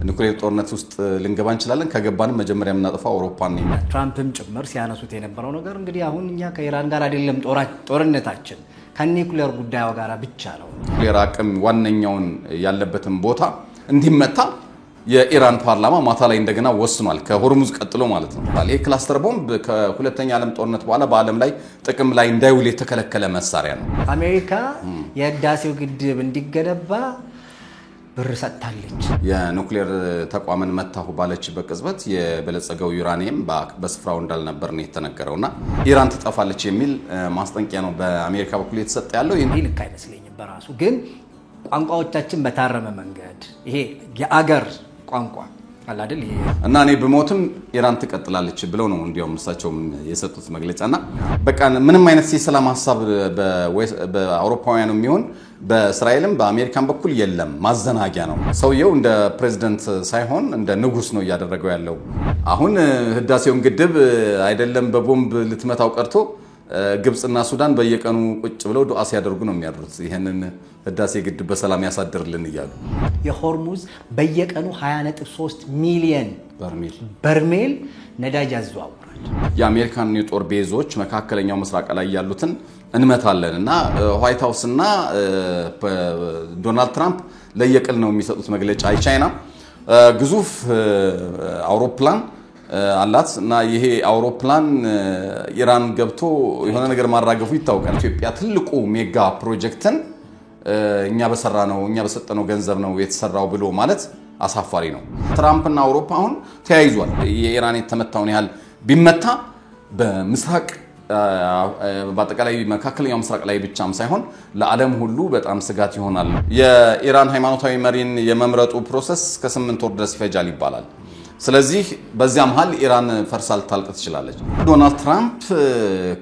ኑክሌር ጦርነት ውስጥ ልንገባ እንችላለን ከገባንም መጀመሪያ የምናጠፋው አውሮፓን ነው ትራምፕም ጭምር ሲያነሱት የነበረው ነገር እንግዲህ አሁን እኛ ከኢራን ጋር አይደለም ጦርነታችን ከኒኩሌር ጉዳዩ ጋር ብቻ ነው ኒኩሌር አቅም ዋነኛውን ያለበትን ቦታ እንዲመታ የኢራን ፓርላማ ማታ ላይ እንደገና ወስኗል ከሆርሙዝ ቀጥሎ ማለት ነው ይሄ ክላስተር ቦምብ ከሁለተኛ ዓለም ጦርነት በኋላ በዓለም ላይ ጥቅም ላይ እንዳይውል የተከለከለ መሳሪያ ነው አሜሪካ የህዳሴው ግድብ እንዲገነባ ብር ሰጥታለች የኑክሌር ተቋምን መታሁ ባለችበት ቅጽበት የበለጸገው ዩራኒየም በስፍራው እንዳልነበር ነው የተነገረውና ኢራን ትጠፋለች የሚል ማስጠንቀቂያ ነው በአሜሪካ በኩል የተሰጠ ያለው ይሄ ልክ አይመስለኝም በራሱ ግን ቋንቋዎቻችን በታረመ መንገድ ይሄ የአገር ቋንቋ አለ አይደል ይሄ እና እኔ በሞትም ኢራን ትቀጥላለች ብለው ነው እንዲያውም እሳቸውም የሰጡት መግለጫና በቃ ምንም አይነት የሰላም ሐሳብ በአውሮፓውያኑ የሚሆን በእስራኤልም በአሜሪካን በኩል የለም ማዘናጊያ ነው ሰውየው እንደ ፕሬዝዳንት ሳይሆን እንደ ንጉስ ነው ያደረገው ያለው አሁን ህዳሴውን ግድብ አይደለም በቦምብ ልትመታው ቀርቶ ግብጽና ሱዳን በየቀኑ ቁጭ ብለው ዱዓ ሲያደርጉ ነው የሚያድሩት ይሄንን ህዳሴ ግድብ በሰላም ያሳድርልን ይያሉ የሆርሙዝ በየቀኑ 20.3 ሚሊዮን በርሜል ነዳጅ ያዘዋውራል የአሜሪካን የጦር ቤዞች መካከለኛው ምስራቅ ላይ ያሉትን እንመታለንና ዋይት ሃውስ እና ዶናልድ ትራምፕ ለየቅል ነው የሚሰጡት መግለጫ ቻይና ግዙፍ አውሮፕላን አላት እና ይሄ አውሮፕላን ኢራን ገብቶ የሆነ ነገር ማራገፉ ይታወቃል ኢትዮጵያ ትልቁ ሜጋ ፕሮጀክትን እኛ በሰጠነው ገንዘብ ነው የተሰራው ብሎ ማለት አሳፋሪ ነው ትራምፕ እና አውሮፓ አሁን ተያይዟል የኢራን የተመታውን ያህል ቢመታ በምስራቅ በአጠቃላይ መካከለኛው ምስራቅ ላይ ብቻም ሳይሆን ለዓለም ሁሉ በጣም ስጋት ይሆናል የኢራን ሃይማኖታዊ መሪን የመምረጡ ፕሮሰስ ከ8 ወር ድረስ ይፈጃል ይባላል ስለዚህ በዚያ መሃል ኢራን ፈርሳ ልታልቅ ትችላለች ዶናልድ ትራምፕ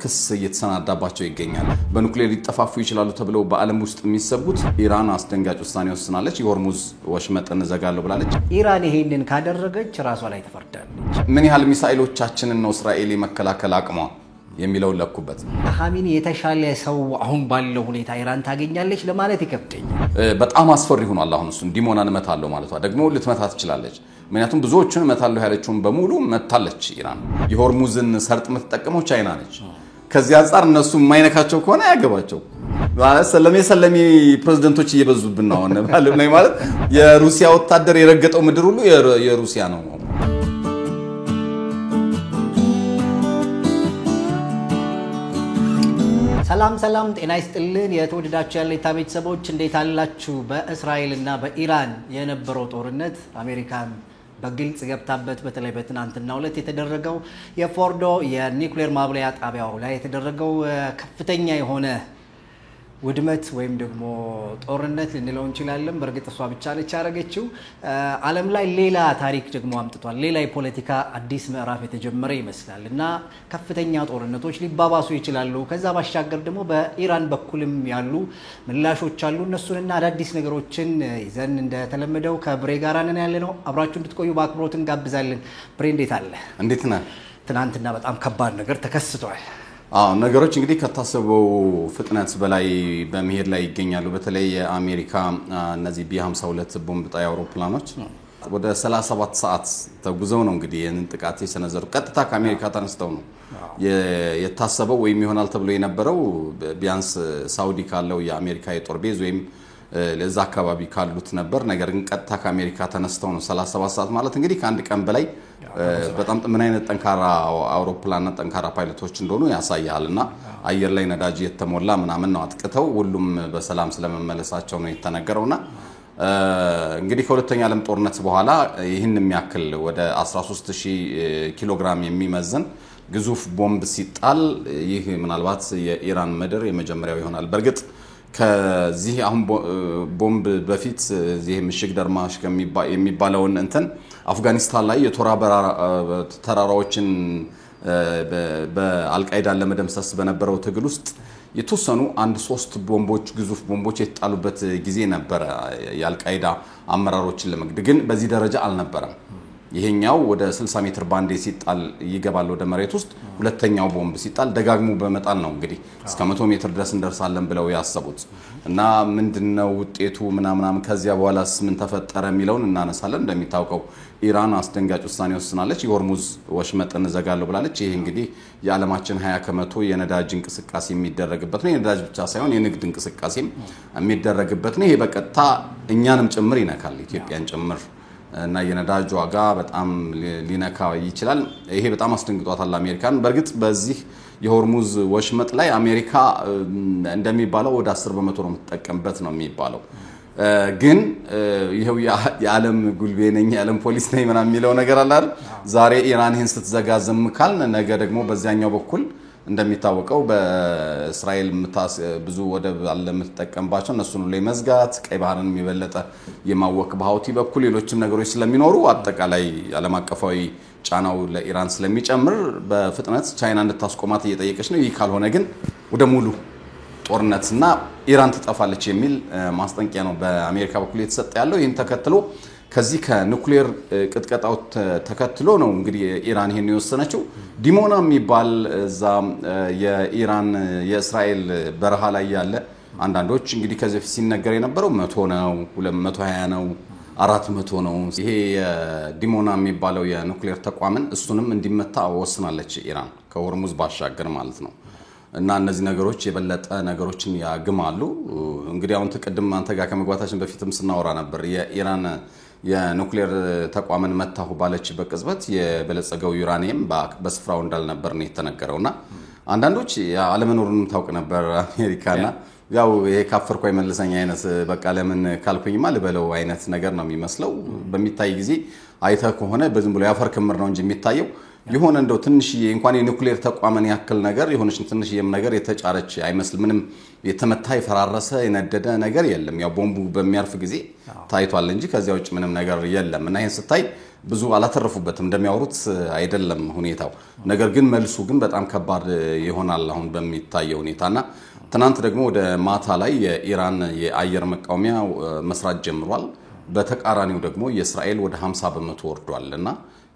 ክስ እየተሰናዳባቸው ይገኛል በኑክሌር ሊጠፋፉ ይችላሉ ተብለው በዓለም ውስጥ የሚሰጉት ኢራን አስደንጋጭ ውሳኔ ወስናለች የሆርሙዝ ወሽመጥን ዘጋለው ብላለች ኢራን ይሄንን ካደረገች ራሷ ላይ ተፈርዳለች ምን ያህል ሚሳኤሎቻችንን ነው እስራኤል የመከላከል አቅሟ የሚለው ለኩበት ሐሚኒ የተሻለ ሰው አሁን ባለው ሁኔታ ኢራን ታገኛለች ለማለት ይከብደኛል በጣም አስፈሪ ሆኗል አሁን እሱ እንዲሞናን መታለው ማለቷ ደግሞ ልትመታ ትችላለች ምክንያቱም ብዙዎችን መታለው ያለችውን በሙሉ መታለች ኢራን የሆርሙዝን ሰርጥ የምትጠቀመው ቻይና ነች ከዚህ አንፃር እነሱ የማይነካቸው ከሆነ ያገባቸው ሰለሜ ፕሬዝዳንቶች እየበዙብን ነው ማለት የሩሲያ ወታደር የረገጠው ምድር ሁሉ የሩሲያ ነው ሰላም ጤና ይስጥልን የተወደዳችሁ ያለይታ ቤተሰቦች እንዴት አላችሁ በእስራኤልና በኢራን የነበረው ጦርነት አሜሪካን በግልጽ ገብታበት በተለይ በትናንትናው ዕለት የተደረገው የፎርዶ የኒኩሌር ማብለያ ጣቢያው ላይ የተደረገው ከፍተኛ የሆነ ውድመት ወይም ደግሞ ጦርነት ልንለው እንችላለን በርግጥ እሷ ብቻ ነች ያረገችው ዓለም ላይ ሌላ ታሪክ ደግሞ አምጥቷል ሌላ የፖለቲካ አዲስ ምዕራፍ የተጀመረ ይመስላል እና ከፍተኛ ጦርነቶች ሊባባሱ ይችላሉ ከዛ ባሻገር ደግሞ በኢራን በኩልም ያሉ ምላሾች አሉ እነሱንና አዳዲስ ነገሮችን ይዘን እንደተለመደው ከብሬ ጋር ነን ያለነው አብራችሁ እንድትቆዩ በአክብሮት እንጋብዛለን ብሬ እንዴት አለ እንዴት ነህ ትናንትና በጣም ከባድ ነገር ተከስቷል ነገሮች እንግዲህ ከታሰበው ፍጥነት በላይ በመሄድ ላይ ይገኛሉ በተለይ የአሜሪካ እነዚህ ቢ52 ቦምብ ጣይ አውሮፕላኖች ወደ 37 ሰዓት ተጉዘው ነው እንግዲህ የንን ጥቃት የሰነዘሩ ቀጥታ ከአሜሪካ ተነስተው ነው የታሰበው ወይም ይሆናል ተብሎ የነበረው ቢያንስ ሳውዲ ካለው የአሜሪካ የጦር ቤዝ ወይም ለዛ አካባቢ ካሉት ነበር ነገር ግን ቀጥታ ከአሜሪካ ተነስተው ነው 37 ሰዓት ማለት እንግዲህ ከአንድ ቀን በላይ በጣም ምን አይነት ጠንካራ አውሮፕላንና ጠንካራ ፓይለቶች እንደሆኑ ያሳያልና አየር ላይ ነዳጅ የተሞላ ምናምን ነው አጥቅተው ሁሉም በሰላም ስለመመለሳቸው ነው የተነገረውና እንግዲህ ከሁለተኛ ዓለም ጦርነት በኋላ ይህን የሚያክል ወደ 13000 ኪሎ ግራም የሚመዘን ግዙፍ ቦምብ ሲጣል ይህ ምናልባት የኢራን ምድር የመጀመሪያው ይሆናል በርግጥ ከዚህ አሁን ቦምብ በፊት እዚህ ምሽግ ደርማሽ የሚባለውን እንትን አፍጋኒስታን ላይ የቶራ ተራራዎችን በአልቃይዳ ለመደምሰስ በነበረው ትግል ውስጥ የተወሰኑ 1-3 ቦምቦች ግዙፍ ቦምቦች የተጣሉበት ጊዜ ነበር የአልቃይዳ አመራሮችን ለመግደል ግን በዚህ ደረጃ አልነበረም ይሄኛው ወደ 60 ሜትር ባንዴ ሲጣል ይገባል ወደ መሬት ውስጥ ሁለተኛው ቦምብ ሲጣል ደጋግሞ በመጣል ነው እንግዲህ እስከ 100 ሜትር ድረስ እንደርሳለን ብለው ያሰቡት እና ምንድነው ውጤቱ ምናምን ከዚያ በኋላስ ምን ተፈጠረ የሚለውን እናነሳለን እንደሚታወቀው ኢራን አስደንጋጭ ውሳኔ ወስናለች የሆርሙዝ ወሽመጥን ዘጋለው ብላለች ይሄ እንግዲህ የዓለማችን 20% የነዳጅ እንቅስቃሴ የሚደረግበት ነው የነዳጅ ብቻ ሳይሆን የንግድ እንቅስቃሴም የሚደረግበት ነው ይሄ በቀጥታ እኛንም ጭምር ይነካል ኢትዮጵያን ጭምር እና የነዳጅ ዋጋ በጣም ሊነካ ይችላል ይሄ በጣም አስደንግጧታል አሜሪካን በርግጥ በዚህ የሆርሙዝ ወሽመጥ ላይ አሜሪካ እንደሚባለው ወደ 10% ነው የምትጠቀምበት ነው የሚባለው ግን ይሄው የዓለም ጉልቤ ነኝ የዓለም ፖሊስ ነኝ ምናምን የሚለው ነገር አለ አይደል ዛሬ ኢራን ይህን ስትዘጋ ዝም ካል ነገ ደግሞ በዚያኛው በኩል እንደሚታወቀው በእስራኤል ብዙ ወደብ አለ የምትጠቀምባቸው እነሱን ላይ መዝጋት ቀይ ባህርን የሚበለጠ የማወክ በሃውቲ በኩል ሌሎችም ነገሮች ስለሚኖሩ አጠቃላይ ዓለም አቀፋዊ ጫናው ለኢራን ስለሚጨምር በፍጥነት ቻይና እንድታስቆማት እየጠየቀች ነው ይህ ካልሆነ ግን ወደ ሙሉ ጦርነትና ኢራን ትጠፋለች የሚል ማስጠንቀቂያ ነው በአሜሪካ በኩል የተሰጠ ያለው ይህን ተከትሎ ከዚህ ከኑክሌር ቅጥቀጣው ተከትሎ ነው እንግዲህ ኢራን ይሄን የወሰነችው ዲሞና የሚባል እዛ የኢራን የእስራኤል በረሃ ላይ ያለ አንዳንዶች እንግዲህ ከዚህ በፊት ሲነገር የነበረው 100 ነው 220 ነው 400 ነው ይሄ ዲሞና የሚባለው የኑክሌር ተቋምን እሱንም እንዲመታ ወስናለች ኢራን ከሆርሙዝ ባሻገር ማለት ነው እና እነዚህ ነገሮች የበለጠ ነገሮችን ያግማሉ እንግዲህ አሁን ተቀድም አንተ ጋር ከመግባታችን በፊትም ስናወራ ነበር የኢራን የኑክሌር ተቋምን መታሁ ባለችበት ቅጽበት የበለጸገው ዩራኒየም በስፍራው እንዳልነበር ነው የተነገረውና አንዳንዶች ዓለመኖሩን ታውቅ ነበር አሜሪካና ያው ይሄ ካፈርኩ አይመልሰኝ አይነት በቃ ለምን ካልኩኝማ ልበለው አይነት ነገር ነው የሚመስለው በሚታይ ጊዜ አይተ ከሆነ በዝም ብሎ ያፈር ክምር ነው እንጂ የሚታየው ይሆነ እንደው ትንሽዬ እንኳን የኑክሌር ተቋምን ያክል ነገር የሆነች ትንሽዬም ነገር የተጫረች አይመስል ምንም የተመታ የፈራረሰ የነደደ ነገር የለም ያው ቦምቡ በሚያርፍ ጊዜ ታይቷል እንጂ ከዚያ ውጭ ምንም ነገር የለም እና ይሄን ስታይ ብዙ አላተረፉበትም እንደሚያወሩት አይደለም ሁኔታው ነገር ግን መልሱ ግን በጣም ከባድ ይሆናል አሁን በሚታየው ሁኔታና ትናንት ደግሞ ወደ ማታ ላይ የኢራን የአየር መቃወሚያ መስራት ጀምሯል በተቃራኒው ደግሞ የእስራኤል ወደ 50% ወርዷልና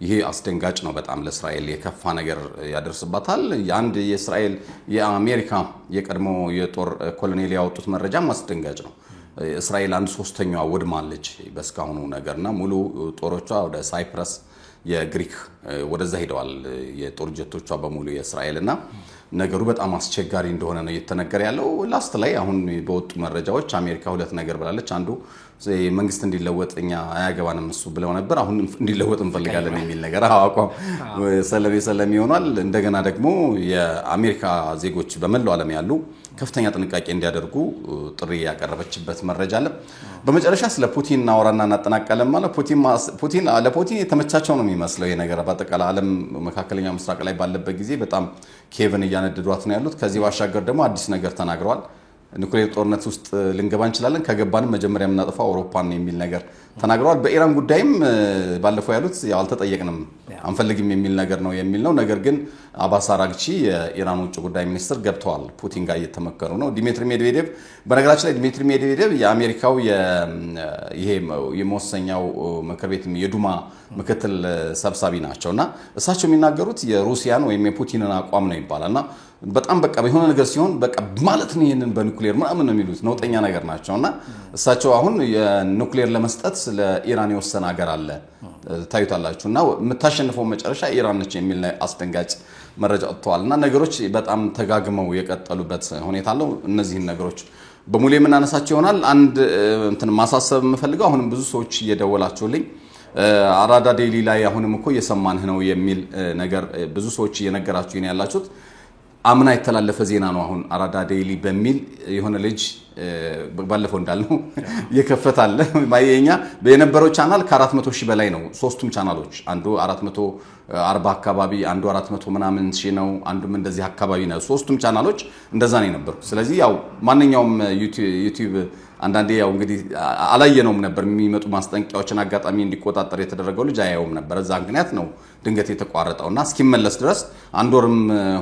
ይሄ አስደንጋጭ ነው በጣም ለእስራኤል የከፋ ነገር ያደርስባታል የአንድ የእስራኤል የአሜሪካ የቀድሞ የጦር ኮሎኔል ያወጡት መረጃም አስደንጋጭ ነው እስራኤል 1/3 ወድማለች በስካሁኑ ነገርና ሙሉ ጦሮቿ ወደ ሳይፕረስ የግሪክ ወደዛ ሄደዋል የጦር ጀቶቿ በሙሉ የእስራኤልና ነገሩ በጣም አስቸጋሪ እንደሆነ ነው እየተነገረ ያለው ላስት ላይ አሁን በወጡ መረጃዎች አሜሪካ ሁለት ነገር ብላለች አንዱ መንግስት እንዲለወጥኛ አያገባንም እሱ ብለው ነበር አሁን እንዲለወጥ እንፈልጋለን የሚል ነገር አቋም ሰለሜ ይሆናል እንደገና ደግሞ የአሜሪካ ዜጎች በመላው ዓለም ያሉ ከፍተኛ ጥንቃቄ እንዲያደርጉ ጥሪ ያቀረበችበት መረጃ አለ በመጨረሻ ስለ ፑቲን እናወራና እናጠናቀለን ማለት ለፑቲን የተመቻቸው ነው የሚመስለው ይሄ ነገር በአጠቃላይ ዓለም መካከለኛ ምስራቅ ላይ ባለበት ጊዜ በጣም ኬቭን እያነደዷት ነው ያሉት ከዚህ ባሻገር ደግሞ አዲስ ነገር ተናግረዋል ኑክሌር ጦርነት ውስጥ ልንገባ እንችላለን ከገባንም መጀመሪያ የምናጠፋው አውሮፓን የሚል ነገር ተናግረዋል በኢራን ጉዳይም ባለፈው ያሉት ያው አልተጠየቅንም አንፈልግም የሚል ነገር ነው የሚል ነው ነገር ግን አባስ አራግቺ የኢራን ውጭ ጉዳይ ሚኒስትር ገብተዋል ፑቲን ጋር እየተመከሩ ነው ዲሚትሪ ሜድቬዴቭ በነገራችን ላይ ዲሚትሪ ሜድቬዴቭ የአሜሪካው ይሄ የመወሰኛው ምክር ቤት የዱማ ምክትል ሰብሳቢ ናቸውና እሳቸው የሚናገሩት የሩሲያን ወይም የፑቲንን አቋም ነው ይባላልና በጣም በቃ በሆነ ነገር ሲሆን በቃ ማለት ነው ይሄንን በኑክሌር ምናምን ነው የሚሉት ነውጠኛ ነገር ናቸውና እሳቸው አሁን የኑክሌር ለመስጠት ለኢራን የወሰነ ሀገር አለ ታዩታላችሁና የምታሸንፈው መጨረሻ ኢራን ነች የሚል አስደንጋጭ መረጃ ወጥቷልና ነገሮች በጣም ተጋግመው የቀጠሉበት ሁኔታ አለው እነዚህን ነገሮች በሙሉ የምናነሳቸው ይሆናል አንድ እንትን ማሳሰብ የምፈልገው አሁንም ብዙ ሰዎች እየደወላችሁልኝ አራዳ ዴይሊ ላይ አሁንም እኮ እየሰማንህ ነው የሚል ነገር ብዙ ሰዎች እየነገራችሁ ነው ያላችሁት አምና የተላለፈ ዜና ነው አሁን አራዳ ዴይሊ በሚል የሆነ ልጅ ባለፈው እንዳልነው የከፈታለ ማየኛ በየነበረው ቻናል ከ400 ሺህ በላይ ነው ሶስቱም ቻናሎች አንዱ 440 አካባቢ አንዱ 400 ምናምን ሺህ ነው አንዱም እንደዚህ አካባቢ ነው ሶስቱም ቻናሎች እንደዛ ነው የነበሩ ስለዚህ ያው ማንኛውም ዩቲዩብ አንዳንዴ ያው እንግዲህ አላየነውም ነበር የሚመጡ ማስጠንቀቂያዎችን አጋጣሚ እንዲቆጣጠር የተደረገው ልጅ አያየውም ነበር እዛ ምክንያት ነው ድንገት የተቋረጠውና እስኪመለስ ድረስ አንድ ወርም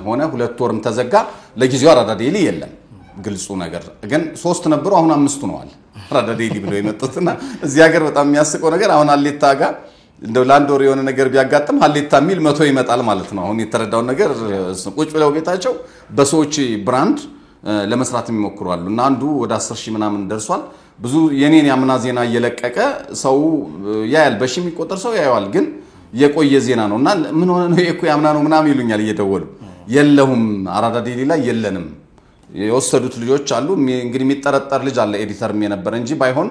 ሆነ ሁለት ወርም ተዘጋ ለጊዜው አራዳ ዴይሊ የለም ግልጹ ነገር ግን 3 ነበሩ አሁን 5 ሆነዋል አራዳ ዴይሊ ብለው የመጡትና እዚህ ሀገር በጣም የሚያስቀው ነገር አሁን አሌታ ጋር እንደው ላንድ ወር የሆነ ነገር ቢያጋጥም ሀሌታ ሚል 100 ይመጣል ማለት ነው። አሁን የተረዳው ነገር ቁጭ ብለው ቤታቸው በሰዎች ብራንድ ለመስራት የሚሞክሩ አሉ እና አንዱ ወደ 10,000 ምናምን ደርሷል። ብዙ የኔን ያምና ዜና እየለቀቀ ሰው ያያል፣ በሺ የሚቆጠር ሰው ያያዋል። ግን የቆየ ዜና ነውና ምን ሆነ ነው እኮ ያምና ነው ምናምን ይሉኛል እየደወሉ። የለሁም አራዳ ዴሊ ላይ የለንም የወሰዱት ልጆች አሉ። እንግዲህ የሚጠረጠር ልጅ አለ ኤዲተርም የነበረ እንጂ ባይሆን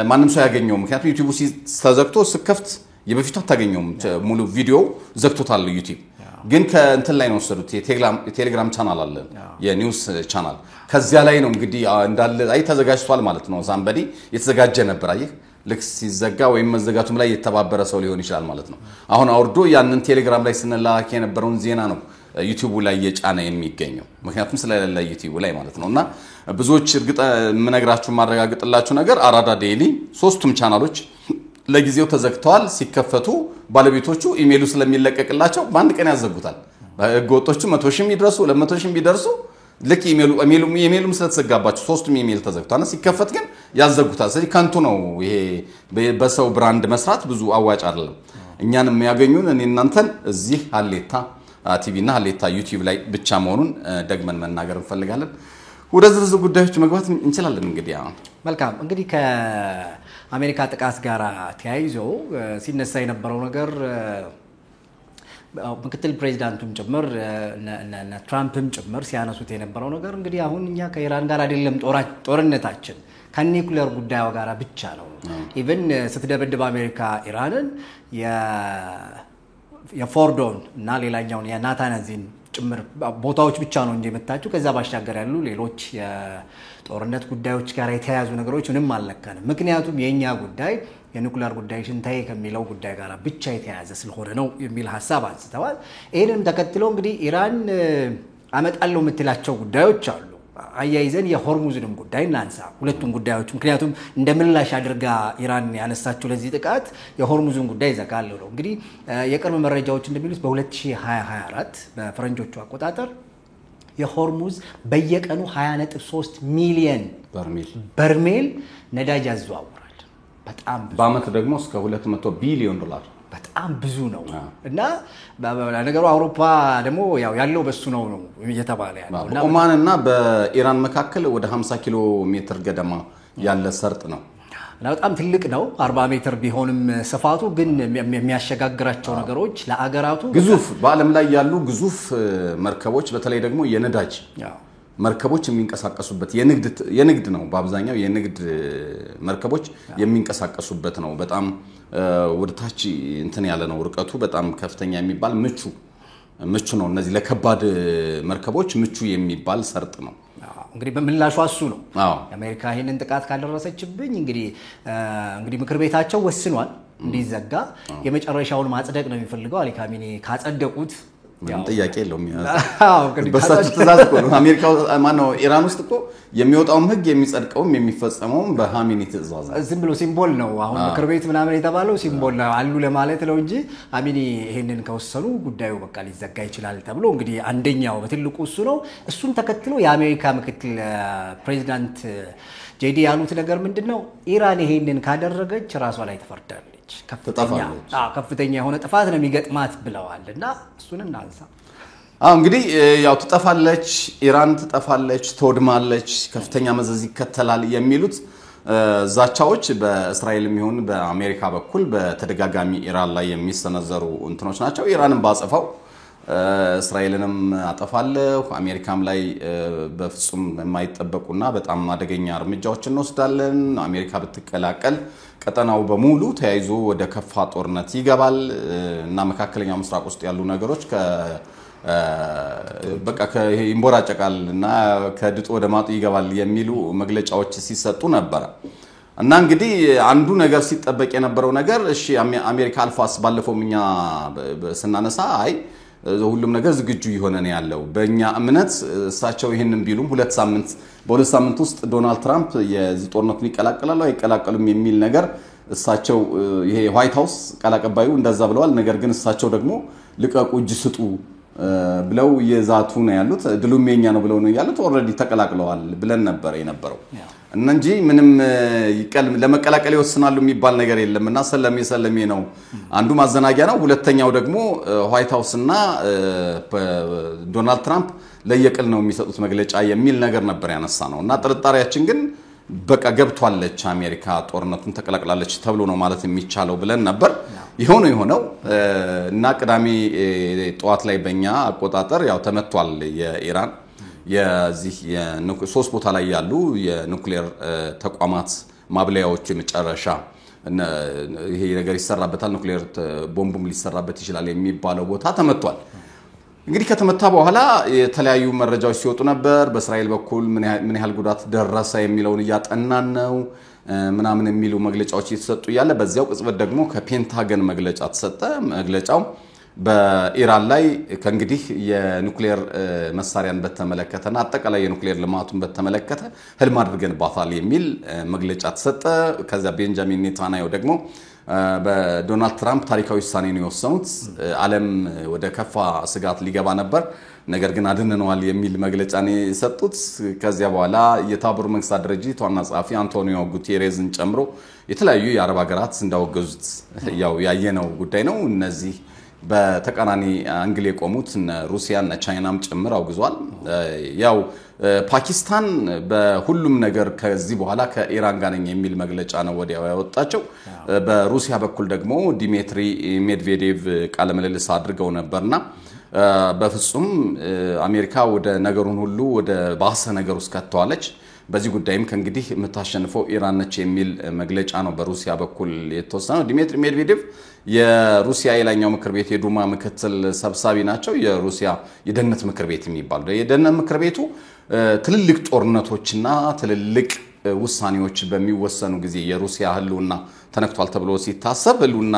ማንም ሰው ያገኘው። ምክንያቱም ዩቲዩብ ተዘግቶ ስከፍት የበፊቱ አታገኘውም፣ ሙሉ ቪዲዮ ዘግቶታል ዩቲዩብ። ግን ከእንትን ላይ ነው ወሰዱት። የቴሌግራም ቻናል አለ የኒውስ ቻናል፣ ከዚያ ላይ ነው እንግዲህ እንዳለ አይ ተዘጋጅቷል ማለት ነው። ሳምበዲ የተዘጋጀ ነበር። አየህ ልክ ሲዘጋ ወይም መዘጋቱም ላይ የተባበረ ሰው ሊሆን ይችላል ማለት ነው። አሁን አውርዶ ያንን ቴሌግራም ላይ ስንላክ የነበረውን ዜና ነው ዩቲዩብ ላይ የጫነ የሚገኘው፣ ምክንያቱም ስለሌለ ዩቲዩብ ላይ ማለት ነውና ብዙዎች እርግጥ ምነግራችሁ ማረጋግጥላችሁ ነገር አራዳ ዴይሊ ሶስቱም ቻናሎች ለጊዜው ተዘግተዋል። ሲከፈቱ ባለቤቶቹ ኢሜሉ ስለሚለቀቅላቸው በአንድ ቀን ያዘጉታል። ህገወጦቹ 100,000 ይድረሱ 200,000 ቢደርሱ ልክ ኢሜሉም ስለተዘጋባቸው ሶስቱም ኢሜል ተዘግቷል። ሲከፈት ግን ያዘጉታል። ስለዚህ ከንቱ ነው ይሄ በሰው ብራንድ መስራት ብዙ አዋጭ አይደለም። እኛን የሚያገኙን እኔ እናንተን እዚህ ሀሌታ ቲቪ እና ሀሌታ ዩቲዩብ ላይ ብቻ መሆኑን ደግመን መናገር እንፈልጋለን። ወደ ዝርዝር ጉዳዮች መግባት እንችላለን። እንግዲህ መልካም እንግዲህ ከአሜሪካ ጥቃት ጋር ተያይዞ ሲነሳ የነበረው ነገር ምክትል ፕሬዚዳንቱም ጭምር እና ትራምፕም ጭምር ሲያነሱት የነበረው ነገር እንግዲህ አሁን እኛ ከኢራን ጋር አይደለም ጦርነታችን ከኒኩሌር ጉዳዩ ጋር ብቻ ነው። ኢቭን ስትደበድብ አሜሪካ ኢራንን የፎርዶን እና ሌላኛውን የናታንዝን ጭምር ቦታዎች ብቻ ነው እንጂ የመታችሁ ከዛ ባሻገር ያሉ ሌሎች የጦርነት ጉዳዮች ጋር የተያያዙ ነገሮች ምንም አልነካንም። ምክንያቱም የኛ ጉዳይ የኒኩሌር ጉዳይ ሽንታዬ ከሚለው ጉዳይ ጋር ብቻ የተያያዘ ስለሆነ ነው የሚል ሐሳብ አንስተዋል። ይሄንም ተከትሎ እንግዲህ ኢራን አመጣለው የምትላቸው ጉዳዮች አሉ። አያይዘን የሆርሙዝንም ጉዳይ እናንሳ፣ ሁለቱም ጉዳዮች ምክንያቱም እንደምላሽ አድርጋ ኢራን ያነሳችው ለዚህ ጥቃት የሆርሙዝን ጉዳይ ዘጋል ነው። እንግዲህ የቅርብ መረጃዎች እንደሚሉት በ2024 በፈረንጆቹ አቆጣጠር የሆርሙዝ በየቀኑ 20.3 ሚሊዮን በርሜል ነዳጅ ያዘዋውራል። በጣም በአመት ደግሞ እስከ 200 ቢሊዮን ዶላር በጣም ብዙ ነው እና ነገሩ አውሮፓ ደግሞ ያለው በሱ ነው እየተባለ ያለው እና በኦማንና በኢራን መካከል ወደ 50 ኪሎ ሜትር ገደማ ያለ ሰርጥ ነው እና በጣም ትልቅ ነው። 40 ሜትር ቢሆንም ስፋቱ ግን የሚያሸጋግራቸው ነገሮች ለአገራቱ ግዙፍ በአለም ላይ ያሉ ግዙፍ መርከቦች በተለይ ደግሞ የነዳጅ መርከቦች የሚንቀሳቀሱበት የንግድ ነው። በአብዛኛው የንግድ መርከቦች የሚንቀሳቀሱበት ነው። በጣም ወደታች እንትን ያለ ነው። ርቀቱ በጣም ከፍተኛ የሚባል ምቹ ነው። እነዚህ ለከባድ መርከቦች ምቹ የሚባል ሰርጥ ነው። እንግዲህ በምላሹ እሱ ነው። አሜሪካ ይሄንን ጥቃት ካደረሰችብኝ እንግዲህ ምክር ቤታቸው ወስኗል እንዲዘጋ። የመጨረሻውን ማጽደቅ ነው የሚፈልገው። አሊ ካሚኒ ካጸደቁት ጥያቄ የለውም። በሳቸው ትእዛዝ እኮ ነው አሜሪካ ማነው ኢራን ውስጥ እኮ የሚወጣውም ህግ የሚጸድቀውም የሚፈጸመውም በሃሚኒ ትእዛዝ ነው። ዝም ብሎ ሲምቦል ነው። አሁን ምክር ቤት ምናምን የተባለው ሲምቦል አሉ ለማለት ነው እንጂ ሃሚኒ ይሄንን ከወሰኑ ጉዳዩ በቃ ሊዘጋ ይችላል ተብሎ እንግዲህ አንደኛው በትልቁ እሱ ነው። እሱን ተከትሎ የአሜሪካ ምክትል ፕሬዚዳንት ጄዲ ያሉት ነገር ምንድነው? ኢራን ይሄንን ካደረገች ራሷ ላይ ትፈርዳለች፣ ከፍተኛ የሆነ ጥፋት ነው የሚገጥማት ብለዋልና እሱን እናንሳ። እንግዲህ ያው ትጠፋለች፣ ኢራን ትጠፋለች፣ ትወድማለች፣ ከፍተኛ መዘዝ ይከተላል የሚሉት ዛቻዎች በእስራኤልም ይሁን በአሜሪካ በኩል በተደጋጋሚ ኢራን ላይ የሚሰነዘሩ እንትኖች ናቸው። ኢራንን ባጸፋው እስራኤልንም አጠፋለሁ አሜሪካም ላይ በፍጹም የማይጠበቁና በጣም አደገኛ እርምጃዎችን እንወስዳለን። አሜሪካ ብትቀላቀል ቀጠናው በሙሉ ተያይዞ ወደ ከፋ ጦርነት ይገባል እና መካከለኛው ምስራቅ ውስጥ ያሉ ነገሮች በቃ ይንቦራጨቃል እና ከድጡ ወደ ማጡ ይገባል የሚሉ መግለጫዎች ሲሰጡ ነበር። እና እንግዲህ አንዱ ነገር ሲጠበቅ የነበረው ነገር እሺ አሜሪካ አልፋስ ባለፈው እኛ ስናነሳ ሁሉም ነገር ዝግጁ ይሆነ ነው ያለው በእኛ እምነት እሳቸው ይሄንን ቢሉም በሁለት ሳምንት ውስጥ ዶናልድ ትራምፕ የዚህ ጦርነቱን ይቀላቀላሉ አይቀላቀሉም የሚል ነገር እሳቸው ይሄ ዋይት ሃውስ ቀላቀባዩ እንደዛ ብለዋል። ነገር ግን እሳቸው ደግሞ ልቀቁ እጅ ስጡ ብለው የዛቱ ነው ያሉት። ድሉም የኛ ነው ብለው ነው ያሉት። ኦሬዲ ተቀላቅለዋል ብለን ነበር የነበረው እንጂ ምንም ለመቀላቀል ይወስናሉ የሚባል ነገር የለምና ሰለሜ ነው አንዱ ማዘናጊያ ነው ሁለተኛው ደግሞ ዋይት ሃውስ እና ዶናልድ ትራምፕ ለየቅል ነው የሚሰጡት መግለጫ የሚል ነገር ነበር ያነሳ ነውና ጥርጣሬያችን ግን በቃ ገብቷለች አሜሪካ ጦርነቱን ተቀላቅላለች ተብሎ ነው ማለት የሚቻለው ብለን ነበር ይሆነው እና ቅዳሜ ጧት ላይ በእኛ አቆጣጠር ያው ተመቷል የኢራን የዚህ ሶስት ቦታ ላይ ያሉ የኑክሌር ተቋማት ማብለያዎች የመጨረሻ ይሄ ነገር ይሰራበታል ኑክሌር ቦምብም ሊሰራበት ይችላል የሚባለው ቦታ ተመቷል እንግዲህ ከተመታ በኋላ የተለያዩ መረጃዎች ሲወጡ ነበር በእስራኤል በኩል ምን ያህል ጉዳት ደረሰ የሚለውን ያጠናን ነው ምናምን የሚሉ መግለጫዎች እየተሰጡ ያለ በዚያው ቅጽበት ደግሞ ከፔንታገን መግለጫ ተሰጠ መግለጫው በኢራን ላይ ከእንግዲህ የኑክሌር መሳሪያን በተመለከተና አጠቃላይ የኑክሌር ልማቱን በተመለከተ ህልም አድርገንባታል የሚል መግለጫ ተሰጠ ከዛ ቤንጃሚን ኔታንያሁ ደግሞ በዶናልድ ትራምፕ ታሪካዊ ውሳኔ ነው የወሰኑት ዓለም ወደ ከፋ ስጋት ሊገባ ነበር ነገር ግን አድነነዋል የሚል መግለጫ ነው የሰጡት ከዚያ በኋላ የተባበሩት መንግስታት ድርጅት ዋና ጸሐፊ አንቶኒዮ ጉቴሬዝን ጨምሮ የተለያዩ የአረብ ሀገራት እንዳወገዙት ያው ያየነው ጉዳይ ነው እነዚህ በተቃራኒ አንግል የቆሙት ሩሲያ እና ቻይናም ጭምር አውግዟል ያው ፓኪስታን በሁሉም ነገር ከዚህ በኋላ ከኢራን ጋር ነኝ የሚል መግለጫ ነው ወዲያው ያወጣቸው በሩሲያ በኩል ደግሞ ዲሚትሪ ሜድቬዴቭ ቃለ ምልልስ አድርገው ነበርና በፍጹም አሜሪካ ወደ ነገሩን ሁሉ ወደ ባሰ ነገር ውስጥ ከተዋለች በዚህ ጉዳይም ከእንግዲህ የምታሸንፈው ኢራን ነች የሚል መግለጫ ነው በሩሲያ በኩል የተወሰነው ዲሚትሪ ሜድቬዴቭ የሩሲያ የላይኛው ምክር ቤት የዱማ ምክትል ሰብሳቢ ናቸው የሩሲያ የደህንነት ምክር ቤት የሚባለው የደህንነት ምክር ቤቱ ትልልቅ ጦርነቶችና ትልልቅ ውሳኔዎች በሚወሰኑ ጊዜ የሩሲያ ህልውና ተነክቷል ተብሎ ሲታሰብ ህልውና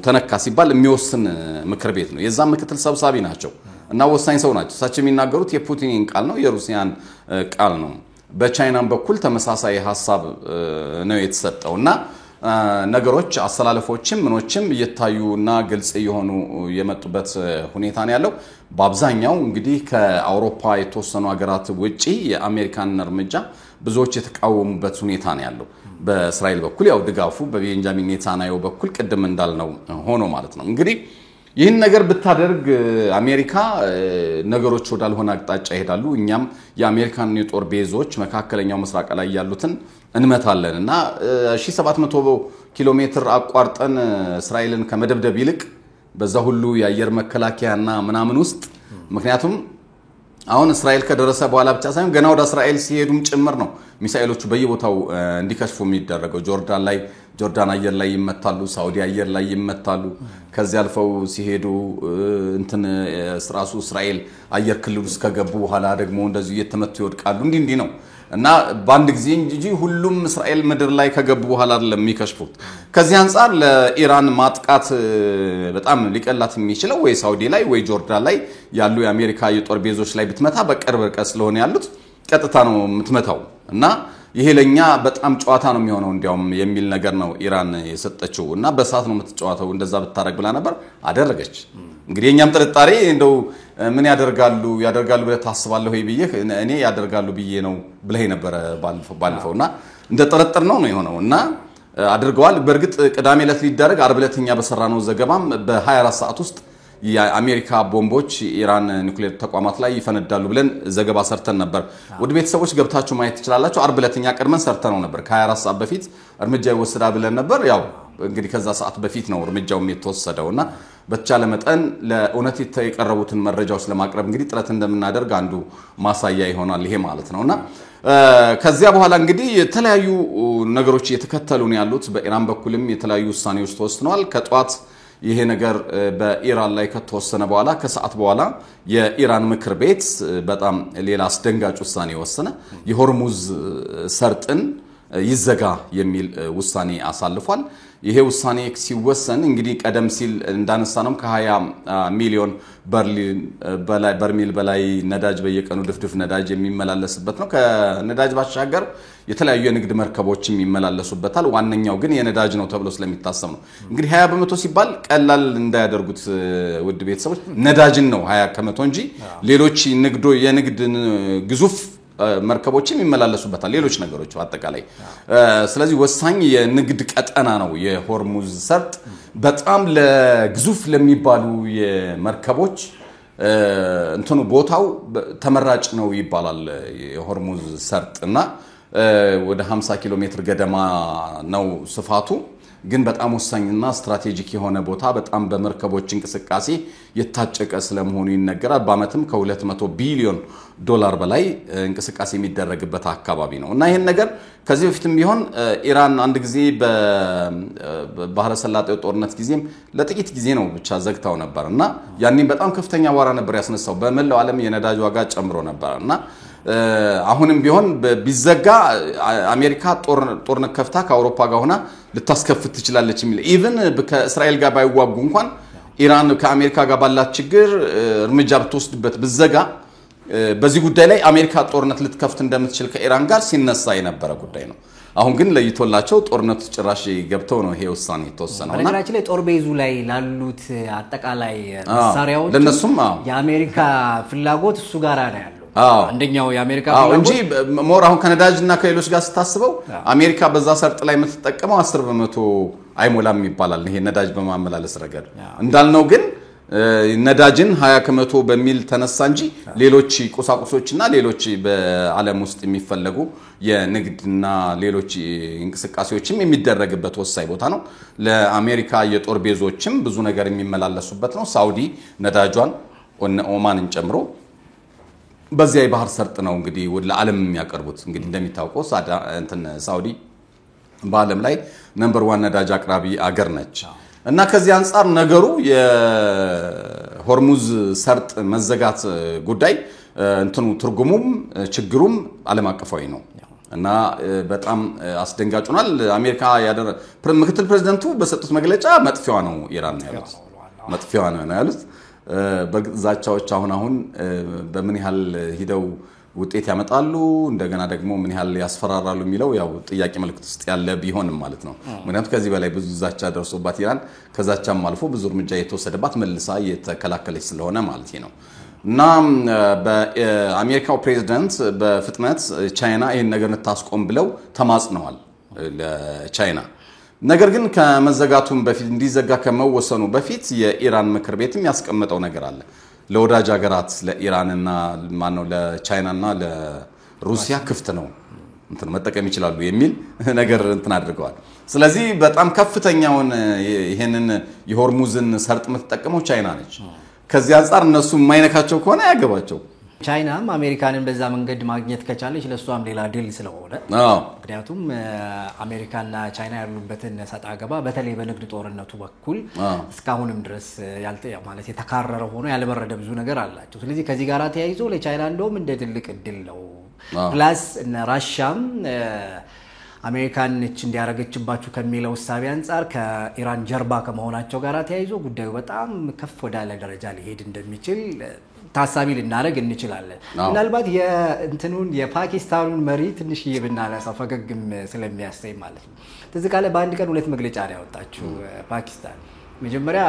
ተነካ ሲባል የሚወስን ምክር ቤት ነው የዛ ምክትል ሰብሳቢ ናቸው እና ወሳኝ ሰው ናቸው እሳቸው የሚናገሩት የፑቲንን ቃል ነው የሩሲያን ቃል ነው በቻይናም በኩል ተመሳሳይ ሐሳብ ነው የተሰጠውና ነገሮች አሰላለፎችም ምኖችም እየታዩና ግልጽ የሆኑ የመጡበት ሁኔታ ነው ያለው በአብዛኛው እንግዲህ ከአውሮፓ የተወሰኑ ሀገራት ውጪ የአሜሪካን እርምጃ ብዙዎች የተቃወሙበት ሁኔታ ነው ያለው በእስራኤል በኩል ያው ድጋፉ በቤንጃሚን ኔታንያሁ በኩል ቅድም እንዳልነው ሆኖ ማለት ነው እንግዲህ ይህን ነገር ብታደርግ አሜሪካ ነገሮች ወዳልሆነ አቅጣጫ ይሄዳሉ እኛም የአሜሪካን የጦር ቤዞች መካከለኛው ምስራቅ ላይ ያሉትን እንመታለንና 1700 ኪሎ ሜትር አቋርጠን እስራኤልን ከመደብደብ ይልቅ በዛ ሁሉ የአየር መከላከያና ምናምን ውስጥ ምክንያቱም አሁን እስራኤል ከደረሰ በኋላ ብቻ ሳይሆን ገና ወደ እስራኤል ሲሄዱም ጭምር ነው ሚሳኤሎቹ በየቦታው እንዲከሽፉ የሚደረገው ጆርዳን አየር ላይ ይመታሉ ሳውዲ አየር ላይ ይመታሉ ከዚህ አልፈው ሲሄዱ እንትን ራሱ እስራኤል አየር ክልል ውስጥ ከገቡ በኋላ ደግሞ እንደዚህ እየተመቱ ይወድቃሉ እንዲህ ነው እና በአንድ ጊዜ እንጂ ሁሉም እስራኤል ምድር ላይ ከገቡ በኋላ አይደለም የሚከሽፉት ከዚህ አንፃር ለኢራን ማጥቃት በጣም ሊቀላት የሚችለው ወይ ሳውዲ ላይ ወይ ጆርዳን ላይ ያሉ የአሜሪካ የጦር ቤዞች ላይ ብትመታ በቅርብ ርቀት ስለሆነ ያሉት ቀጥታ ነው የምትመታው እና ይሄ ለኛ በጣም ጨዋታ ነው የሚሆነው እንዲያውም የሚል ነገር ነው ኢራን የሰጠችው እና በሰዓት ነው የምትጨዋተው እንደዛ ብታረግ ብላ ነበር አደረገች እንግዲህ የኛም ጥርጣሬ እንደው ምን ያደርጋሉ ብለ ታስባለህ ወይ ብዬ እኔ ያደርጋሉ ብዬ ነው ብለህ ነበር ባልፈውና እንደ ጥርጥር ነው የሆነውና አድርገዋል በርግጥ ቅዳሜ ዕለት ሊደረግ አርብ ዕለትኛ በሰራነው ዘገባም በ24 ሰዓት ውስጥ የአሜሪካ ቦምቦች ኢራን ኑክሌር ተቋማት ላይ ይፈነዳሉ ብለን ዘገባ ሰርተን ነበር ወደ ቤተሰቦች ገብታችሁ ማየት ትችላላችሁ አርብ ዕለትኛ ቀድመን ሰርተነው ነበር ከ24 ሰዓት በፊት እርምጃ ይወሰዳል ብለን ነበር ያው እንግዲህ ከዛ ሰዓት በፊት ነው እርምጃው የተወሰደውና በተቻለ መጠን ለኡነት የቀረቡትን መረጃዎች ለማቅረብ እንግዲህ ጥረት እንደምናደርግ አንዱ ማሳያ ይሆናል ይሄ ማለት ነውና ከዚያ በኋላ እንግዲህ የተለያዩ ነገሮች እየተከተሉ ነው ያሉት በኢራን በኩልም የተለያዩ ውሳኔዎች ተወስነዋል ከጧት ይሄ ነገር በኢራን ላይ ከተወሰነ በኋላ ከሰዓት በኋላ የኢራን ምክር ቤት በጣም ሌላ አስደንጋጭ ውሳኔ ወሰነ የሆርሙዝ ሰርጥን ይዘጋ የሚል ውሳኔ አሳልፏል ይሄ ውሳኔ ሲወሰን እንግዲህ ቀደም ሲል እንዳነሳነው ከ20 ሚሊዮን በርሜል በላይ ነዳጅ በየቀኑ ድፍድፍ ነዳጅ የሚመላለስበት ነው ከነዳጅ ባሻገር የተለያዩ የንግድ መርከቦችም ይመላለሱበታል ዋነኛው ግን የነዳጅ ነው ተብሎ ስለሚታሰብ ነው እንግዲህ 20% ሲባል ቀላል እንዳያደርጉት ውድ ቤተሰቦች ነዳጅን ነው 20% እንጂ ሌሎች የንግድ ግዙፍ መርከቦችም ይመላለሱበታል ሌሎች ነገሮች አጠቃላይ ስለዚህ ወሳኝ የንግድ ቀጠና ነው የሆርሙዝ ሰርጥ በጣም ለግዙፍ ለሚባሉ የመርከቦች እንትኑ ቦታው ተመራጭ ነው ይባላል የሆርሙዝ ሰርጥና ወደ 50 ኪሎ ሜትር ገደማ ነው ስፋቱ ግን በጣም ወሳኝና ስትራቴጂክ የሆነ ቦታ በጣም በመርከቦች እንቅስቃሴ የታጨቀ ስለመሆኑ ይነገራል በአመትም ከ200 ቢሊዮን ዶላር በላይ እንቅስቃሴ የሚደረግበት አካባቢ ነው እና ይሄን ነገር ከዚህ በፊትም ቢሆን ኢራን አንድ ጊዜ በባህረ ሰላጤው ጦርነት ጊዜም ለጥቂት ጊዜ ነው ብቻ ዘግታው ነበርና ያኔም በጣም ከፍተኛ ዋራ ነበር ያስነሳው በመላው ዓለም የነዳጅ ዋጋ ጨምሮ ነበርና አሁንም ቢሆን ቢዘጋ አሜሪካ ጦርነት ከፍታ ከአውሮፓ ጋር ሆና ልታስከፍት ትችላለች የሚል ኢቭን ከእስራኤል ጋር ባይዋጉ እንኳን ኢራን ከአሜሪካ ጋር ባላት ችግር እርምጃ ብትወስድበት ብዘጋ በዚህ ጉዳይ ላይ አሜሪካ ጦርነት ልትከፍት እንደምትችል ከኢራን ጋር ሲነሳ የነበረ ጉዳይ ነው አሁን ግን ለይቶላቸው ጦርነት ጭራሽ ገብተው ነው ይሄ ውሳኔ ተወሰነውና በነገራችን ላይ ጦር ቤዙ ላይ ላሉት አጠቃላይ መሳሪያዎች ለነሱም የአሜሪካ ፍላጎት እሱ ጋር ነው ያለው አንደኛው የአሜሪካ ፍላጎት እንጂ ሞር አሁን ከነዳጅና ከሌሎች ጋር ስታስበው አሜሪካ በዛ ሰርጥ ላይ የምትጠቀመው 10% አይሞላም ይባላል ይሄ ነዳጅ በማመላለስ ረገድ እንዳልነው ግን ነዳጅን 20% በሚል ተነሳ እንጂ ሌሎች ቁሳቁሶችና ሌሎች በዓለም ውስጥ የሚፈልጉ የንግድና ሌሎች እንቅስቃሴዎችም የሚደረግበት ወሳኝ ቦታ ነው ለአሜሪካ የጦር ቤዞችም ብዙ ነገር የሚመላለሱበት ነው ሳውዲ ነዳጇን ኦማንን ጨምሮ በዚያ የባህር ሰርጥ ነው እንግዲህ ለዓለም የሚያቀርቡት እንግዲህ እንደሚታወቀው ሳውዲ በዓለም ላይ ነምበር 1 ነዳጅ አቅራቢ አገር ነች እና ከዚህ አንፃር ነገሩ የሆርሙዝ ሰርጥ መዘጋት ጉዳይ እንትኑ ትርጉሙም ችግሩም ዓለም አቀፋዊ ነው እና በጣም አስደንጋጭ ሆኗል አሜሪካ ምክትል ፕሬዝዳንቱ በሰጡት መግለጫ መጥፊያዋ ነው ኢራን ያሉት መጥፊያዋ ነው ያሉት በዛቻዎች አሁን በምን ያህል ሂደው ውጤት ያመጣሉ እንደገና ደግሞ ምን ያህል ያስፈራራሉ የሚለው ያው ጥያቄ ምልክት ውስጥ ያለ ቢሆንም ማለት ነው ምክንያቱም ከዚህ በላይ ብዙ ዛቻ ደርሶባት ኢራን ከዛቻም አልፎ ብዙ እርምጃ የተወሰደባት መልሳ የተከላከለች ስለሆነ ማለት ነው እና በአሜሪካው ፕሬዝዳንት በፍጥነት ቻይና ይሄን ነገር ታስቆም ብለው ተማጽነዋል ለቻይና ነገር ግን ከመዘጋቱም በፊት እንዲዘጋ ከመወሰኑ በፊት የኢራን ምክር ቤትም ያስቀመጠው ነገር አለ ለወዳጅ ሀገራት ለኢራንና ማነው ለቻይናና ለሩሲያ ክፍት ነው እንትን መጠቀም ይችላሉ የሚል ነገር እንትን አድርገዋል ስለዚህ በጣም ከፍተኛውን ይሄንን የሆርሙዝን ሰርጥ የምትጠቀመው ቻይና ነች ከዚህ አንፃር እነሱ የማይነካቸው ከሆነ ያገባቸው ቻይናም አሜሪካንን በዛ መንገድ ማግኘት ከቻለች ለሷም ሌላ ድል ስለሆነ ምክንያቱም አሜሪካና ቻይና ያሉበትን ሰጣ ገባ በተለይ በንግድ ጦርነቱ በኩል እስካሁንም ድረስ ማለት የተካረረ ሆኖ ያልበረደ ብዙ ነገር አላቸው ስለዚህ ከዚህ ጋር ተያይዞ ለቻይና እንደውም እንደ ትልቅ ድል ነው ፕላስ እና ራሻም አሜሪካን እቺ እንዲያረጋችባችሁ ከሚለው ሐሳብ አንፃር ከኢራን ጀርባ ከመሆናቸው ጋር ተያይዞ ጉዳዩ በጣም ከፍ ወዳለ ደረጃ ሊሄድ እንደሚችል ታሳቢ ልናረግ እንችላለን ምናልባት የእንትኑን የፓኪስታኑን መሪ ትንሽ ይብናላሳ ፈገግም ስለሚያስተይ ማለት ነው ተዝቃለ በአንድ ቀን ሁለት መግለጫ ነው ያወጣችው ፓኪስታን መጀመሪያ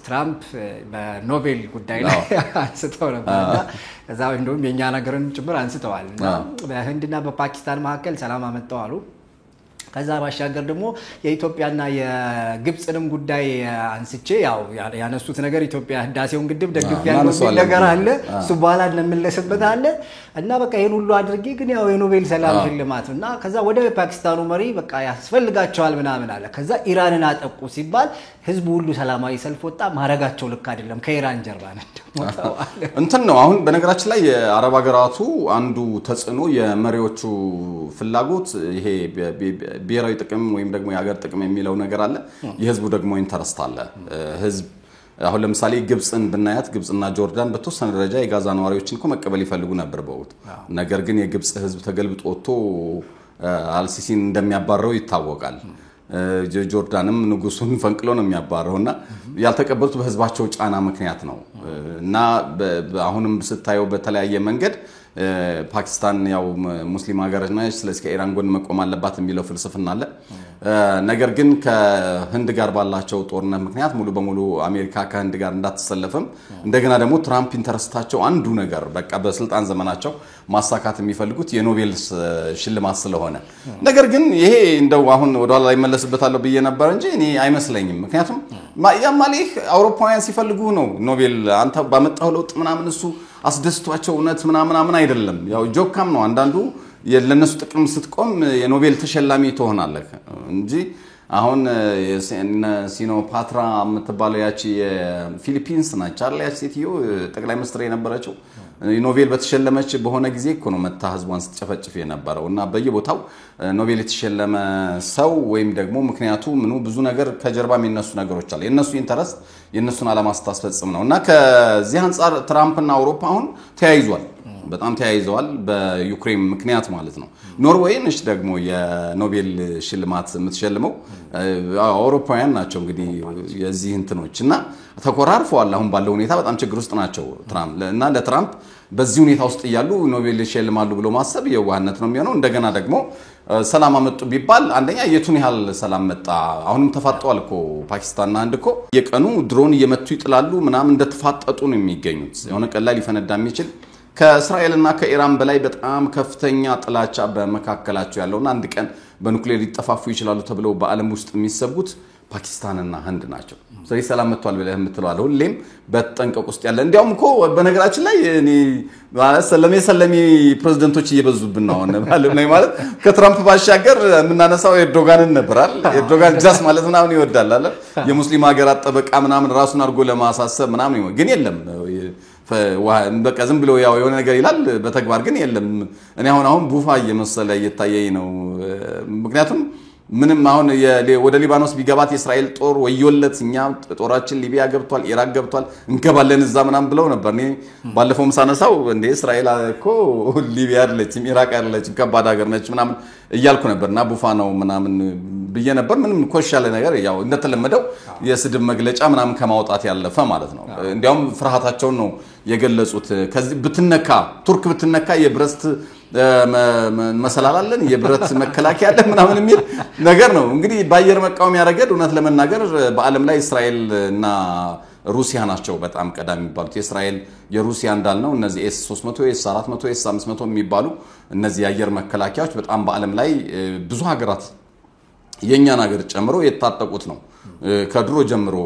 ትራምፕ በኖቤል ጉዳይ ላይ አንስተው ነበርና እዛው እንደውም የኛ ነገርን ጭምር አንስተዋልና በህንድና በፓኪስታን መካከል ሰላም አመጣው አሉ ከዛ ባሻገር ደግሞ የኢትዮጵያና የግብጽንም ጉዳይ አንስቼ ያው ያነሱት ነገር ኢትዮጵያ ህዳሴውን ግድብ ደግፍ ያለው ነገር አለ እሱ በኋላ እንመለስበት አለ እና በቃ ይሄን ሁሉ አድርጌ ግን ያው የኖቤል ሰላም ሽልማት እና ከዛ ወደ ፓኪስታኑ መሪ በቃ ያስፈልጋቸዋል ምናምን አለ ከዛ ኢራንን አጠቁ ሲባል ህዝቡ ሁሉ ሰላማዊ ሰልፍ ወጣ ማረጋቸው ልክ አይደለም ከኢራን ጀርባ ነው እንትን ነው አሁን በነገራችን ላይ የአረብ ሀገራቱ አንዱ ተጽዕኖ የመሪዎቹ ፍላጎት ይሄ ብሔራዊ ጥቅም ወይም ደግሞ የሀገር ጥቅም የሚለው ነገር አለ የህዝቡ ደግሞ ኢንተረስት አለ ህዝብ አሁን ለምሳሌ ግብጽን ብናያት ግብጽና ጆርዳን በተወሰነ ደረጃ የጋዛ ነዋሪዎችን መቀበል ይፈልጉ ነበር በወቅቱ ነገር ግን የግብጽ ህዝብ ተገልብጦ ወጥቶ አልሲሲን እንደሚያባረው ይታወቃል ጆርዳንም ንጉሱን ፈንቅሎ ነው የሚያባረውና ያልተቀበሉት በህዝባቸው ጫና ምክንያት ነው እና አሁንም ስታየው በተለያየ መንገድ ፓኪስታን ያው ሙስሊም ሀገር ነች ስለዚህ ከኢራን ጎን መቆም አለባት የሚለው ፍልስፍና አለ ነገር ግን ከህንድ ጋር ባላቸው ጦርነት ምክንያት ሙሉ በሙሉ አሜሪካ ከህንድ ጋር እንዳትሰለፍም እንደገና ደግሞ ትራምፕ ኢንተረስታቸው አንዱ ነገር በቃ በስልጣን ዘመናቸው ማሳካት የሚፈልጉት የኖቤል ሽልማት ስለሆነ ነገር ግን ይሄ እንደው አሁን ወደ ኋላ ላይ መለስበታለሁ ብዬ ነበር እንጂ እኔ አይመስለኝም ምክንያቱም ያማሊህ አውሮፓውያን ሲፈልጉ ነው ኖቤል አንተ ባመጣው ለውጥ ምናምን እሱ አስደስቷቸው እውነት ምናምን አይደለም ያው ጆካም ነው አንዳንዱ ለነሱ ጥቅም ስትቆም የኖቤል ተሸላሚ ትሆናለህ እንጂ አሁን ሲኖፓትራ የምትባለው ያቺ የፊሊፒንስ ናች አይደል ያቺ ሴትዮ ጠቅላይ ሚኒስትር የነበረችው ኖቤል በተሸለመች በሆነ ጊዜ እኮ ነው መታ ህዝቧን ስትጨፈጭፍ የነበረውና በየቦታው ኖቤል የተሸለመ ሰው ወይም ደግሞ ምክንያቱ ምኑ ብዙ ነገር ከጀርባ የሚነሱ ነገሮች አሉ የነሱ ኢንተረስት የነሱን ዓላማ ስታስፈጽም ነውና ከዚህ አንፃር ትራምፕና አውሮፓ አሁን ተያይዟል በጣም ተያይዘዋል በዩክሬን ምክንያት ማለት ነው ኖርዌይ ነች ደግሞ የኖቤል ሽልማት የምትሸልመው አውሮፓውያን ናቸው እንግዲህ የዚህ እንትኖችና ተቆራርፈዋል አሁን ባለው ሁኔታ በጣም ችግር ውስጥ ናቸው ትራምፕ እና ለትራምፕ በዚህ ሁኔታ ውስጥ ያሉ ኖቤል ይሸልማሉ ብሎ ማሰብ የዋህነት ነው የሚሆነው እንደገና ደግሞ ሰላም አመጡ ቢባል አንደኛ የቱን ያህል ሰላም መጣ አሁንም ተፋጠዋል እኮ ፓኪስታንና ህንድ እኮ የቀኑ ድሮን እየመቱ ይጥላሉ ምናምን እንደተፋጠጡ ነው የሚገኙት የሆነ ቀላል ሊፈነዳ የሚችል ከእስራኤልና ከኢራን በላይ በጣም ከፍተኛ ጥላቻ በመካከላቸው ያለውና አንድ ቀን በኑክሌር ሊጠፋፉ ይችላሉ ተብለው በአለም ውስጥ የሚሰጉት ፓኪስታንና ህንድ ናቸው ስለዚህ ሰላም መጥቷል ብለህ የምትለው ሁሌም በተጠንቀቅ ውስጥ ያለ እንዲያውም እኮ በነገራችን ላይ እኔ ሰለሜ ፕሬዝዳንቶች እየበዙብን ነው ማለት ከትራምፕ ባሻገር የምናነሳው ኤርዶጋንን ነበራል ኤርዶጋን ጃስ ማለት ምናምን ይወዳል አለ የሙስሊም ሀገራት ጠበቃ ምናምን ራሱን አድርጎ ለማሳሰብ ምናምን ግን የለም በቃ ዝም ብሎ ያው የሆነ ነገር ይላል በተግባር ግን የለም እኔ አሁን ቡፋ እየመሰለ እየታየኝ ነው ምክንያቱም ምንም አሁን ወደ ሊባኖስ ቢገባት የእስራኤል ጦር ወዮለት እኛ ጦራችን ሊቢያ ገብቷል ኢራቅ ገብቷል እንገባለን እዛ ምናምን ብለው ነበር እኔ ባለፈውም ሳነሳው እንደ እስራኤል እኮ ሊቢያ አይደለችም ኢራቅ አይደለችም ከባድ ሀገር ነች ምናምን እያልኩ ነበርና ቡፋ ነው ምናምን ብዬ ነበር ምንም ኮሻለ ነገር ያው እንደተለመደው የስድብ መግለጫ ምናምን ከማውጣት ያለፈ ማለት ነው እንዲያውም ፍርሃታቸውን ነው የገለጹት ከዚህ ብትነካ ቱርክ ብትነካ የብረስት መሰላላለን የብረት መከላከያ አለ ምናምን የሚል ነገር ነው እንግዲህ ባየር መቃወም ያረጋድ እውነት ለመናገር በአለም ላይ እስራኤል እና ሩሲያ ናቸው በጣም ቀዳሚ የሚባሉት የእስራኤል የሩሲያ እንዳልነው እነዚህ S300 S400 S500 የሚባሉ እነዚህ የአየር መከላከያዎች በጣም በአለም ላይ ብዙ ሀገራት የኛን ሀገር ጨምሮ የታጠቁት ነው ከድሮ ጀምሮ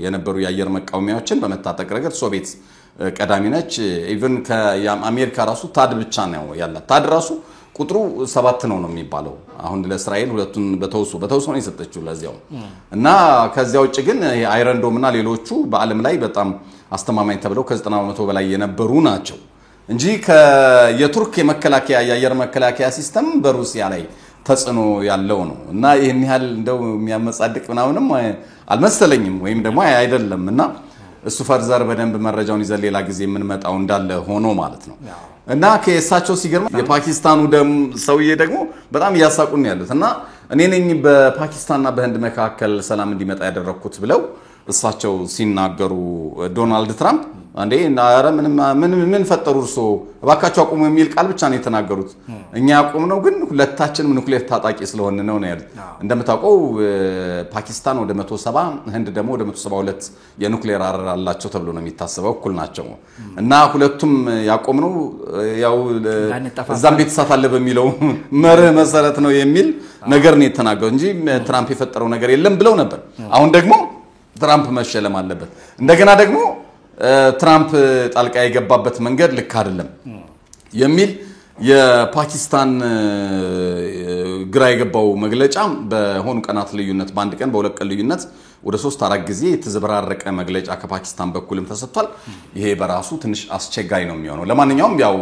የነበሩ የአየር መቃወሚያዎችን በመታጠቅ ረገድ ሶቪየት ቀዳሚ ነች ኢቭን ከአሜሪካ ራሱ ታድ ብቻ ነው ያላት ታድ ራሱ ቁጥሩ 7 ነው የሚባለው አሁን ለእስራኤል ሁለቱን በተውሶ ነው የሰጠችው ለዚያው እና ከዚያው ውጭ ግን አይረንዶም እና ሌሎቹ በአለም ላይ በጣም አስተማማኝ ተብለው ከ90% በላይ የነበሩ ናቸው እንጂ የቱርክ የመከላከያ የአየር መከላከያ ሲስተም በሩሲያ ላይ ተጽዕኖ ያለው ነው እና ይሄን ያህል እንደው የሚያመጻድቅ ምናምንም አልመሰለኝም ወይም ደግሞ አይደለምና እሱ ፈርዘር በደንብ መረጃውን ይዘን ሌላ ጊዜ የምንመጣው እንዳለ ሆኖ ማለት ነው እና ከእሳቸው ሲገርም የፓኪስታኑ ሰውዬ ደግሞ በጣም ያሳቁን ያሉት እና እኔ ነኝ በፓኪስታንና በህንድ መካከል ሰላም እንዲመጣ ያደረኩት ብለው እሳቸው ሲናገሩ ዶናልድ ትራምፕ አንዴ አረ ምን ፈጠሩ እርሶ እባካችሁ አቁሙ የሚል ቃል ብቻ ነው የተናገሩት እኛ ያቆም ነው ግን ሁለታችንም ኑክሌር ታጣቂ ስለሆነ ነው ያሉት እንደምታውቀው ፓኪስታን ወደ 170 ህንድ ደግሞ ወደ 172 የኑክሌር አረር አላቸው ተብሎ ነው የሚታሰበው እኩል ናቸው እና ሁለቱም ያቆም ነው ያው እዛም ቤተሰብ አለ በሚለው መርህ መሰረት ነው የሚል ነገር ነው የተናገረው እንጂ ትራምፕ የፈጠረው ነገር የለም ብለው ነበር አሁን ደግሞ ትራምፕ መሸለም አለበት እንደገና ደግሞ ትራምፕ ጣልቃ የገባበት መንገድ ልክ አይደለም የሚል የፓኪስታን ግራ የገባው መግለጫ በሆኑ ቀናት ልዩነት በአንድ ቀን በሁለት ቀን ልዩነት ወደ 3-4 ጊዜ የተዘበራረቀ መግለጫ ከፓኪስታን በኩልም ተሰጥቷል ይሄ በራሱ ትንሽ አስቸጋሪ ነው የሚሆነው ለማንኛውም ያው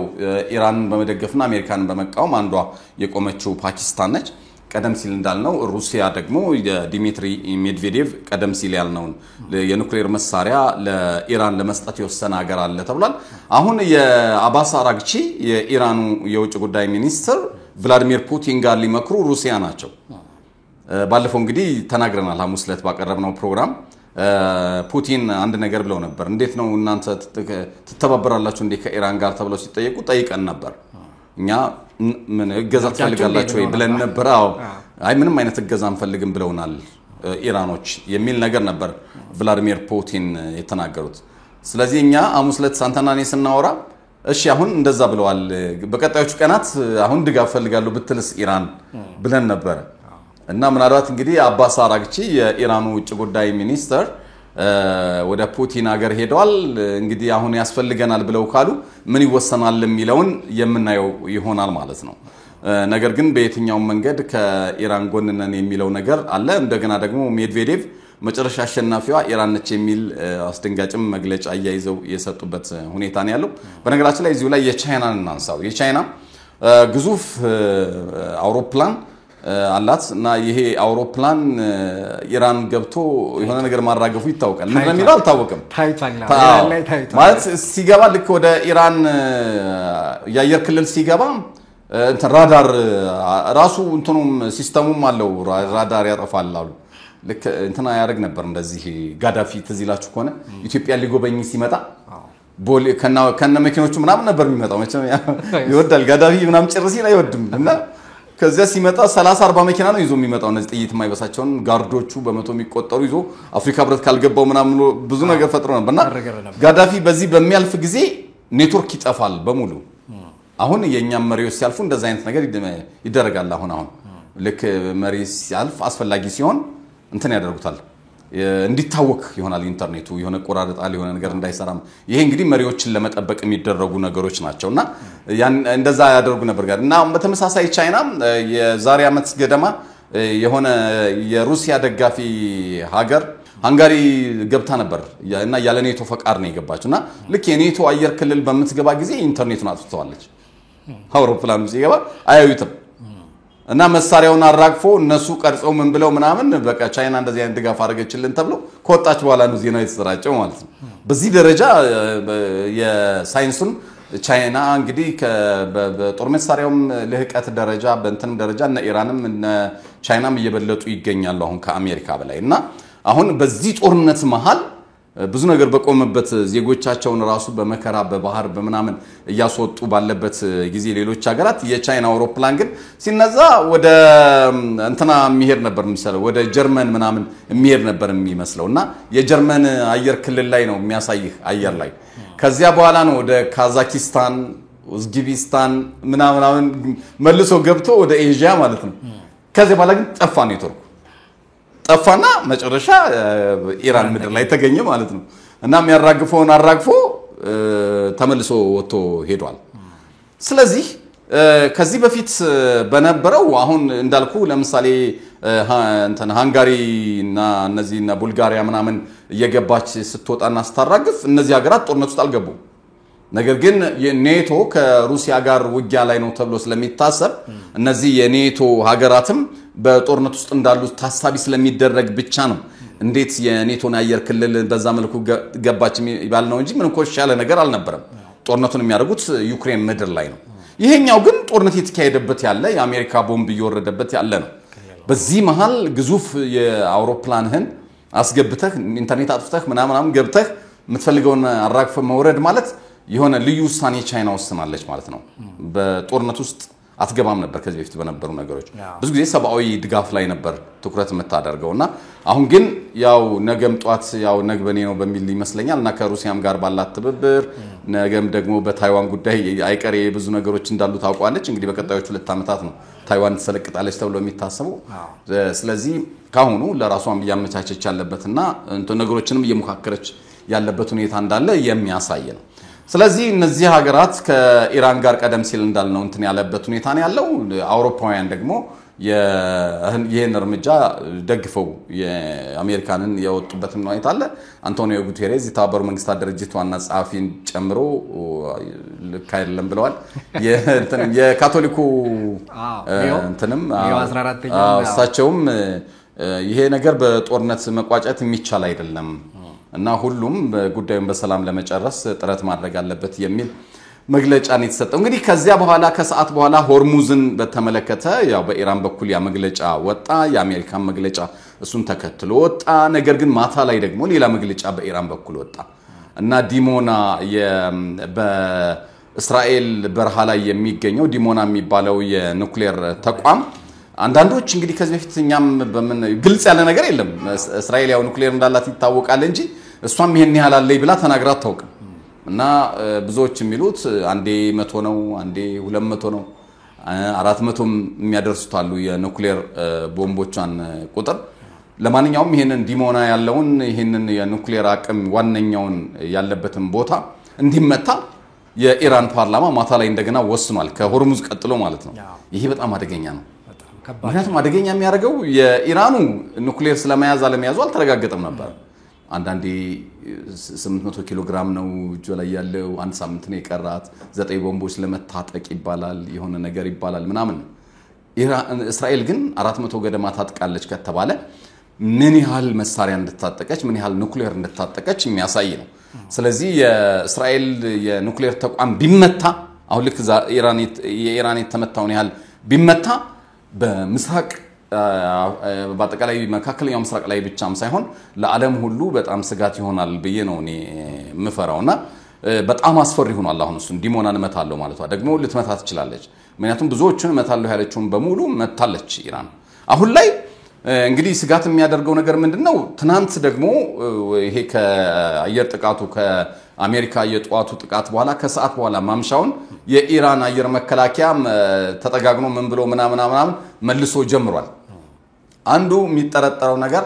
ኢራን በመደገፍና አሜሪካን በመቃወም አንዷ የቆመችው ፓኪስታን ነች ቀደም ሲል እንዳልነው ሩሲያ ደግሞ የዲሚትሪ ሜድቬዴቭ ቀደም ሲል ያልነው የኑክሌር መሳሪያ ለኢራን ለመስጠት የወሰነ ሀገር አለ ተብሏል አሁን የአባስ አራግቺ የኢራኑ የውጭ ጉዳይ ሚኒስትር ቭላዲሚር ፑቲን ጋር ሊመክሩ ሩሲያ ናቸው ባለፈው እንግዲህ ተናግረናል ሐሙስ ዕለት ባቀረብነው ፕሮግራም ፑቲን አንድ ነገር ብለው ነበር እንዴት ነው እናንተ ተተባበራላችሁ እንዴ ከኢራን ጋር ተብለው ሲጠየቁ ጠይቀን ነበር እኛ ምን እገዛ ትፈልጋላችሁ ወይ ብለን ነበር አይ ምንም አይነት እገዛ አንፈልግም ብለውናል ኢራኖች የሚል ነገር ነበር ቭላዲሚር ፑቲን የተናገሩት ስለዚህ እኛ አሙስለት ሳንታናኔ ስናወራ እሺ አሁን እንደዛ ብለዋል በቀጣዮቹ ቀናት አሁን ድጋፍ ፈልጋለሁ ብትልስ ኢራን ብለን ነበር እና ምናልባት እንግዲህ አባስ አራግቺ የኢራኑ ውጭ ጉዳይ ሚኒስተር ወደ ፑቲን ሀገር ሄደዋል እንግዲህ አሁን ያስፈልገናል ብለው ካሉ ምን ይወሰናል የሚለውን የምናየው ይሆናል ማለት ነው ነገር ግን በየትኛው መንገድ ከኢራን ጎን ነን የሚለው ነገር አለ እንደገና ደግሞ ሜድቬዴቭ መጨረሻ አሸናፊዋ ኢራን ነች የሚል አስደንጋጭም መግለጫ አያይዘው የሰጡበት ሁኔታ ነው ያለው በነገራችን ላይ እዚሁ ላይ የቻይናን እናንሳው የቻይና ግዙፍ አውሮፕላን አላት እና ይሄ አውሮፕላን ኢራን ገብቶ የሆነ ነገር ማራገፉ ይታወቃል ምን እንደሚለው አልታወቀም ማለት ሲገባ ልክ ወደ ኢራን የአየር ክልል ሲገባ እንትን ራዳር ራሱ እንትኑም ሲስተሙም አለው ራዳር ያጠፋል አሉ ልክ እንትና ያደርግ ነበር እንደዚህ ጋዳፊ ትዝላችሁ ከሆነ ኢትዮጵያ ሊጎበኝ ሲመጣ ቦሌ ከነ መኪኖቹ ምናምን ነበር የሚመጣው መቼም ይወዳል ጋዳፊ ምናምን ጭርሲ ላይ አይወድም እና ከዚያ ሲመጣ 30 40 መኪና ነው ይዞ የሚመጣው እነዚህ ጥይት የማይበሳቸውን ጋርዶቹ በመቶ የሚቆጠሩ ይዞ አፍሪካ ህብረት ካልገባው ምናምን ብዙ ነገር ፈጥሮ ነበርና ጋዳፊ በዚህ በሚያልፍ ጊዜ ኔትወርክ ይጠፋል በሙሉ አሁን የኛም መሪዎች ሲያልፉ እንደዛ አይነት ነገር ይደረጋል አሁን ልክ መሪ ሲያልፍ አስፈላጊ ሲሆን እንትን ያደርጉታል እንዲታወክ ይሆናል ኢንተርኔቱ የሆነ ቆራረጣል የሆነ ነገር እንዳይሰራም ይሄ እንግዲህ መሪዎችን ለመጠበቅ የሚደረጉ ነገሮች ናቸውና ያን እንደዛ ያደርጉ ነበር ጋር እና በተመሳሳይ ቻይና የዛሬ አመት ገደማ የሆነ የሩሲያ ደጋፊ ሀገር ሃንጋሪ ገብታ ነበር እና ያለ ኔቶ ፈቃድ ነው የገባችውና ልክ የኔቶ አየር ክልል በመትገባ ጊዜ ኢንተርኔቱን አጥፍተዋለች አውሮፕላኑ ሲገባ አያዩትም እና መሳሪያውን አራግፎ እነሱ ቀርጸው ምን ብለው ምናምን በቃ ቻይና እንደዚህ አይነት ድጋፍ አድርገችልን ተብሎ ከወጣች በኋላ ነው ዜናው የተሰራጨው ማለት ነው በዚህ ደረጃ የሳይንሱን ቻይና እንግዲህ በጦር መሳሪያውም ለህቀት ደረጃ በእንተም ደረጃ እና ኢራንም እና ቻይናም እየበለጡ ይገኛሉ አሁን ከአሜሪካ በላይ እና አሁን በዚህ ጦርነት መሃል ብዙ ነገር በቆመበት ዜጎቻቸውን ራሱ በመከራ በባህር በመናምን እያስወጡ ባለበት ጊዜ ሌሎች ሀገራት የቻይና አውሮፕላን ግን ሲነዛ ወደ እንትና የሚሄድ ነበር የሚመስለው ወደ ጀርመን ምናምን የሚሄድ ነበር የሚመስለውና የጀርመን አየር ክልል ላይ ነው የሚያሳይህ አየር ላይ ከዚያ በኋላ ነው ወደ ካዛኪስታን ኡዝቤኪስታን ምናምን መልሶ ገብቶ ወደ ኤዥያ ማለት ነው ከዚያ በኋላ ግን ጠፋ ኔትወርክ ጠፋና መጨረሻ ኢራን ምድር ላይ ተገኘ ማለት ነው እና የሚያራግፈውን አራግፎ ተመልሶ ወጥቶ ሄዷል ስለዚህ ከዚህ በፊት በነበረው አሁን እንዳልኩ ለምሳሌ እንትን ሃንጋሪ እና እነዚህና ቡልጋሪያ ምናምን እየገባች ስትወጣና ስታራግፍ እነዚህ ሀገራት ጦርነት ውስጥ አልገቡም ነገር ግን የኔቶ ከሩሲያ ጋር ውጊያ ላይ ነው ተብሎ ስለሚታሰብ እነዚህ የኔቶ ሀገራትም በጦርነት ውስጥ እንዳሉ ታሳቢ ስለሚደረግ ብቻ ነው እንዴት የኔቶን አየር ክልል በዛ መልኩ ገባች ይባል ነው እንጂ ምን ኮሽ ያለ ነገር አልነበረም ጦርነቱን የሚያደርጉት ዩክሬን ምድር ላይ ነው ይሄኛው ግን ጦርነት የተካሄደበት ያለ የአሜሪካ ቦምብ እየወረደበት ያለ ነው በዚህ መሃል ግዙፍ የአውሮፕላንህን አስገብተህ ኢንተርኔት አጥፍተህ ምናምን ገብተህ የምትፈልገውን አራግፈ መውረድ ማለት የሆነ ልዩ ውሳኔ ቻይና ወስናለች ማለት ነው በጦርነት ውስጥ አትገባም ነበር ከዚህ በፊት በነበሩ ነገሮች ብዙ ጊዜ ሰብአዊ ድጋፍ ላይ ነበር ትኩረት የምታደርገውና አሁን ግን ያው ነገም ጧት ያው ነገበኔ ነው በሚል ይመስለኛል እና ከሩሲያም ጋር ባላት ትብብር ነገም ደግሞ በታይዋን ጉዳይ አይቀሬ ብዙ ነገሮች እንዳሉ ታውቋለች እንግዲህ በቀጣዮቹ 2 አመታት ነው ታይዋን ተሰለቅጣለች ተብሎ የሚታሰበው ስለዚህ ካሁኑ ለራሷም ያመቻቸች ያለበትና ነገሮችንም እየሞካከረች ያለበት ሁኔታ እንዳለ የሚያሳይ ነው ስለዚህ እነዚህ ሀገራት ከኢራን ጋር ቀደም ሲል እንዳልነው እንትን ያለበት ሁኔታ ነው ያለው አውሮፓውያን ደግሞ ይሄን እርምጃ ደግፈው የአሜሪካንን ያወጡበት ሁኔታ አለ አንቶኒዮ ጉቴሬዝ የተባበሩ መንግስታት ድርጅት ዋና ጸሐፊን ጨምሮ ልክ አይደለም ብለዋል የካቶሊኩ እንትንም እሳቸውም ይሄ ነገር በጦርነት መቋጨት የሚቻል አይደለም እና ሁሉም ጉዳዩን በሰላም ለመጨረስ ጥረት ማድረግ አለበት የሚል መግለጫን የተሰጠው እንግዲህ ከዚያ በኋላ ከሰዓት በኋላ ሆርሙዝን በተመለከተ ያው በኢራን በኩል ያ መግለጫ ወጣ የአሜሪካን መግለጫ እሱን ተከትሎ ወጣ ነገር ግን ማታ ላይ ደግሞ ሌላ መግለጫ በኢራን በኩል ወጣ እና ዲሞና በእስራኤል በረሃ ላይ የሚገኘው ዲሞና የሚባለው የኑክሌር ተቋም አንዳንዶች እንግዲህ ከዚህ በፊትኛም በምን ግልጽ ያለ ነገር የለም እስራኤል ያው ኑክሌር እንዳላት ይታወቃል እንጂ እሷም ይሄን ያህል አለይ ብላ ተናግራ አታውቅም እና ብዙዎች የሚሉት አንዴ 100 ነው አንዴ 200 ነው 400 የሚያደርሱት አሉ የኑክሌር ቦምቦቿን ቁጥር ለማንኛውም ይሄንን ዲሞና ያለውን ይሄንን የኑክሌር አቅም ዋነኛውን ያለበትን ቦታ እንዲመታ የኢራን ፓርላማ ማታ ላይ እንደገና ወስኗል ከሆርሙዝ ቀጥሎ ማለት ነው ይሄ በጣም አደገኛ ነው ምክንያቱም አደገኛ የሚያደርገው የኢራኑ ኑክሌር ስለመያዝ አለመያዙ አልተረጋገጠም ነበር አንዳንዴ 800 ኪሎ ግራም ነው እጁ ላይ ያለው አንድ ሳምንት ነው የቀራት 9 ቦምቦች ለመታጠቅ ይባላል የሆነ ነገር ይባላል ምናምን እስራኤል ግን 400 ገደማ ታጥቃለች ከተባለ ምን ያህል መሳሪያ እንድታጠቀች ምን ያህል ኑክሌር እንድታጠቀች የሚያሳይ ነው ስለዚህ የእስራኤል የኑክሌር ተቋም ቢመታ አሁን ልክ የኢራን የተመታውን ያህል ቢመታ በምስራቅ በአጠቃላይ መካከለኛው ምስራቅ ላይ ብቻም ሳይሆን ለዓለም ሁሉ በጣም ስጋት ይሆናል በየ ነው እኔ ምፈራውና በጣም አስፈሪ ሆኗል አሁን እሱ ዲሞናን መታለው ማለት ነው ደግሞ ልትመታ ትችላለች ምክንያቱም ብዙዎችን መታለው ያለችውን በሙሉ መታለች ኢራን አሁን ላይ እንግዲህ ስጋት የሚያደርገው ነገር ምንድነው ትናንት ደግሞ ይሄ ከአየር ጥቃቱ ከአሜሪካ የጧቱ ጥቃት በኋላ ከሰዓት በኋላ ማምሻውን የኢራን አየር መከላከያ ተጠጋግኖ ምን ብሎ ምናምን መልሶ ጀምሯል አንዱ የሚጠረጠረው ነገር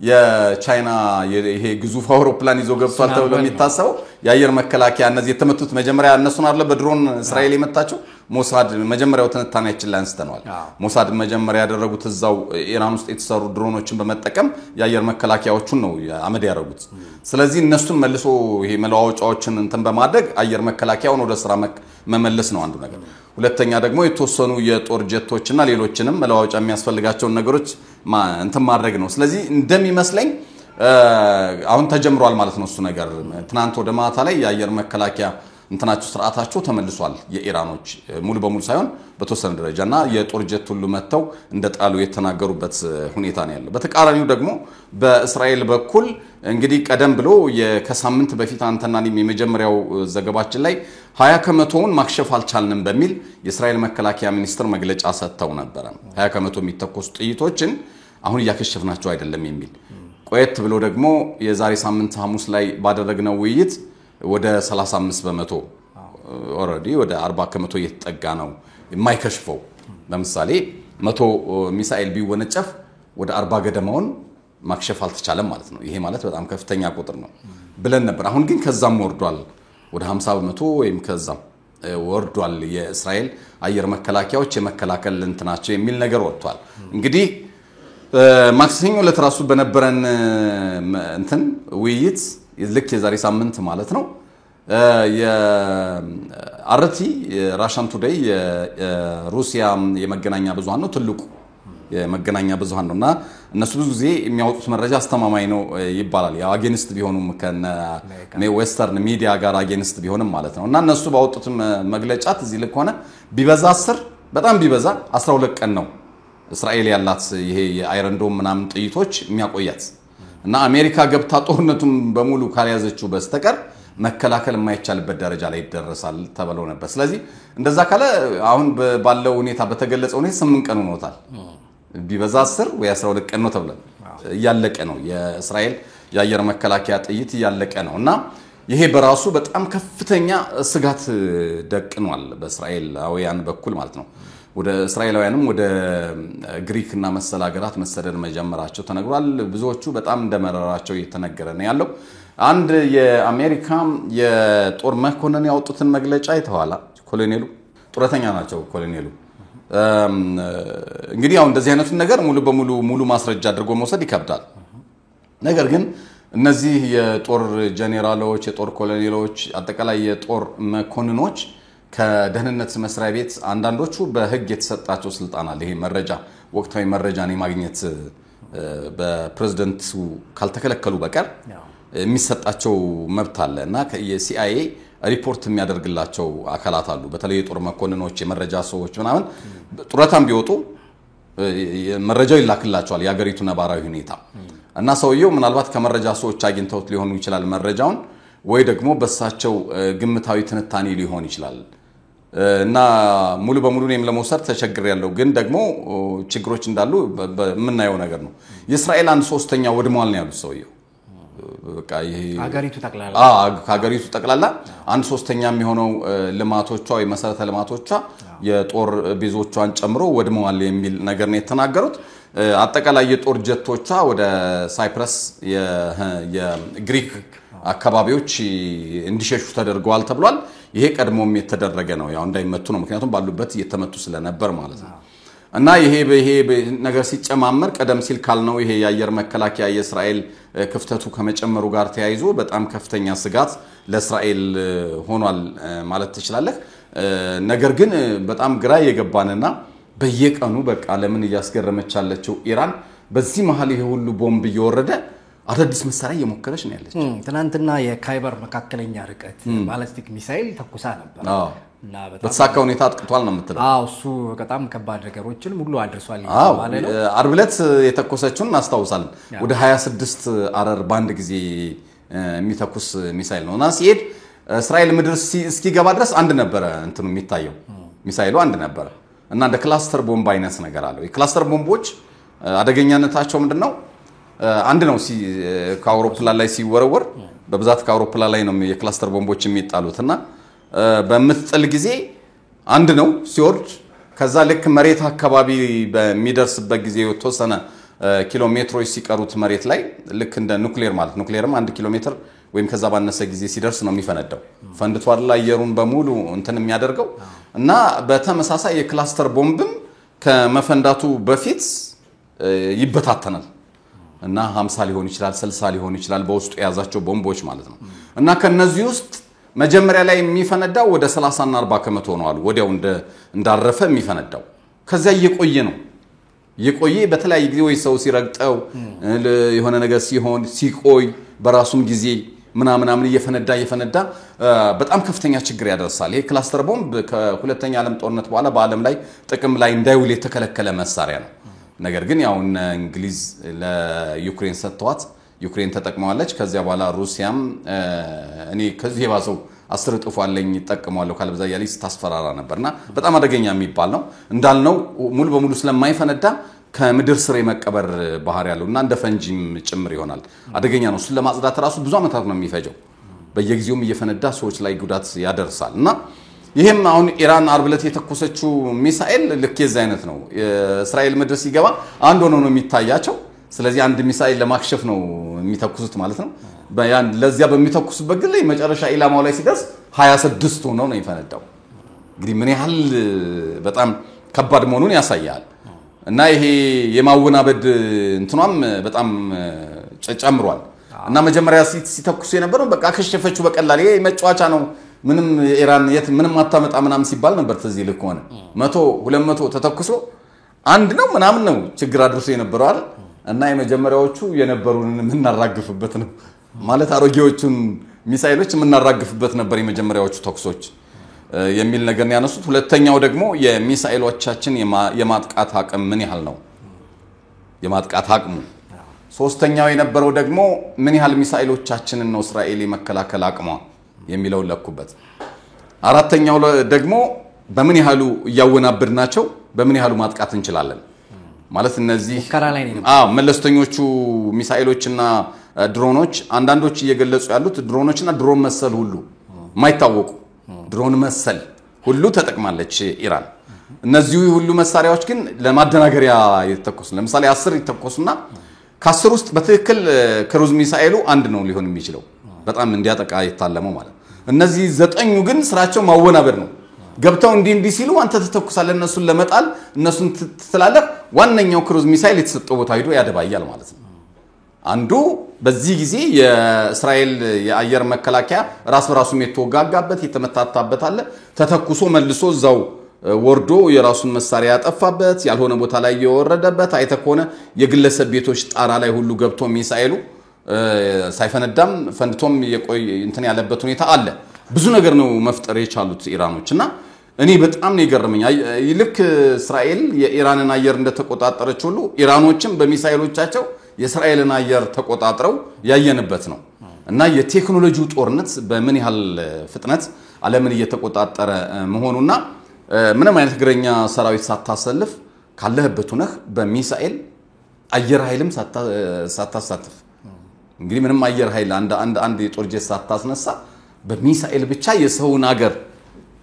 የቻይና ይሄ ግዙፍ አውሮፕላን ይዞ ገብቷል ተብሎ የሚታሰበው የአየር መከላከያ እነዚህ የተመቱት መጀመሪያ እነሱን አይደለ በድሮን እስራኤል የመታቸው ሞሳድ መጀመሪያው ተነታናችን ላይ አንስተናል ሞሳድ መጀመሪያ ያደረጉት እዛው ኢራን ውስጥ የተሰሩ ድሮኖችን በመጠቀም የአየር መከላከያዎቹን ነው አመድ ያደረጉት ስለዚህ እነሱን መልሶ ይሄ መለዋወጫዎችን እንትን በማድረግ አየር መከላከያውን ወደ ስራ መመለስ ነው አንዱ ነገር ሁለተኛ ደግሞ የተወሰኑ የጦር ጀቶችና ሌሎችንም መለዋወጫ የሚያስፈልጋቸው ነገሮች እንትን ማድረግ ነው ስለዚህ እንደሚመስለኝ አሁን ተጀምሯል ማለት ነው እሱ ነገር ትናንት ወደ ማታ ላይ የአየር መከላከያ እንትናቸው ስርዓታቸው ተመልሷል የኢራኖች ሙሉ በሙሉ ሳይሆን በተወሰነ ደረጃና የጦር ጀት ሁሉ መተው እንደጣሉ የተናገሩበት ሁኔታ ነው ያለው በተቃራኒው ደግሞ በእስራኤል በኩል እንግዲህ ቀደም ብሎ ከሳምንት በፊት አንተናንም የመጀመሪያው ዘገባችን ላይ 20% ማክሸፍ አልቻልንም በሚል የእስራኤል መከላከያ ሚኒስትር መግለጫ ሰጥተው ነበር 20% የሚተኮሱ ጥይቶችን አሁን ያከሸፍናቸው አይደለም የሚል ቆየት ብሎ ደግሞ የዛሬ ሳምንት ሐሙስ ላይ ባደረግነው ውይይት ወደ 35% ኦሬዲ ወደ 40% እየተጠጋ ነው የማይከሽፈው ለምሳሌ 100 ሚሳኤል ቢወነጨፍ ወደ 40 ገደማውን ማክሸፍ አልተቻለም ማለት ነው ይሄ ማለት በጣም ከፍተኛ ቁጥር ነው ብለን ነበር አሁን ግን ከዛም ወርዷል ወደ 50% ወይም ከዛም ወርዷል የእስራኤል አየር መከላከያዎች የመከላከል እንትናቸው የሚል ነገር ወጥቷል እንግዲህ ማክሰኞ ለተራሱ በነበረን እንትን ውይይት ልክ የዛሬ ሳምንት ማለት ነው የአርቲ ራሻን ቱዴይ የሩሲያ የመገናኛ ብዙሃን ነው ትልቁ የመገናኛ ብዙሃን ነውና እነሱ ብዙ ጊዜ የሚያወጡት መረጃ አስተማማኝ ነው ይባላል ያው አጌንስት ቢሆኑም ከነ ዌስተርን ሚዲያ ጋር አጌንስት ቢሆንም ማለት ነውና እነሱ ባወጡት መግለጫት እዚህ ልክ ሆነ ቢበዛ 10 በጣም ቢበዛ 12 ቀን ነው እስራኤል ያላት ይሄ የአይረን ዶም ምናምን ጥይቶች የሚያቆያት እና አሜሪካ ገብታ ጦርነቱን በሙሉ ካልያዘችው በስተቀር መከላከል የማይቻልበት ደረጃ ላይ ይደረሳል ተብሎ ነበር ስለዚህ እንደዛ ካለ አሁን ባለው ሁኔታ በተገለጸው ሁኔታ 8 ቀን ሆኖታል ቢበዛ 10 ወይ 12 ቀን ነው ተብሏል ያለቀ ነው የእስራኤል የአየር መከላከያ ጥይት ያለቀ ነውና ይሄ በራሱ በጣም ከፍተኛ ስጋት ደቅኗል በእስራኤላውያን በኩል ማለት ነው ወደ እስራኤላውያንም ወደ ግሪክ እና መሰል ሀገራት መሰደድ መጀመራቸው ተነግሯል ብዙዎቹ በጣም እንደመረራቸው እየተነገረ ነው ያለው አንድ የአሜሪካ የጦር መኮንን ያወጡትን መግለጫ ይተዋላ ኮሎኔሉ ጡረተኛ ናቸው ኮሎኔሉ እንግዲህ ያው እንደዚህ አይነቱን ነገር ሙሉ ማስረጃ አድርጎ መውሰድ ይከብዳል ነገር ግን እነዚህ የጦር ጄኔራሎች የጦር ኮሎኔሎች አጠቃላይ የጦር መኮንኖች ከደህንነት መስሪያ ቤት አንዳንዶቹ በህግ የተሰጣቸው ስልጣን አለ ይሄ መረጃ ወቅታዊ መረጃን የማግኘት በፕሬዝዳንቱ ካልተከለከሉ በቀር የሚሰጣቸው መብት አለ እና የሲአይኤ ሪፖርት የሚያደርግላቸው አካላት አሉ በተለይ የጦር መኮንኖች የመረጃ ሰዎች ምናምን ጡረታም ቢወጡ መረጃው ይላክላቸዋል የሀገሪቱ ነባራዊ ሁኔታ እና ሰውየው ምናልባት ከመረጃ ሰዎች አግኝተውት ሊሆኑ ይችላል መረጃውን ወይ ደግሞ በሳቸው ግምታዊ ትንታኔ ሊሆን ይችላል እና ሙሉ በሙሉ እኔም ለመውሰድ ተቸግሬያለሁ ግን ደግሞ ችግሮች እንዳሉ ምናየው ነገር ነው የእስራኤል 1/3 ወድሟል ነው ያሉት ሰውየው በቃ ይሄ ሀገሪቱ ጠቅላላ 1/3 የሚሆነው ልማቶቿ ወይ መሰረተ ልማቶቿ የጦር ቤዞቿን ጨምሮ ወድመዋል የሚል ነገር ነው የተናገሩት አጠቃላይ የጦር ጀቶቿ ወደ ሳይፕረስ የግሪክ አካባቢዎች እንዲሸሹ ተደርገዋል ተብሏል ይሄ ቀድሞም የተደረገ ነው ያው እንዳይመቱ ነው ምክንያቱም ባሉበት እየተመቱ ስለነበር ማለት ነው እና ይሄ ነገር ሲጨማመር ቀደም ሲል ካልነው ይሄ የአየር መከላከያ የእስራኤል ክፍተቱ ከመጨመሩ ጋር ተያይዞ በጣም ከፍተኛ ስጋት ለእስራኤል ሆኗል ማለት ትችላለህ ነገር ግን በጣም ግራ የገባንና በየቀኑ በቃ ለምን ያስገረመች ያለችው ኢራን በዚህ መሃል ይሄ ሁሉ ቦምብ እየወረደ አዳዲስ መሳሪያ እየሞከረች ነው ያለች ትናንትና የካይበር መካከለኛ ርቀት ባላስቲክ ሚሳኤል ተኩሳ ነበር እና በተሳካ ሁኔታ አጥቅቷል ነው የምትለው እሱ በጣም ከባድ ነገሮችን ሁሉ አድርሷል ይባላል ነው ዓርብ ዕለት የተኮሰችውን አስተዋውሳለን ወደ 26 አረር ባንድ ጊዜ የሚተኩስ ሚሳኤል ነውና ሲሄድ እስራኤል ምድር እስኪገባ ድረስ አንድ ነበር እንትኑ የሚታየው ሚሳኤሉ አንድ ነበር እና እንደ ክላስተር ቦምብ አይነት ነገር አለው የክላስተር ቦምቦች አደገኛነታቸው ምንድነው አንድ ነው ከአውሮፕላን ላይ ሲወረወር በብዛት ከአውሮፕላን ላይ ነው የክላስተር ቦምቦች የሚጣሉትና በመጥል ጊዜ አንድ ነው ሲወርድ ከዛ ልክ መሬት አካባቢ በሚደርስበት ጊዜ የተወሰነ ኪሎ ሜትሮች ሲቀሩት መሬት ላይ ልክ እንደ ኑክሌር ማለት ኑክሌርም 1 ኪሎ ሜትር ወይም ከዛ ባነሰ ጊዜ ሲደርስ ነው የሚፈነዳው ፈንድቷል አየሩን በሙሉ እንትን የሚያደርገው እና በተመሳሳይ የክላስተር ቦምብም ከመፈንዳቱ በፊት ይበታተናል እና 50 ሊሆን ይችላል 60 ሊሆን ይችላል በውስጡ ያዛቸው ቦምቦች ማለት ነው እና ከነዚህ ውስጥ መጀመሪያ ላይ የሚፈነዳው ወደ 30 እና 40 ከመቶ ነው አሉ ወዲያው እንዳረፈ የሚፈነዳው ከዛ እየቆየ ነው የቆየ በተለያየ ጊዜ ወይ ሰው ሲረግጠው የሆነ ነገር ሲሆን ሲቆይ በራሱም ጊዜ ምናምን እየፈነዳ በጣም ከፍተኛ ችግር ያደርሳል ይሄ ክላስተር ቦምብ ከሁለተኛ ዓለም ጦርነት በኋላ በአለም ላይ ጥቅም ላይ እንዳይውል የተከለከለ መሳሪያ ነው ነገር ግን ያው እንግሊዝ ለዩክሬን ሰጥቷት ዩክሬን ተጠቅመዋለች ከዚያ በኋላ ሩሲያም እኔ ከዚህ የባሰው 10 እጥፍ አለኝ ይጠቀማለሁ ካልበዛ ያሊስ ታስፈራራ ነበርና በጣም አደገኛ የሚባል ነው እንዳልነው ሙሉ በሙሉ ስለማይፈነዳ ከምድር ስር የመቀበር ባህር ያለውና እንደ ፈንጂም ጭምር ይሆናል አደገኛ ነው እሱን ለማጽዳት ራሱ ብዙ አመታት ነው የሚፈጀው በየጊዜውም እየፈነዳ ሰዎች ላይ ጉዳት ያደርሳልና ይሄም አሁን ኢራን ዓርብ ዕለት የተኮሰችው ሚሳኤል ልክ የዛ አይነት ነው እስራኤል ምድር ሲገባ አንድ ሆኖ ነው የሚታያቸው ስለዚህ አንድ ሚሳኤል ለማክሸፍ ነው የሚተኩሱት ማለት ነው በያን ለዚያ በሚተኩሱበት ግን ላይ መጨረሻ ኢላማው ላይ ሲደርስ 26 ሆኖ ነው ይፈነዳው እንግዲህ ምን ያህል በጣም ከባድ መሆኑን ያሳያል እና ይሄ የማወናበድ እንትኗም በጣም ጨምሯል እና መጀመሪያ ሲተኩሱ የነበረው በቃ ከሸፈችው በቀላል ይሄ መጫወቻ ነው ምንም ኢራን ምንም አታመጣ ምናም ሲባል ነበር ተዚህ ልክ ሆነ 100 200 ተተኩሶ አንድ ነው ምናምን ነው ችግር አድርሶ የነበረው አይደል እና የመጀመሪያዎቹ የነበሩን ምናራግፍበት ነው ማለት አሮጌዎቹን ሚሳኤሎች ምናራግፍበት ነበር የመጀመሪያዎቹ ተኩሶች የሚል ነገር ነው ያነሱት ሁለተኛው ደግሞ የሚሳኤሎቻችን የማጥቃት አቅም ምን ያህል ነው የማጥቃት አቅሙ ሶስተኛው የነበረው ደግሞ ምን ያህል ሚሳኤሎቻችንን ነው እስራኤል የመከላከል አቅሟ የሚለው ለኩበት አራተኛው ደግሞ በምን ያህሉ ያወናብድናቸው በምን ያህሉ ማጥቃት እንችላለን ማለት እነዚህ ከራላይ ነው መለስተኞቹ ሚሳኤሎችና ድሮኖች አንዳንዶች እየገለጹ ያሉት ድሮኖችና ድሮን መሰል ሁሉ ማይታወቁ ድሮን መሰል ሁሉ ተጠቅማለች ኢራን እነዚህ ሁሉ መሳሪያዎች ግን ለማደናገሪያ የተተኮሱ ለምሳሌ 10 ይተኮሱና ከ10 ውስጥ በትክክል ክሩዝ ሚሳኤሉ አንድ ነው ሊሆን የሚችለው በጣም እንዲያጠቃ ይታለመው ማለት እነዚህ 9 ግን ስራቸው ማወናበድ ነው ገብታው እንዲህ ሲሉ አንተ ተተኩሳለህ እነሱን ለመጣል እነሱን ትላለህ ዋንኛው ክሩዝ ሚሳኤል የተሰጠው ቦታ ሄዶ ያደባያል ማለት ነው አንዱ በዚህ ጊዜ የእስራኤል የአየር መከላከያ ራስ በራሱ የተወጋጋበት የተመታታበት አለ ተተኩሶ መልሶ ዛው ወርዶ የራሱን መሳሪያ ያጠፋበት ያልሆነ ቦታ ላይ የወረደበት አይተኮነ የግለሰብ ቤቶች ጣራ ላይ ሁሉ ገብቶ ሚሳኤሉ ሳይፈነዳም ፈንድቶም የቆይ እንትን ያለበት ሁኔታ አለ ብዙ ነገር ነው መፍጠር የቻሉት ኢራኖችና እኔ በጣም ነው የገረመኝ ልክ እስራኤል የኢራንን አየር እንደተቆጣጠረች ሁሉ ኢራኖችም በሚሳኤሎቻቸው የእስራኤልን አየር ተቆጣጥረው ያየንበት ነው እና የቴክኖሎጂው ጦርነት በምን ያህል ፍጥነት ዓለምን እየተቆጣጠረ መሆኑና ምንም አይነት ግረኛ ሰራዊት ሳታሰልፍ ካለህበት ሆነህ በሚሳኤል አየር ኃይልም ሳታሳትፍ እንግዲህ ምንም አየር ኃይል አንድ የጦር ጄት ሳታስነሳ በሚሳኤል ብቻ የሰውን ሀገር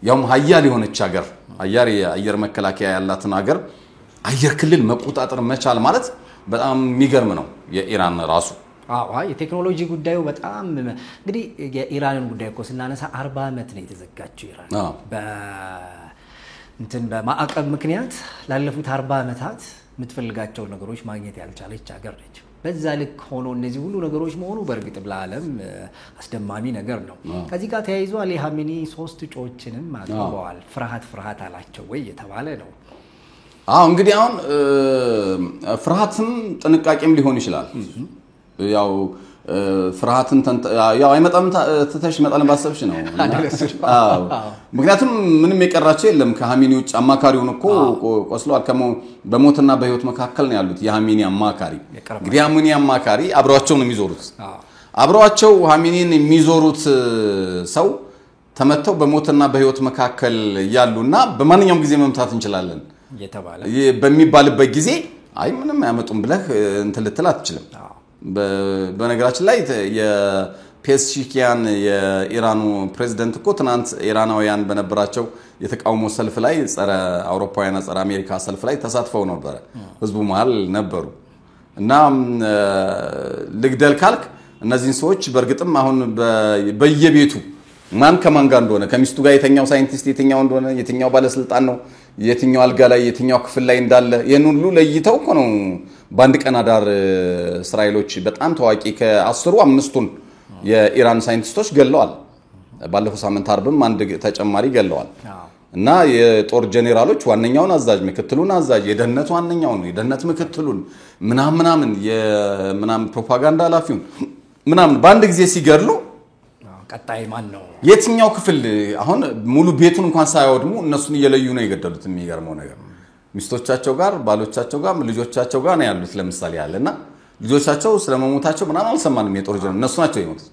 ያውም ሀያል የሆነች ሀገር አየር መከላከያ ያላትን ሀገር አየር ክልል መቆጣጠር መቻል ማለት በጣም የሚገርም ነው የኢራን ራሱ የቴክኖሎጂ ጉዳዩ በጣም እንግዲህ የኢራንን ጉዳይ እኮ ስናነሳ 40 ዓመት ነው የተዘጋጀው ኢራን በማዕቀብ ምክንያት ላለፉት 40 ዓመታት የምትፈልጋቸው ነገሮች ማግኘት ያልቻለች ሀገር ነች በዛ ልክ ሆኖ እነዚህ ሁሉ ነገሮች መሆኑ በእርግጥ ለዓለም አስደማሚ ነገር ነው ከዚህ ጋር ተያይዞ አሊ ሀሚኒ 3 እጩዎችንም አቅርበዋል ፍርሃት አላቸው ወይ የተባለ ነው እንግዲህ አሁን ፍርሃትም ጥንቃቄም ሊሆን ይችላል ያው ፍርሃትን ያው አይመጣም ተተሽ መጣለን ባሰብሽ ነው ምክንያቱም ምንም የቀራቸው የለም ከሀሚኒ ውጭ አማካሪውን እኮ ቆስሏል በሞትና በህይወት መካከል ነው ያሉት የሀሚኒ አማካሪ እንግዲህ ሀሚኒ አማካሪ አብረዋቸው ነው የሚዞሩት አብረዋቸው ሀሚኒን የሚዞሩት ሰው ተመተው በሞትና በህይወት መካከል ያሉና በማንኛውም ጊዜ መምታት እንችላለን የተባለ በሚባልበት ጊዜ አይ ምንም ያመጡም ብለህ እንትን ልትል አትችልም በነገራችን ላይ የፔስሺኪያን የኢራኑ ፕሬዝዳንት እኮ ትናንት ኢራናውያን በነበራቸው የተቃውሞ ሰልፍ ላይ ጸረ አውሮፓውያን ጸረ አሜሪካ ሰልፍ ላይ ተሳትፈው ነበር ህዝቡ መሃል ነበሩ እና ልግደል ካልክ እነዚህን ሰዎች በርግጥም አሁን በየቤቱ ማን ከማን ጋር እንደሆነ ከሚስቱ ጋር የተኛው ሳይንቲስት የተኛው እንደሆነ የተኛው ባለስልጣን ነው የትኛው አልጋ ላይ የትኛው ክፍል ላይ እንዳለ ይሄን ሁሉ ለይተው እኮ ነው ባንድ ቀን አዳር እስራኤሎች በጣም ታዋቂ ከ10ሩ 5ቱን የኢራን ሳይንቲስቶች ገለዋል ባለፈው ሳምንት አርብም አንድ ተጨማሪ ገለዋል እና የጦር ጄኔራሎች ዋነኛውን አዛዥ ምክትሉን አዛዥ የደህንነት ዋነኛውን የደህንነት ምክትሉን ምናምን ፕሮፓጋንዳ ኃላፊውን ምናምን ባንድ ጊዜ ሲገድሉ ቀጣይ ማን ነው የትኛው ክፍል አሁን ሙሉ ቤቱን እንኳን ሳይወድሙ እነሱን እየለዩ ነው የገደሉት የሚገርመው ነገር ሚስቶቻቸው ጋር ባሎቻቸው ጋር ልጆቻቸው ጋር ነው ያሉት ለምሳሌ ያለና ልጆቻቸው ስለመሞታቸው ምናምን አልሰማንም የጦር ጀነራል እነሱ ናቸው የሞቱት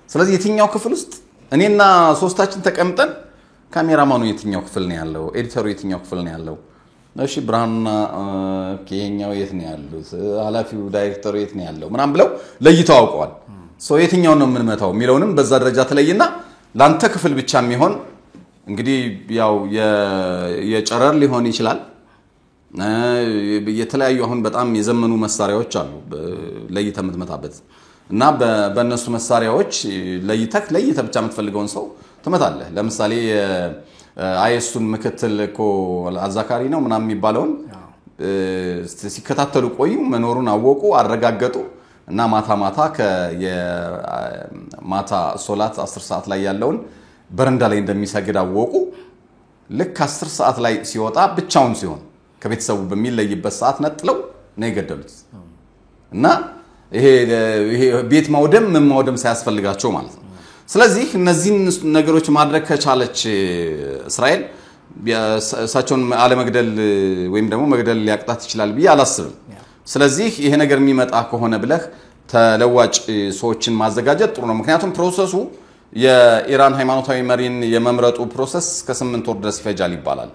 ስለዚህ የትኛው ክፍል ውስጥ እኔና ሶስታችን ተቀምጠን ካሜራማኑ የትኛው ክፍል ነው ያለው ኤዲተሩ የትኛው ክፍል ነው ያለው እሺ ብርሃንና ከየኛው የት ነው ያሉት ኃላፊው ዳይሬክተሩ የት ነው ያለው ምናምን ብለው ለይተው አውቀዋል የትኛው ነው የምንመታው የሚለውንም በዛ ደረጃ ተለይና ላንተ ክፍል ብቻ የሚሆን እንግዲህ ያው የጨረር ሊሆን ይችላል የተለያዩ አሁን በጣም የዘመኑ መሳሪያዎች አሉ ለይተህ የምትመታበት እና በእነሱ መሳሪያዎች ለይተህ ብቻ የምትፈልገውን ሰው ትመታለህ ለምሳሌ አይሱን ምክትል እኮ አዛካሪ ነው ምናምን የሚባለውን ሲከታተሉ ቆዩ መኖሩን አወቁ አረጋገጡ እና ማታ ማታ ሶላት 10 ሰዓት ላይ ያለውን በረንዳ ላይ እንደሚሰግድ አወቁ ልክ 10 ሰዓት ላይ ሲወጣ ብቻውን ሲሆን ከቤተሰቡ በሚለይበት ሰዓት ነጥለው ነው የገደሉት እና ይሄ ቤት ማውደም ሳያስፈልጋቸው ማለት ነው ስለዚህ እነዚህን ነገሮች ማድረግ ከቻለች እስራኤል እሳቸውን አለመግደል ወይም ደግሞ መግደል ሊያቅጣት ይችላል ብዬ አላስብም ስለዚህ ይሄ ነገር የሚመጣ ከሆነ ብለህ ተለዋጭ ሰዎችን ማዘጋጀት ጥሩ ነው ምክንያቱም ፕሮሰሱ የኢራን ሃይማኖታዊ መሪን የመምረጡ ፕሮሰስ ከ8 ወር ድረስ ይፈጃል ይባላል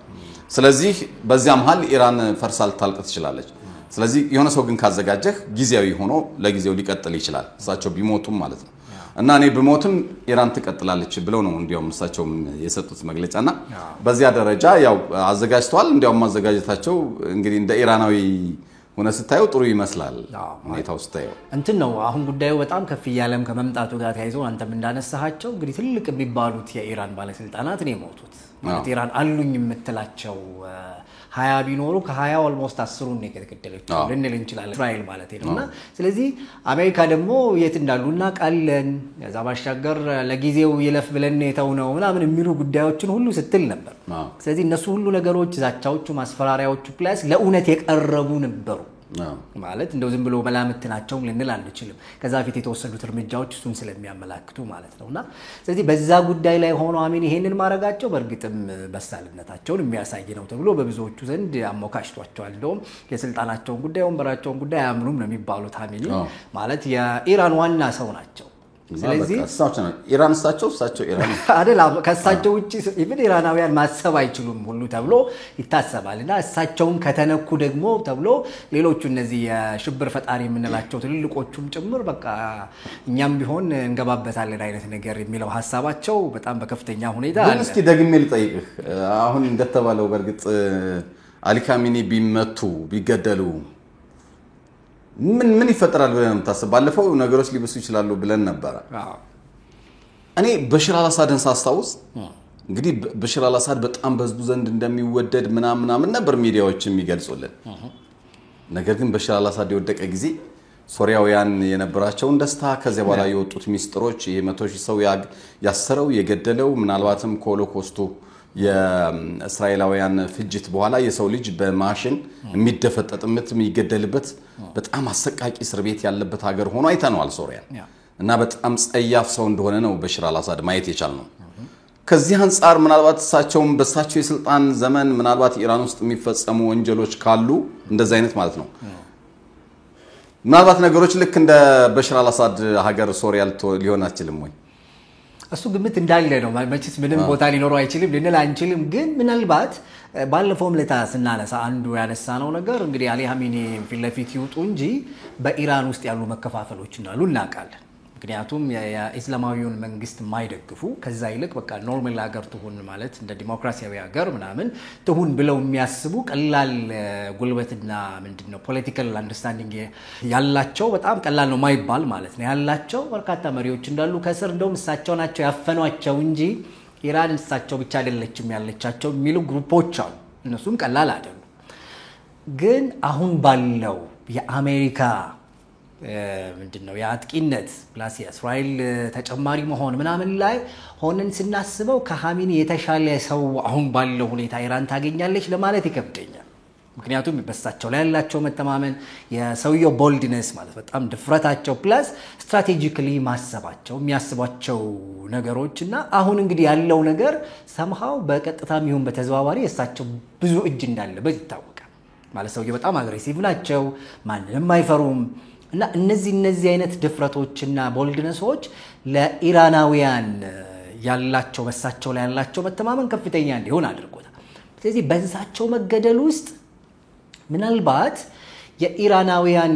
ስለዚህ በዚያ መሃል ኢራን ፈርሳል ታልቅ ትችላለች ስለዚህ የሆነ ሰው ግን ካዘጋጀህ ጊዜያዊ ሆኖ ለጊዜው ሊቀጥል ይችላል እሳቸው ቢሞቱም ማለት ነው እና እኔ በሞትም ኢራን ትቀጥላለች ብለው ነው እንዲያውም እሳቸውም የሰጡት መግለጫና በዚያ ደረጃ ያው አዘጋጅተዋል እንዲያውም ማዘጋጀታቸው እንግዲህ እንደ ኢራናዊ ሆነ ስታዩ ጥሩ ይመስላል ሁኔታው ስታዩ እንትን ነው አሁን ጉዳዩ በጣም ከፍ ይያለም ከመምጣቱ ጋር ተያይዞ አንተም እንዳነሳሃቸው እንግዲህ ትልቅ የሚባሉት የኢራን ባለስልጣናት ነው የሞቱት ማለት ኢራን አሉኝ የምትላቸው 20 ቢኖሩ ከ20 ኦልሞስት 10ን ነው የተገደለችው ልንል እንችላለን እስራኤል ማለት ነውና ስለዚህ አሜሪካ ደግሞ የት እንዳሉና ቃለን ያዛ ባሻገር ለጊዜው ይለፍ ብለን የተው ነው ምናምን የሚሉ ጉዳዮችን ሁሉ ስትል ነበር ስለዚህ እነሱ ሁሉ ነገሮች ዛቻዎቹ ማስፈራሪያዎቹ ፕላስ ለኡነት የቀረቡ ነበሩ ማለት እንደው ዝም ብሎ መላምት ናቸው ልንል አንችልም ከዛ ፊት የተወሰዱት እርምጃዎች እሱን ስለሚያመላክቱ ማለት ነውና ስለዚህ በዛ ጉዳይ ላይ ሆኖ አሚን ይሄንን ማረጋቸው በእርግጥም በሳልነታቸውን የሚያሳይ ነው ተብሎ በብዙዎቹ ዘንድ አሞካሽቷቸዋል እንደውም የስልጣናቸውን ጉዳይ ወንበራቸውን ጉዳይ አያምኑም ነው የሚባሉት አሚን ማለት የኢራን ዋና ሰው ናቸው ስለዚህ ኢራን እሳቸው ኢራን አይደል ከእሳቸው ውጪ ኢቭን ኢራናውያን ማሰብ አይችሉም ሁሉ ተብሎ ይታሰባልና እሳቸውን ከተነኩ ደግሞ ተብሎ ሌሎቹ እነዚህ የሽብር ፈጣሪ የምንላቸው ትልልቆቹም ጭምር በቃ እኛም ቢሆን እንገባበታለን አይነት ነገር የሚለው ሐሳባቸው በጣም በከፍተኛ ሁኔታ አለ እስኪ ደግሜ ልጠይቅህ አሁን እንደተባለው በርግጥ አሊ ካሚኒ ቢመቱ ቢገደሉ ምን ይፈጠራል ብለን ተሰብ ባለፈው ነገሮች ሊበሱ ይችላሉ ብለን ነበር እኔ በሽር አልአሳድን ሳስታውስ እንግዲህ በሽር አልአሳድ በጣም በህዝቡ ዘንድ እንደሚወደድ ምናምን ነበር ሚዲያዎች የሚገልጹልን ነገር ግን በሽር አልአሳድ የወደቀ ጊዜ ሶሪያውያን የነበራቸውን ደስታ ከዚያ በኋላ የወጡት ሚስጥሮች ይሄ 100,000 ሰው ያሰረው የገደለው ምናልባትም ኮሎኮስቱ የእስራኤላውያን ፍጅት በኋላ የሰው ልጅ በማሽን የሚደፈጠጥምት የሚገደልበት በጣም አሰቃቂ እስር ቤት ያለበት ሀገር ሆኖ አይተነዋል ሶሪያ እና በጣም ጸያፍ ሰው እንደሆነ ነው በሽር አልአሳድ ማየት የቻልነው ከዚህ አንፃር ምናልባት እሳቸውም በሳቸው የስልጣን ዘመን ምናልባት ኢራን ውስጥ የሚፈጸሙ ወንጀሎች ካሉ እንደዛ አይነት ማለት ነው ምናልባት ነገሮች ልክ እንደ በሽር አልአሳድ ሀገር ሶሪያ ሊሆን አይችልም ወይ እሱ ግምት እንዳለ ነው ማለትስ ምንም ቦታ ሊኖረው አይችልም ልንል አንችልም ግን ምናልባት ባለፈውም ለታ ስናነሳ አንዱ ያነሳነው ነገር እንግዲህ አሊ ኻሜኒ ፊት ለፊት ይውጡ እንጂ በኢራን ውስጥ ያሉ መከፋፈሎች እንዳሉ እናውቃለን ምክንያቱም የእስላማዊውን መንግስት ማይደግፉ ከዛ ይልቅ በቃ ኖርማል ሀገር ትሁን ማለት እንደ ዲሞክራሲያዊ ሀገር ምናምን ትሁን ብለው የሚያስቡ ቀላል ጉልበትና ምንድነው ፖለቲካል አንደርስታንዲንግ ያላቸው በጣም ቀላል ነው ማይባል ማለት ነው ያላቸው በርካታ መሪዎች እንዳሉ ከስር እንደውም እሳቸው ናቸው ያፈኗቸው እንጂ ኢራን እሳቸው ብቻ አይደለችም ያለቻቸው የሚሉ ግሩፖች አሉ እነሱም ቀላል አይደሉም ግን አሁን ባለው የአሜሪካ ምንድነው ያጥቂነት ፕላስ የእስራኤል ተጨማሪ መሆን ምናምን ላይ ሆነን ስናስበው ከኻሜኒ የተሻለ ሰው አሁን ባለው ሁኔታ ኢራን ታገኛለች ለማለት ይከብደኛል ምክንያቱም በሳቸው ላይ ያላቸው መተማመን የሰውየው ቦልድነስ ማለት በጣም ድፍረታቸው ፕላስ ስትራቴጂካሊ ማሰባቸው የሚያስባቸው ነገሮችና አሁን እንግዲህ ያለው ነገር somehow በቀጥታም ይሁን በተዘዋዋሪ እሳቸው ብዙ እጅ እንዳለበት ይታወቃል ማለት ሰውየው በጣም አግሬሲቭ ናቸው ማንንም አይፈሩም እና እነዚህ አይነት ድፍረቶችና ቦልድነሶች ለኢራናውያን ያላቸው በሳቸው ላይ ያላቸው መተማመን ከፍተኛ እንዲሆን አድርጎታል ስለዚህ በዛቸው መገደል ውስጥ ምናልባት የኢራናውያን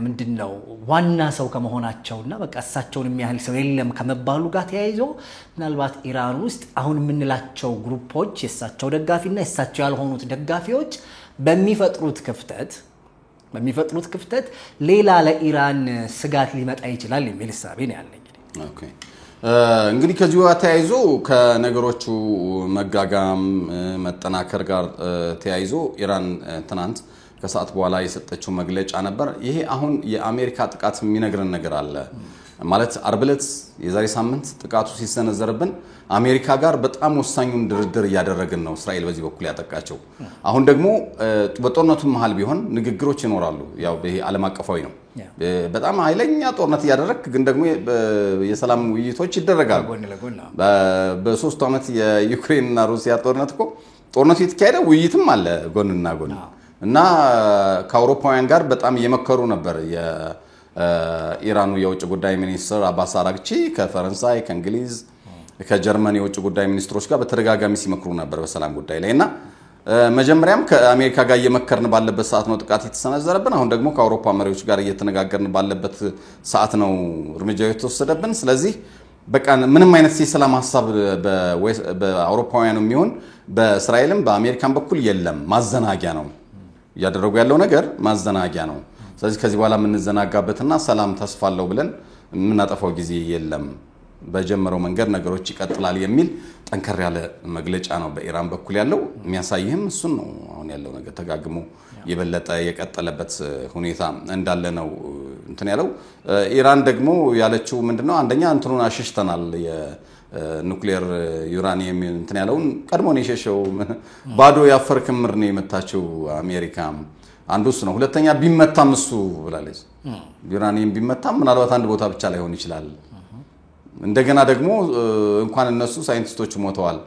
ምንድነው ዋና ሰው ከመሆናቸውና በቃ እሳቸውን የሚያህል ሰው የለም ከመባሉ ጋር ተያይዞ ምናልባት ኢራን ውስጥ አሁን የምንላቸው ግሩፖች የሳቸው ደጋፊና የሳቸው ያልሆኑት ደጋፊዎች በሚፈጥሩት ክፍተት ሌላ ለኢራን ስጋት ሊመጣ ይችላል የሚል ሐሳብ ነው ያለኝ ኦኬ እንግዲህ ከዚሁ ተያይዞ ከነገሮቹ መጋጋም መጠናከር ጋር ተያይዞ ኢራን ትናንት ከሰዓት በኋላ የሰጠችው መግለጫ ነበር ይሄ አሁን የአሜሪካ ጥቃት የሚነግረን ነገር አለ ማለት አርብለት የዛሬ ሳምንት ጥቃቱ ሲሰነዘርብን አሜሪካ ጋር በጣም ወሳኙን ድርድር ያደረግን ነው እስራኤል በዚህ በኩል ያጠቃቸው አሁን ደግሞ በጦርነቱ መሃል ቢሆን ንግግሮች ይኖራሉ ያው ይሄ ዓለም አቀፋዊ ነው በጣም ኃይለኛ ጦርነት ያደረክ ግን ደግሞ የሰላም ውይይቶች ይደረጋሉ በ3 አመት የዩክሬንና ሩሲያ ጦርነቱ የተካሄደ ውይይትም አለ ጎንና ጎን እና ከአውሮፓውያን ጋር በጣም እየመከሩ ነበር የኢራኑ የውጭ ጉዳይ ሚኒስትር አባስ አራግቺ ከፈረንሳይ ከእንግሊዝ ከጀርመን የውጭ ጉዳይ ሚኒስትሮች ጋር በተደጋጋሚ ሲመክሩ ነበር በሰላም ጉዳይ ላይና መጀመሪያም ከአሜሪካ ጋር እየመከርን ባለበት ሰዓት ነው ጥቃት የተሰነዘረብን አሁን ደግሞ ከአውሮፓ መሪዎች ጋር እየተነጋገርን ባለበት ሰዓት ነው እርምጃው የተወሰደብን ስለዚህ በቃ ምንም አይነት የሰላም ሐሳብ በአውሮፓውያንም ይሁን በእስራኤልም በአሜሪካም በኩል የለም ማዘናጊያ ነው ያደረጉ ያለው ነገር ማዘናጊያ ነው ስለዚህ ከዚህ በኋላ የምንዘናጋበትና ሰላም ተስፋለው ብለን ምናጠፋው ጊዜ የለም በጀመረው መንገድ ነገሮች ይቀጥላል የሚል ጠንከር ያለ መግለጫ ነው በኢራን በኩል ያለው የሚያሳይህም እሱን ነው አሁን ያለው ነገር ተጋግሞ የበለጠ የቀጠለበት ሁኔታ እንዳለ ነው እንትን ያለው ኢራን ደግሞ ያለችው ምንድነው አንደኛ እንትኑን አሽሽተናል የኑክሌር ዩራኒየም እንትን ያለውን ቀድሞ ነው የሸሸው ባዶ ያፈር ክምር ነው የመታቸው አሜሪካ አንዱ እሱ ነው ሁለተኛ ቢመታም እሱ ብላለች ዩራኒየም ቢመታም ምናልባት አንድ ቦታ ብቻ ላይሆን ይችላል እንደገና ደግሞ እንኳን እነሱ ሳይንቲስቶች ሞተዋል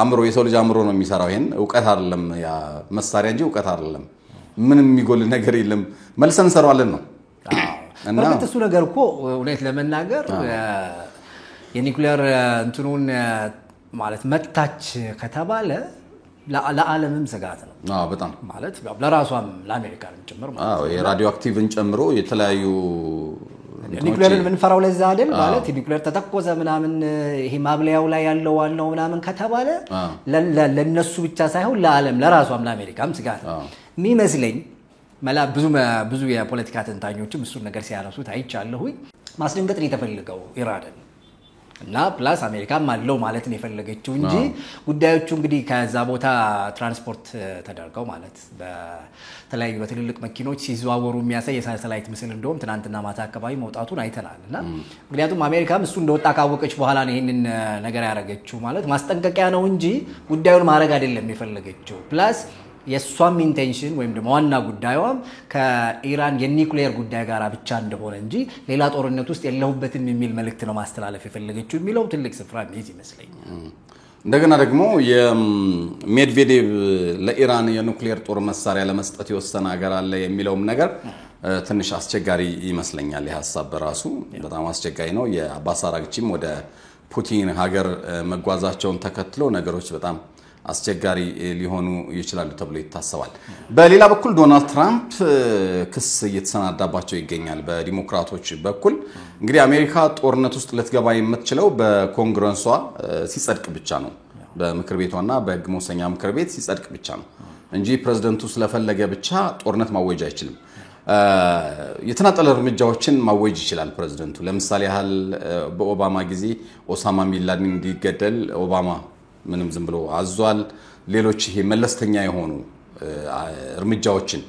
አምሮ የሰው ልጅ አምሮ ነው የሚሰራው ይሄን ዕውቀት አይደለም ያ መሳሪያ እንጂ ዕውቀት አይደለም ምንም የሚጎል ነገር የለም መልሰን ሰራዋለን ነው እና እሱ ነገር እኮ እውነት ለመናገር የኒውክሌር እንትኑን ማለት መታች ከተባለ ለዓለምም ስጋት ነው በጣም ማለት ለራሷም ለአሜሪካንም ጭምር ማለት የራዲዮ አክቲቭን ጨምሮ የተለያዩ ኒውክሌርን ምን ፈራው ለዛ አይደል ማለት ኒውክሌር ተተኮሰ ምናምን ይሄ ማብለያው ላይ ያለው ዋናው ምናምን ከተባለ ለነሱ ብቻ ሳይሆን ለዓለም ለራሷም ለአሜሪካም ስጋት ነው የሚመስለኝ ብዙ የፖለቲካ ተንታኞችም እሱ ነገር ሲያነሱት አይቻለሁኝ ማስደንገጥ ነው የተፈለገው ኢራንን እና ፕላስ አሜሪካም አለው ማለት ነው የፈለገችው እንጂ ጉዳዮቹ እንግዲህ ከዛ ቦታ ትራንስፖርት ተደርገው ማለት በተለያዩ በትልልቅ መኪኖች ሲዘዋወሩ የሚያሳይ የሳተላይት ምስል እንደውም ትናንትና ማታ አካባቢ መውጣቱን አይተናልና ምክንያቱም አሜሪካም እሱ እንደወጣ ካወቀች በኋላ ነው ይሄንን ነገር ያረጋችው ማለት ማስጠንቀቂያ ነው እንጂ ጉዳዩን ማረግ አይደለም የፈለገችው ፕላስ የሷም ኢንቴንሽን ወይም ደግሞ ዋና ጉዳዩም ከኢራን የኒውክሌር ጉዳይ ጋር ብቻ እንደሆነ እንጂ ሌላ ጦርነት ውስጥ የለሁበትም የሚል መልእክት ነው ማስተላለፍ የፈለገችው የሚለው ትልቅ ስፍራ የሚይዝ ይመስለኛል እንደገና ደግሞ የሜድቬዴቭ ለኢራን የኒውክሌር ጦር መሳሪያ ለመስጠት የወሰነ ሀገር አለ የሚለውም ነገር ትንሽ አስቸጋሪ ይመስለኛል የሐሳብ በራሱ በጣም አስቸጋሪ ነው የአባስ አራግቺም ወደ ፑቲን ሀገር መጓዛቸውን ተከትሎ ነገሮች በጣም አስቸጋሪ ሊሆኑ ይችላሉ ተብሎ ይታሰባል በሌላ በኩል ዶናልድ ትራምፕ ክስ እየተሰናዳባቸው ይገኛል በዲሞክራቶች በኩል እንግዲህ አሜሪካ ጦርነት ውስጥ ልትገባ የምትችለው በኮንግረሷ ሲጸድቅ ብቻ ነው በምክር ቤቷና በሕግ መወሰኛ ምክር ቤት ሲጸድቅ ብቻ ነው እንጂ ፕሬዝዳንቱ ስለፈለገ ብቻ ጦርነት ማወጅ አይችልም የተናጠለ እርምጃዎችን ማወጅ ይችላል ፕሬዝዳንቱ ለምሳሌ ያህል በኦባማ ጊዜ ኦሳማ ቢን ላደን እንዲገደል ኦባማ ምንም ዝም ብሎ አዟል ሌሎች ይሄ መለስተኛ የሆኑ እርምጃዎችን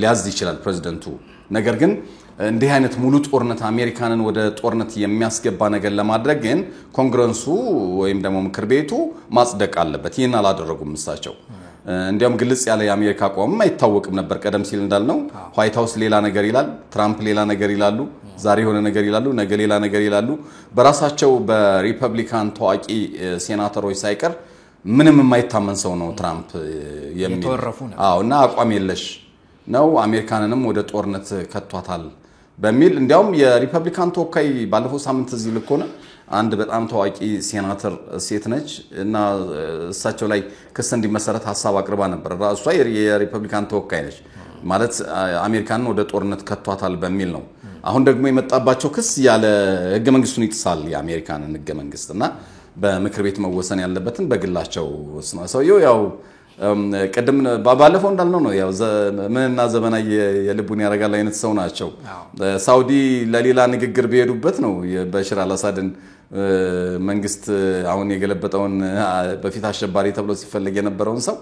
ሊያዝ ይችላል ፕሬዝዳንቱ ነገር ግን እንዲህ አይነት ሙሉ ጦርነት አሜሪካንን ወደ ጦርነት የሚያስገባ ነገር ለማድረግ ግን ኮንግረሱ ወይም ደግሞ ምክር ቤቱ ማጽደቅ አለበት ይሄን አላደረጉም እሳቸው እንዲያውም ግልጽ ያለ የአሜሪካ አቋም አይታወቅም ነበር ቀደም ሲል እንዳልነው ዋይት ሃውስ ሌላ ነገር ይላል ትራምፕ ሌላ ነገር ይላሉ ዛሬ የሆነ ነገር ይላሉ ነገ ሌላ ነገር ይላሉ በራሳቸው በሪፐብሊካን ታዋቂ ሴናተሮች ሳይቀር ምንም የማይታመን ሰው ነው ትራምፕ የተወረፉ ነው እና አቋም የለሽ ነው አሜሪካንንም ወደ ጦርነት ከቷታል በሚል እንዲያውም የሪፐብሊካን ተወካይ ባለፈው ሳምንት እዚህ ልኮነ አንድ በጣም ታዋቂ ሴናተር ሴት ነች እና እሳቸው ላይ ክስ እንዲመሰረት ሐሳብ አቅርባ ነበር ራሷ የሪፐብሊካን ተወካይ ነች ማለት አሜሪካንን ወደ ጦርነት ከቷታል በሚል ነው አሁን ደግሞ የመጣባቸው ክስ ያለ ህገ መንግስቱን ይጥሳል የአሜሪካንን ህገ መንግስትና በምክር ቤት መወሰን ያለበትን በግላቸው ሰውየው ያው ቀደም ባለፈው እንዳልነው ነው ያው ምንና ዘመናዊ የልቡን ያረጋል አይነት ሰው ናቸው ሳውዲ ለሌላ ንግግር ቢሄዱበት ነው በሽር አልአሳድን መንግስት አሁን የገለበጠውን በፊት አሸባሪ ተብሎ ሲፈልግ የነበረውን ሰው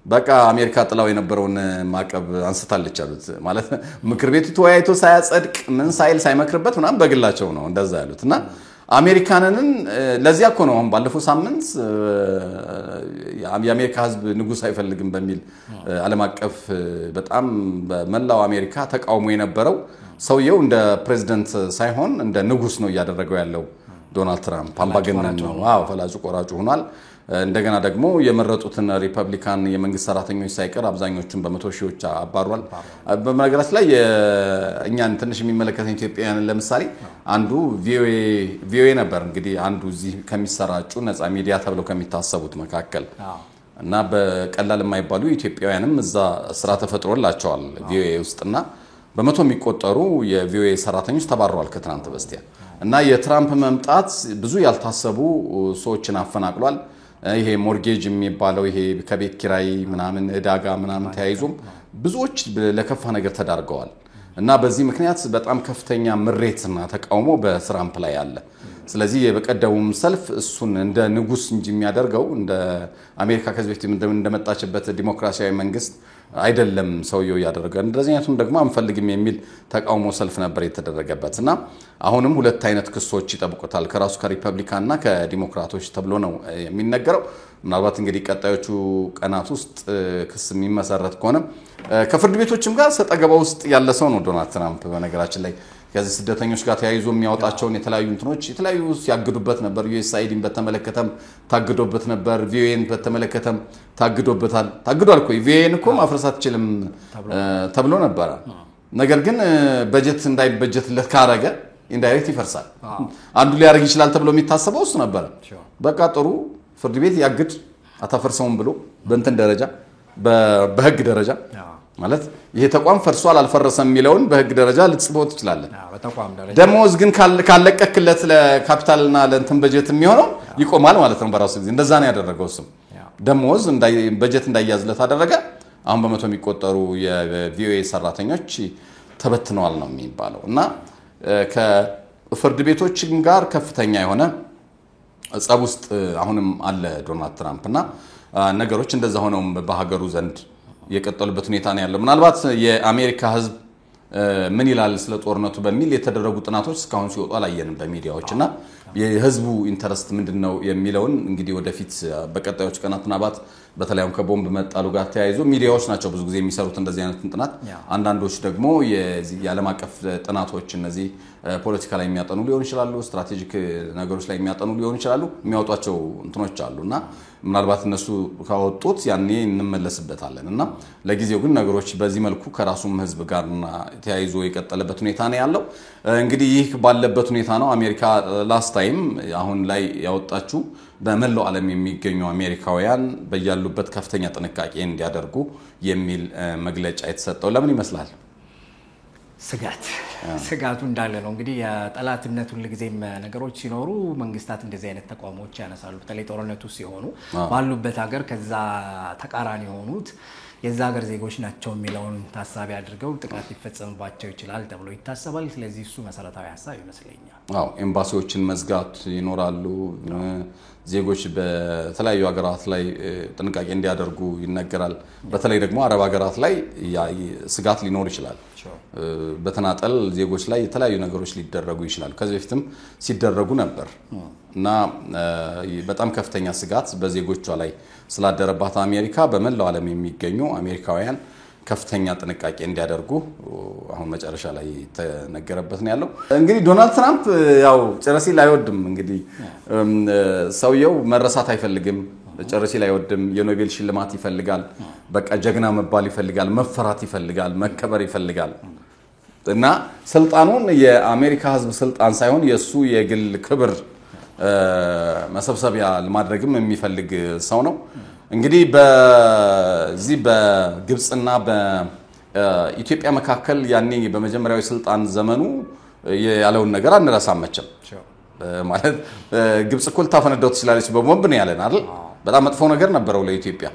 በቃ አሜሪካ ጥላው የነበረውን ማቀብ አንስታለች አሉት ማለት ምክር ቤቱ ተወያይቶ ሳያጸድቅ ምን ሳይል ሳይመክርበት ምናምን በግላቸው ነው እንደዛ ያሉትና አሜሪካንን ለዚያ እኮ ነው አሁን ባለፈው ሳምንት የአሜሪካ ህዝብ ንጉስ አይፈልግም በሚል ዓለም አቀፍ በጣም በመላው አሜሪካ ተቃውሞ የነበረው ሰውየው እንደ ፕሬዝዳንት ሳይሆን እንደ ንጉስ ነው ያደረገው ያለው ዶናልድ ትራምፕ አምባገነን ነው ፈላጭ ቆራጭ ሆኗል እንደገና ደግሞ የመረጡትን ሪፐብሊካን የመንግስት ሰራተኞች ሳይቀር አብዛኞቹን በመቶ ሺዎች አባሯል በመገራስ ላይ እኛን ትንሽ የሚመለከተን ኢትዮጵያውያን ለምሳሌ አንዱ ቪኦኤ ነበር እንግዲህ አንዱ እዚህ ከሚሰራጩ ነፃ ሚዲያ ተብለው ከሚታሰቡት መካከል እና በቀላል የማይባሉ ኢትዮጵያውያንም እዛ ስራ ተፈጥሮላቸዋል ቪኦኤ ውስጥና በመቶ የሚቆጠሩ የቪኦኤ ሰራተኞች ተባረዋል ከትናንት በስቲያ እና የትራምፕ መምጣት ብዙ ያልታሰቡ ሰዎችን አፈናቅሏል ይሄ ሞርጌጅ የሚባለው ይሄ ከቤት ኪራይ ምናምን እዳጋ ምናምን ተያይዞም ብዙዎች ለከፋ ነገር ተዳርገዋል እና በዚህ ምክንያት በጣም ከፍተኛ ምሬትና ተቃውሞ በትራምፕ ላይ አለ ስለዚህ የበቀደሙም ሰልፍ እሱን እንደ ንጉስ እንጂ የሚያደርገው እንደ አሜሪካ ከዚህ በፊት እንደመጣችበት ዲሞክራሲያዊ መንግስት አይደለም ሰውየው ያደረገ እንደዚህ አይነቱም ደግሞ አንፈልግም የሚል ተቃውሞ ሰልፍ ነበር የተደረገበትና አሁንም ሁለት አይነት ክሶች ይጠብቁታል ከራሱ ከሪፐብሊካንና ከዲሞክራቶች ተብሎ ነው የሚነገረው ምናልባት እንግዲህ ቀጣዮቹ ቀናት ውስጥ ክስ የሚመሰረት ከሆነ ከፍርድ ቤቶችም ጋር ሰጠገባ ውስጥ ያለ ሰው ነው ዶናልድ ትራምፕ በነገራችን ላይ ከዚህ ስደተኞች ጋር ተያይዞ የሚያወጣቸውን የተለያዩ እንትኖች የተለያዩ ያግዱበት ነበር USAIDን በተመለከተም ታግዶበት ነበር VOAን በተመለከተም ታግዷል እኮ VOAን እኮ ማፍረስ አትችልም ተብሎ ነበር ነገር ግን በጀት እንዳይበጀትለት ካረገ ኢንዳይሬክት ይፈርሳል አንዱ ሊያረግ ይችላል ተብሎ የሚታሰበው እሱ ነበር በቃ ጥሩ ፍርድ ቤት ያግድ አታፈርሰውም ብሎ በእንትን ደረጃ በህግ ደረጃ ማለት ይሄ ተቋም ፈርሷል አልፈረሰም የሚለውን በህግ ደረጃ ልጽፈው ትችላል በተቋም ደረጃ ደሞዝ ግን ካለቀክለት ለካፒታልና ለእንትን በጀት የሚሆነው ይቆማል ማለት ነው በራሱ ጊዜ እንደዛ ነው ያደረገው እሱ ደሞዝ በጀት እንዳይያዝለት አደረገ አሁን በመቶ የሚቆጠሩ የቪኦኤ ሰራተኞች ተበትነዋል ነው የሚባለው እና ከፍርድ ቤቶችም ጋር ከፍተኛ የሆነ ጸብ ውስጥ አሁንም አለ ዶናልድ ትራምፕ እና ነገሮች እንደዛ ሆነው በሀገሩ ዘንድ የቀጠሉበት ሁኔታ ነው ያለው ምናልባት የአሜሪካ ህዝብ ምን ይላል ስለ ጦርነቱ በሚል የተደረጉ ጥናቶች እስካሁን ሲወጡ አላየንም በሚዲያዎችና የህዝቡ ኢንተረስት ምንድነው የሚለውን እንግዲህ ወደፊት በቀጣዮች ቀናት ምናልባት በተለይም ከቦምብ መጣሉ ጋር ተያይዞ ሚዲያዎች ናቸው ብዙ ጊዜ የሚሰሩት እንደዚህ አይነት ጥናት አንዳንዶች ደግሞ የዓለም አቀፍ ጥናቶች እነዚህ ፖለቲካ ላይ የሚያጠኑ ሊሆን ይችላሉ ስትራቴጂክ ነገሮች ላይ የሚያጠኑ ሊሆን ይችላሉ የሚያወጧቸው እንትኖች አሉና ምናልባት እነሱ ካወጡት ያኔ እንመለስበታለን እና ለጊዜው ግን ነገሮች በዚህ መልኩ ከራሱም ህዝብ ጋር ተያይዞ የቀጠለበት ሁኔታ ነው ያለው እንግዲህ ይህ ባለበት ሁኔታ ነው አሜሪካ ላስት ታይም አሁን ላይ ያወጣችው በመላው ዓለም የሚገኙ አሜሪካውያን በያሉበት ከፍተኛ ጥንቃቄ እንዲያደርጉ የሚል መግለጫ የተሰጠው ለምን ይመስላል ስጋቱ እንዳለ ነው እንግዲህ የጠላትነት ሁሉ ጊዜም ነገሮች ሲኖሩ መንግስታት እንደዚህ አይነት ተቋሞች ያነሳሉ በተለይ ጦርነቱ ሲሆኑ ባሉበት ሀገር ከዛ ተቃራኒ ሆኑት የዛ ሀገር ዜጎች ናቸው የሚለውን ታሳቢ አድርገው ጥቃት ሊፈጸምባቸው ይችላል ተብሎ ይታሰባል ስለዚህ እሱ መሰረታዊ ሐሳብ ይመስለኛል ኤምባሲዎችን መዝጋት ይኖራሉ ዜጎች በተለያዩ ሀገራት ላይ ጥንቃቄ እንዲያደርጉ ይነገራል በተለይ ደግሞ አረብ ሀገራት ላይ ስጋት ሊኖር ይችላል በተናጠል ዜጎች ላይ የተለያዩ ነገሮች ሊደረጉ ይችላል ከዚህ በፊትም ሲደረጉ ነበር እና በጣም ከፍተኛ ስጋት በዜጎቿ ላይ ስላደረባት አሜሪካ በመላው ዓለም የሚገኙ አሜሪካውያን ከፍተኛ ጥንቃቄ እንዲያደርጉ አሁን መጨረሻ ላይ ተነገረበት ነው ያለው እንግዲህ ዶናልድ ትራምፕ ያው ጨረሲል አይወድም እንግዲህ ሰውየው መረሳት አይፈልግም ጨረሲል አይወድም የኖቤል ሽልማት ይፈልጋል በቃ ጀግና መባል ይፈልጋል መፈራት ይፈልጋል መከበር ይፈልጋል እና ስልጣኑን የአሜሪካ ህዝብ ስልጣን ሳይሆን የሱ የግል ክብር መሰብሰቢያ ለማድረግም የሚፈልግ ሰው ነው እንግዲህ በዚህ በግብጽና በኢትዮጵያ መካከል ያኔ በመጀመሪያው ስልጣን ዘመኑ ያለውን ነገር አንረሳመችም ማለት ግብጽ እኮ ልታፈነዳው ትችላለች በቦምብ ነው ያለን አይደል በጣም መጥፎ ነገር ነበረው ለኢትዮጵያ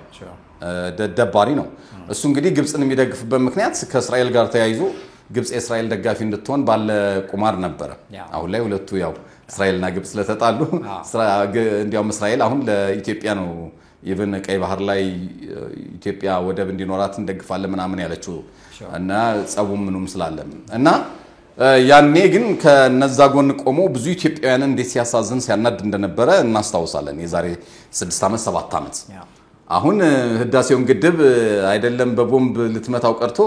ደባሪ ነው እሱ እንግዲህ ግብጽን የሚደግፍበት ምክንያት ከእስራኤል ጋር ተያይዞ ግብጽ የእስራኤል ደጋፊ እንድትሆን ባለ ቁማር ነበር አሁን ላይ ሁለቱ ያው እስራኤልና ግብጽ ስለተጣሉ እንዲያውም እስራኤል አሁን ለኢትዮጵያ ነው ኢቭን ቀይ ባህር ላይ ኢትዮጵያ ወደብ እንዲኖራት እንደግፋለን ምናምን ያለችው እና ጸቡም ምኑም ስላለም እና ያኔ ግን ከነዛ ጎን ቆሞ ብዙ ኢትዮጵያውያንን እንዴት ሲያሳዝን ሲያናድ እንደነበረ እናስታውሳለን የዛሬ 6 ዓመት 7 ዓመት አሁን ህዳሴውን ግድብ አይደለም በቦምብ ልትመታው ቀርቶ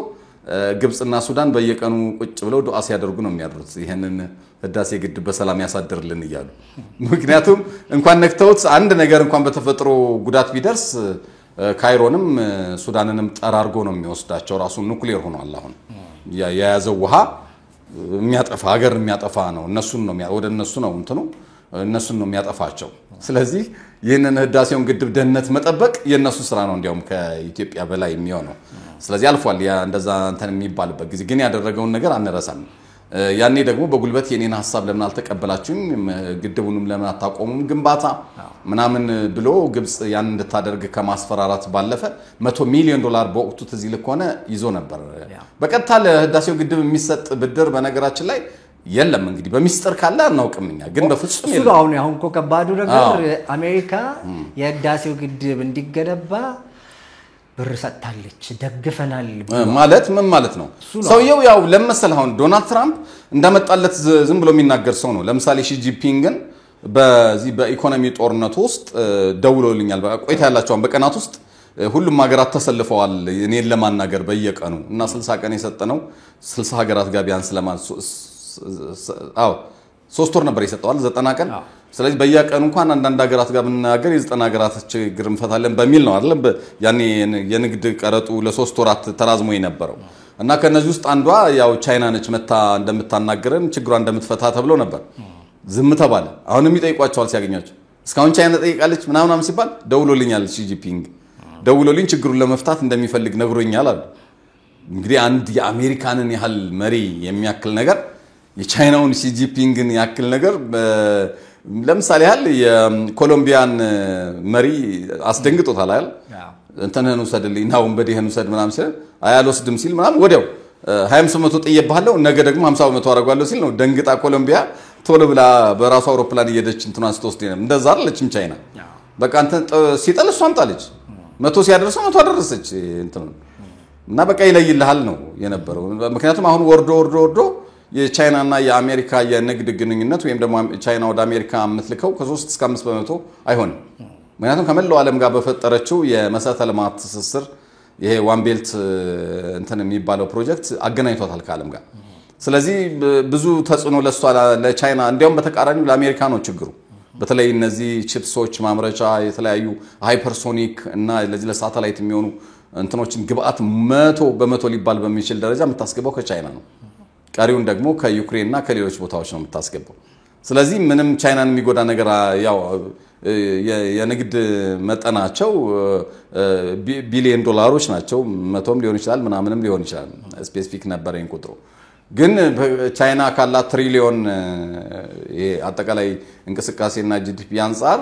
ግብጽና ሱዳን በየቀኑ ቁጭ ብለው ዱዓ ሲያደርጉ ነው የሚያድሩት ይሄንን ህዳሴ ግድብ በሰላም ያሳድርልን ይያሉ ምክንያቱም እንኳን ነክተውት አንድ ነገር እንኳን በተፈጥሮ ጉዳት ቢደርስ ካይሮንም ሱዳንንም ጠራርጎ ነው የሚወስዳቸው ራሱ ኑክሌር ሆኗል አሁን የያዘው ውሃ የሚያጠፋ ሀገር የሚያጠፋ ነው እነሱን ነው ወደ እነሱ ነው እንትኑ እነሱን ነው የሚያጠፋቸው ስለዚህ ይሄንን ህዳሴውን ግድብ ደህንነት መጠበቅ የነሱ ስራ ነው እንዲያውም ከኢትዮጵያ በላይ የሚሆነው ስለዚህ አልፏል ያ እንደዛ እንትን የሚባልበት ጊዜ ግን ያደረገውን ነገር አንረሳም ያኔ ደግሞ በጉልበት የኔን ሐሳብ ለምን አልተቀበላችሁም ግድቡንም ለምን አታቆሙም ግንባታ ምናምን ብሎ ግብጽ ያን እንድታደርግ ከማስፈራራት ባለፈ $100 ሚሊዮን በወቅቱ ተዚህ ልኮነ ይዞ ነበር በቀጥታ ለህዳሴው ግድብ የሚሰጥ ብድር በነገራችን ላይ የለም እንግዲህ በሚስጥር ካለ አናውቅምኛ ግን በፍጹም የለም አሁን እኮ ከባዱ ነገር አሜሪካ የህዳሴው ግድብ እንዲገነባ ብር ሰጥታለች ደግፈናል ማለት ምን ማለት ነው ሰውየው ያው ለምሳሌ አሁን ዶናልድ ትራምፕ እንደመጣለት ዝም ብሎ የሚናገር ሰው ነው ለምሳሌ ሺ ጂንፒንግን በዚህ በኢኮኖሚ ጦርነት ውስጥ ደውሎልኛል ቆይታ ያላቸውን በቀናት ውስጥ ሁሉም ሀገራት ተሰልፈዋል እኔን ለማናገር በየቀኑ እና 60 ቀን የሰጠነው 60 ሀገራት ጋር ቢያንስ ለማን 3 ወር ነበር የሰጠዋል 90 ቀን ስለዚህ በየቀኑ እንኳን አንዳንድ ሀገራት ጋር ብንናገር የ90 ሀገራት ችግር እንፈታለን በሚል ነው አይደል ያኔ የንግድ ቀረጡ ለ3 ወራት ተራዝሞ የነበረው እና ከነዚህ ውስጥ አንዷ ያው ቻይና ነች መታ እንደምታናገረን ችግሯ እንደምትፈታ ተብሎ ነበር ዝም ተባለ አሁንም ይጠይቋቸዋል ሲያገኛቸው እስካሁን ቻይና ጠይቃለች ምናምን ሲባል ደውሎልኛል ሺ ጂንፒንግ ደውሎልኝ ችግሩን ለመፍታት እንደሚፈልግ ነግሮኛል አሉ እንግዲህ አንድ የአሜሪካንን ያህል መሪ የሚያክል ነገር የቻይናውን ሺ ጂንፒንግን ያክል ነገር ለምሳሌ ያህል የኮሎምቢያን መሪ አስደንግጦታል አይደል እንተነኑ ሰደልኝ ናው በዲህኑ ሰድ ምናምን ሲል አያልወስድም ሲል ምናምን ወዲያው 20% ጠየባለው ነገ ደግሞ 50% አረጋለሁ ሲል ነው ደንግጣ ኮሎምቢያ ቶሎ ብላ በራሷ አውሮፕላን እየደች እንትና ስትወስድ ነው እንደዛ አይደለችም ቻይና በቃ አንተ ሲጠል እሷም ጣለች 100 ሲያደርሰው 100 አደረሰች እንትን እና በቃ ይለይልሃል ነው የነበረው ምክንያቱም አሁን ወርዶ የቻይና እና የአሜሪካ የንግድ ግንኙነት ወይም ደግሞ ቻይና ወደ አሜሪካ የምትልከው ከ3 እስከ 5% አይሆንም ምክንያቱም ከመላው ዓለም ጋር በፈጠረችው የመሰረተ ልማት ትስስር ይሄ ዋን ቤልት እንትን የሚባለው ፕሮጀክት አገናኝቷታል ከዓለም ጋር ስለዚህ ብዙ ተጽዕኖ ለቻይና እንዲያውም በተቃራኒው ለአሜሪካ ነው ችግሩ በተለይ እነዚህ ቺፕሶች ማምረቻ የተለያዩ ሃይፐርሶኒክ እና ለዚህ ለሳተላይት የሚሆኑ እንትኖችን ግብአት 100% ሊባል በሚችል ደረጃ የምታስገባው ከቻይና ነው ቀሪውን ደግሞ ከዩክሬን እና ከሌሎች ቦታዎች ነው የምታስገባው ስለዚህ ምንም ቻይናን የሚጎዳ ነገር ያው የንግድ መጠናቸው ቢሊየን ዶላሮች ናቸው 100ም ሊሆን ይችላል ምናምንም ሊሆን ይችላል ስፔሲፊክ ነበር ቁጥሩ ግን ቻይና ካላት ትሪሊዮን አጠቃላይ እንቅስቃሴና ጂዲፒ አንፃር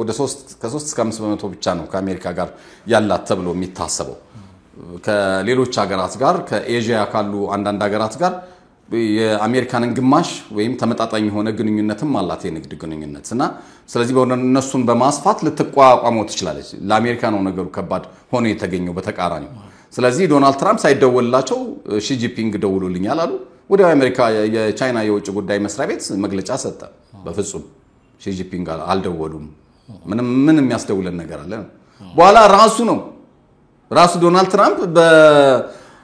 ወደ 3 እስከ 5% ብቻ ነው ከአሜሪካ ጋር ያላት ተብሎ የሚታሰበው ከሌሎች ሀገራት ጋር ከኤዥያ ካሉ አንዳንድ ሀገራት ጋር የአሜሪካንን ግማሽ ወይም ተመጣጣኝ የሆነ ግንኙነትም አላት የንግድ ግንኙነትና ስለዚህ በእነሱን በማስፋት ልትቋቋመው ትችላለች ለአሜሪካ ነው ነገሩ ከባድ ሆኖ የተገኘው በተቃራኒው ስለዚህ ዶናልድ ትራምፕ ሳይደወልላቸው ሺ ጂንፒንግ ደውሉልኛል አሉ ወዲያው አሜሪካ የቻይና የውጭ ጉዳይ መስሪያ ቤት መግለጫ ሰጠ በፍጹም ሺ ጂንፒንግ አልደወሉም ምን የሚያስደውለን ነገር አለ በኋላ ራሱ ዶናልድ ትራምፕ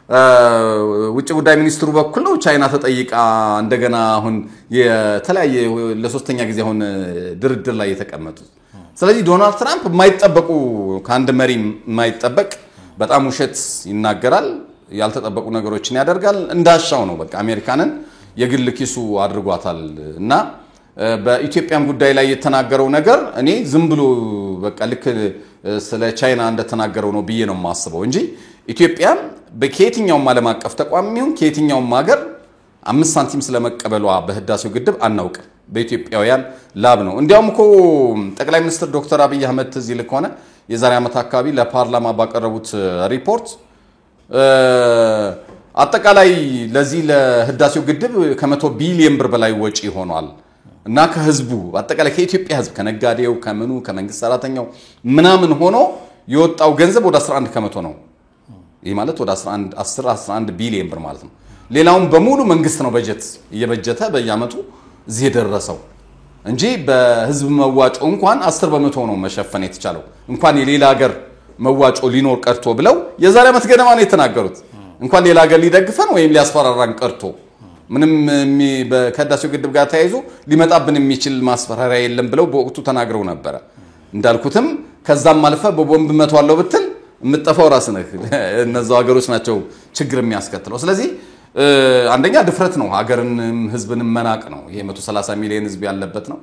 በውጭ ጉዳይ ሚኒስትሩ በኩል ነው ቻይና ተጠይቃ እንደገና አሁን የተለያየ ለሶስተኛ ጊዜ አሁን ድርድር ላይ የተቀመጡት ስለዚህ ዶናልድ ትራምፕ የማይጠበቁ ከአንድ መሪ የማይጠበቅ በጣም ውሸት ይናገራል ያልተጠበቁ ነገሮችን ያደርጋል እንዳሻው ነው በቃ አሜሪካንን የግል ኪሱ አድርጓታል እና በኢትዮጵያም ጉዳይ ላይ የተናገረው ነገር እኔ ዝም ብሎ በቃ ልክ ስለ ቻይና እንደተናገረው ነው ብዬ ነው ማስበው እንጂ ኢትዮጵያ በከየትኛውም ዓለም አቀፍ ተቋም ይሁን ከየትኛውም ሀገር 5 ሳንቲም ስለመቀበሏ በህዳሴው ግድብ አናውቅ በኢትዮጵያውያን ላብ ነው እንዲያውም እኮ ጠቅላይ ሚኒስትር ዶክተር አብይ አህመድ ተዚህ ልኮነ የዛሬ ዓመት አካባቢ ለፓርላማ ባቀረቡት ሪፖርት አጠቃላይ ለዚህ ለህዳሴው ግድብ ከ100 ቢሊዮን ብር በላይ ወጪ ሆኗል እና ከህዝቡ አጠቃላይ ከኢትዮጵያ ህዝብ ከነጋዴው ከመኑ ከመንግስት ሰራተኛው ምናምን ሆኖ የወጣው ገንዘብ ወደ 11 ከመቶ ነው ይሄ ማለት ወደ 11 ቢሊዮን ብር ማለት ነው ሌላውን በሙሉ መንግስት ነው በጀት እየበጀተ በየአመቱ እዚህ ደረሰው እንጂ በህዝብ መዋጮ እንኳን 10% ነው መሸፈን የተቻለው እንኳን የሌላ ሀገር መዋጮ ሊኖር ቀርቶ ብለው የዛሬ ዓመት ገደማ ነው የተናገሩት እንኳን ሌላ ሀገር ሊደግፈን ወይም ሊያስፈራራን ቀርቶ ምንም በከዳሴው ግድብ ጋር ተያይዞ ሊመጣብን የሚችል ማስፈራሪያ የለም ብለው በወቅቱ ተናግረው ነበር እንዳልኩትም ከዛም አልፈ በቦምብ መቷለው ብትል የምትጠፋው ራስ ነህ እነዛው ሀገሮች ናቸው ችግር የሚያስከትለው ስለዚህ አንደኛ ድፍረት ነው ሀገርንም ህዝብንም መናቅ ነው ይሄ 130 ሚሊዮን ህዝብ ያለበት ነው